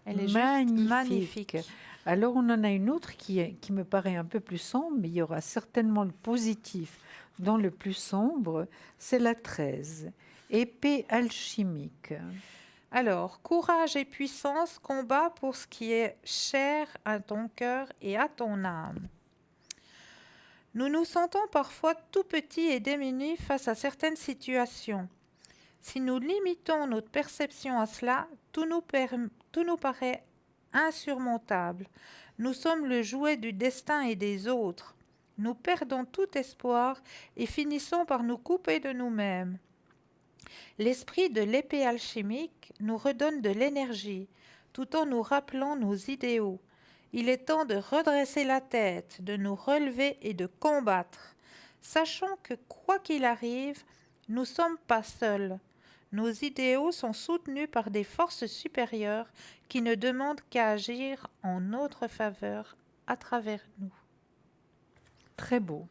Elle est juste magnifique. Alors, on en a une autre qui me paraît un peu plus sombre, mais il y aura certainement le positif dans le plus sombre. C'est la 13, épée alchimique. Alors, courage et puissance, combat pour ce qui est cher à ton cœur et à ton âme. Nous nous sentons parfois tout petits et démunis face à certaines situations. Si nous limitons notre perception à cela, tout nous paraît insurmontable. Nous sommes le jouet du destin et des autres. Nous perdons tout espoir et finissons par nous couper de nous-mêmes. L'esprit de l'épée alchimique nous redonne de l'énergie, tout en nous rappelant nos idéaux. Il est temps de redresser la tête, de nous relever et de combattre. Sachons que quoi qu'il arrive, nous ne sommes pas seuls. Nos idéaux sont soutenus par des forces supérieures qui ne demandent qu'à agir en notre faveur à travers nous. Très beau,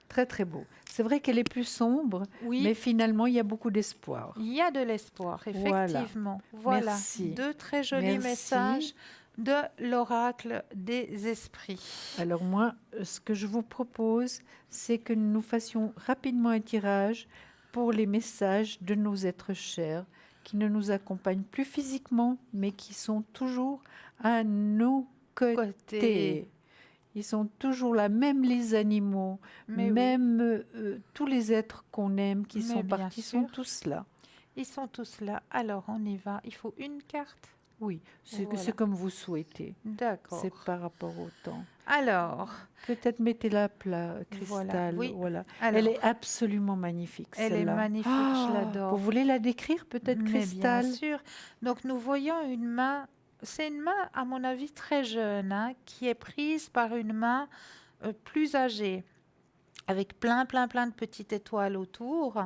très très beau. C'est vrai qu'elle est plus sombre, Oui, mais finalement, il y a beaucoup d'espoir. il y a de l'espoir, effectivement. Voilà, Merci. deux très jolis Merci. messages de l'oracle des esprits. Alors moi, ce que je vous propose, c'est que nous fassions rapidement un tirage pour les messages de nos êtres chers qui ne nous accompagnent plus physiquement, mais qui sont toujours à nos côtés. Ils sont toujours là, même les animaux, Mais oui, même tous les êtres qu'on aime qui Mais sont bien partis sûr. sont tous là. ils sont tous là. Alors, on y va. Il faut une carte. Oui, c'est Voilà. comme vous souhaitez. D'accord. C'est par rapport au temps. Alors, Peut-être mettez-la à plat, cristal. oui. Voilà. Alors, Elle est absolument magnifique, elle est celle-là. magnifique, Ah, je l'adore. Vous voulez la décrire, peut-être, Mais cristal? bien sûr. Donc, nous voyons une main. C'est une main, à mon avis, très jeune, hein, qui est prise par une main plus âgée, avec plein de petites étoiles autour.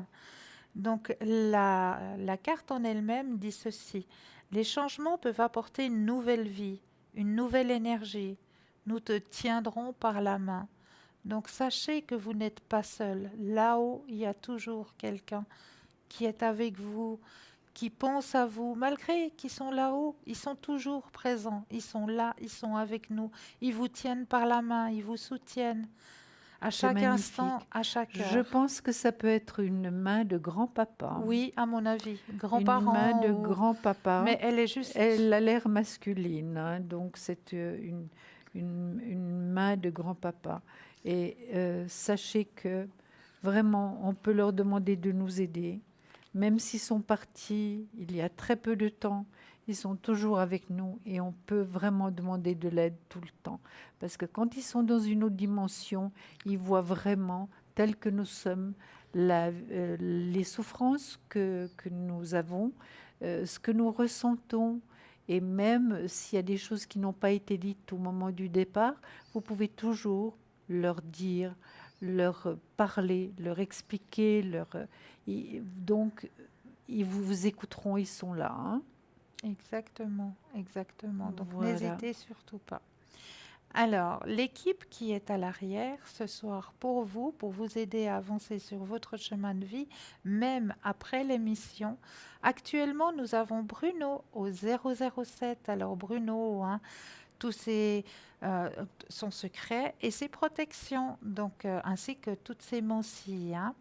Donc, la carte en elle-même dit ceci. Les changements peuvent apporter une nouvelle vie, une nouvelle énergie. Nous te tiendrons par la main. Donc, sachez que vous n'êtes pas seul. Là-haut, il y a toujours quelqu'un qui est avec vous, qui pense à vous, malgré qu'ils sont là-haut, ils sont toujours présents, ils sont là, ils sont avec nous, ils vous tiennent par la main, ils vous soutiennent à chaque magnifique. instant, à chaque heure. Je pense que ça peut être une main de grand-papa. Oui, à mon avis, Une grands-parents. main de ou- grand-papa. Mais elle est juste... Elle a l'air masculine, hein, donc c'est une main de grand-papa. Et sachez que vraiment, on peut leur demander de nous aider. Même s'ils sont partis il y a très peu de temps, ils sont toujours avec nous et on peut vraiment demander de l'aide tout le temps. Parce que quand ils sont dans une autre dimension, ils voient vraiment, tels que nous sommes, les souffrances que nous avons, ce que nous ressentons. Et même s'il y a des choses qui n'ont pas été dites au moment du départ, vous pouvez toujours leur dire, leur parler, leur expliquer. Donc, ils vous écouteront, ils sont là. Hein. Exactement, exactement. Donc Voilà. n'hésitez surtout pas. Alors, l'équipe qui est à l'arrière ce soir pour vous aider à avancer sur votre chemin de vie, même après l'émission. Actuellement, nous avons Bruno au 007. Alors Bruno, hein, tous ses, euh, son secret et ses protections, donc ainsi que toutes ses mencies, hein.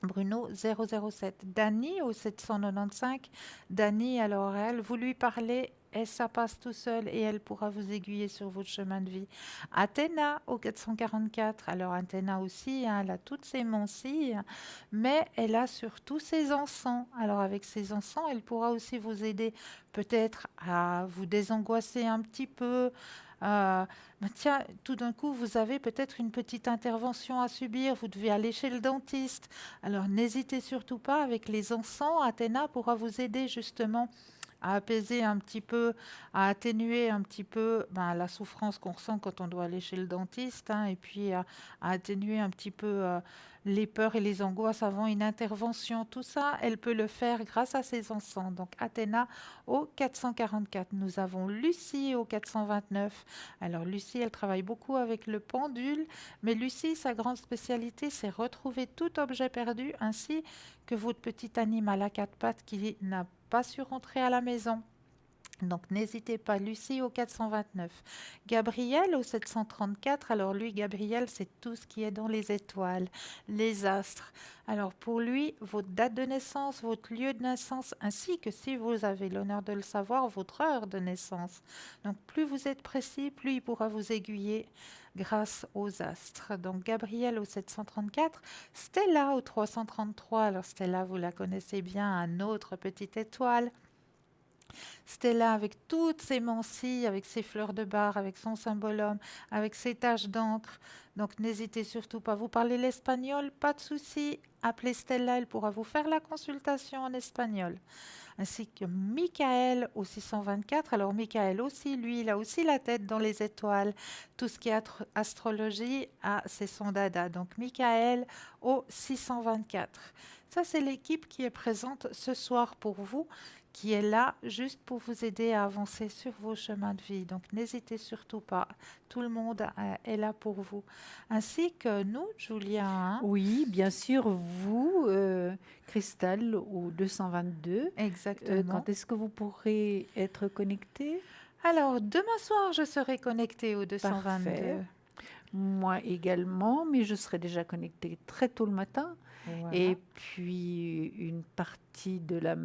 Bruno 007. Dany au 795. Dany, alors elle, vous lui parlez et ça passe tout seul et elle pourra vous aiguiller sur votre chemin de vie. Athéna au 444. Alors Athéna aussi, hein, elle a toutes ses mencies, mais elle a surtout ses encens. Alors avec ses encens, elle pourra aussi vous aider peut-être à vous désangoisser un petit peu. Tiens, tout d'un coup, vous avez peut-être une petite intervention à subir, vous devez aller chez le dentiste. Alors n'hésitez surtout pas, avec les encens, Athéna pourra vous aider justement à apaiser un petit peu, à atténuer un petit peu la souffrance qu'on ressent quand on doit aller chez le dentiste, hein, et puis à atténuer un petit peu les peurs et les angoisses avant une intervention. Tout ça, elle peut le faire grâce à ses encens. Donc Athéna au 444. Nous avons Lucie au 429. Alors Lucie, elle travaille beaucoup avec le pendule, mais Lucie, sa grande spécialité, c'est retrouver tout objet perdu ainsi que votre petit animal à quatre pattes qui n'a pas su rentrer à la maison. Donc n'hésitez pas, Lucie au 429. Gabriel au 734. Alors lui, Gabriel, c'est tout ce qui est dans les étoiles, les astres. Alors pour lui, votre date de naissance, votre lieu de naissance, ainsi que si vous avez l'honneur de le savoir, votre heure de naissance. Donc plus vous êtes précis, plus il pourra vous aiguiller grâce aux astres. Donc Gabriel au 734, Stella au 333. Alors Stella, vous la connaissez bien, un autre petite étoile. Stella avec toutes ses mencies, avec ses fleurs de bar, avec son symbolum, avec ses taches d'encre. Donc n'hésitez surtout pas. Vous parlez l'espagnol, pas de souci. Appelez Stella, elle pourra vous faire la consultation en espagnol. Ainsi que Michael au 624. Alors Michael aussi, lui, il a aussi la tête dans les étoiles. Tout ce qui est astrologie, c'est son dada. Donc Michael au 624. Ça, c'est l'équipe qui est présente ce soir pour vous, qui est là juste pour vous aider à avancer sur vos chemins de vie. Donc n'hésitez surtout pas, tout le monde est là pour vous. Ainsi que nous, Julia. Hein. Oui, bien sûr, vous, Cristal, au 222. Exactement. Quand est-ce que vous pourrez être connecté? Alors, demain soir, je serai connectée au 222. Parfait. Moi également, mais je serai déjà connectée très tôt le matin. Voilà. Et puis une partie de la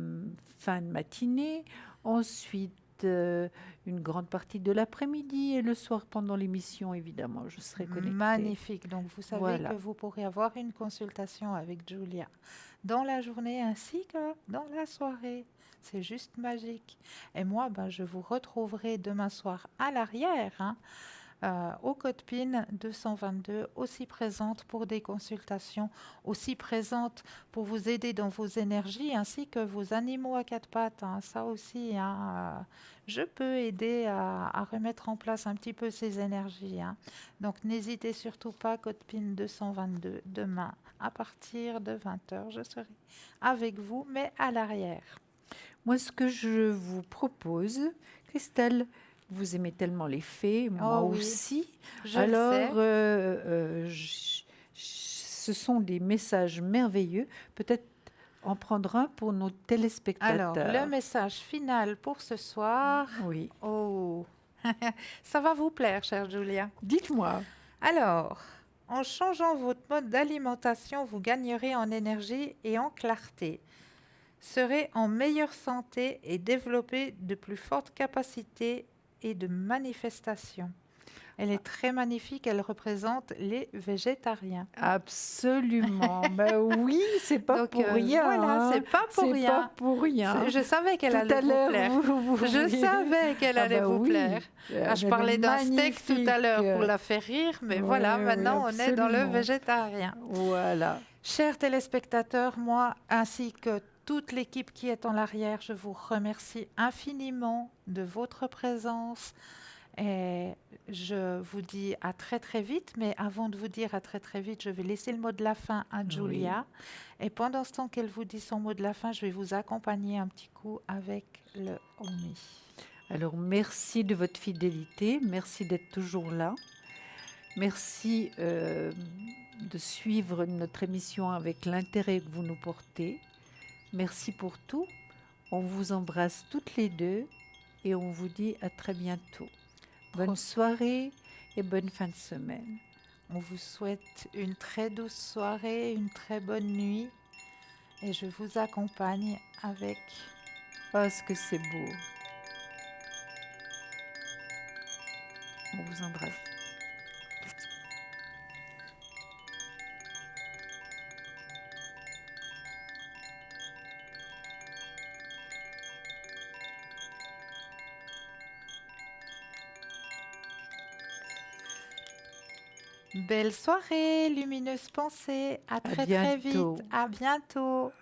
fin de matinée, ensuite une grande partie de l'après-midi et le soir pendant l'émission, évidemment, je serai connectée. Magnifique. Donc, vous savez Voilà. que vous pourrez avoir une consultation avec Julia dans la journée ainsi que dans la soirée. C'est juste magique. Et moi, je vous retrouverai demain soir à l'arrière, hein, au code PIN 222, aussi présente pour des consultations, aussi présente pour vous aider dans vos énergies, ainsi que vos animaux à quatre pattes. Hein. Ça aussi, hein, je peux aider à remettre en place un petit peu ces énergies. Hein. Donc n'hésitez surtout pas, code PIN 222, demain à partir de 20h, je serai avec vous, mais à l'arrière. Moi, ce que je vous propose, Christelle, vous aimez tellement les fées, moi oui, aussi. Je Alors, le sais. ce sont des messages merveilleux. Peut-être en prendre un pour nos téléspectateurs. Alors, le message final pour ce soir. Oui. Oh, ça va vous plaire, chère Julia. Dites-moi. Alors, en changeant votre mode d'alimentation, vous gagnerez en énergie et en clarté. Serez en meilleure santé et développer de plus fortes capacités et de manifestation. Elle est très magnifique, elle représente les végétariens. Absolument. Ben oui, c'est pas Donc, pour rien. Voilà, hein. c'est pas pour rien. C'est pas pour rien. Je savais qu'elle Tout allait à vous l'heure, plaire. vous Je savais qu'elle allait vous oui. plaire. Je parlais d'un steak tout à l'heure pour la faire rire, mais voilà, maintenant on est dans le absolument. végétarien. Voilà. Chers téléspectateurs, moi ainsi que toute l'équipe qui est en l'arrière, je vous remercie infiniment de votre présence. Et je vous dis à très très vite, mais avant de vous dire à très très vite, je vais laisser le mot de la fin à Julia. Et pendant ce temps qu'elle vous dit son mot de la fin, je vais vous accompagner un petit coup avec le Omi. Alors, merci de votre fidélité, merci d'être toujours là. Merci de suivre notre émission avec l'intérêt que vous nous portez. Merci pour tout. On vous embrasse toutes les deux et on vous dit à très bientôt. Bonne soirée et bonne fin de semaine. On vous souhaite une très douce soirée, une très bonne nuit. Et je vous accompagne avec... Oh, ce que c'est beau. On vous embrasse. Belle soirée, lumineuse pensée. À très très vite. bientôt. À bientôt.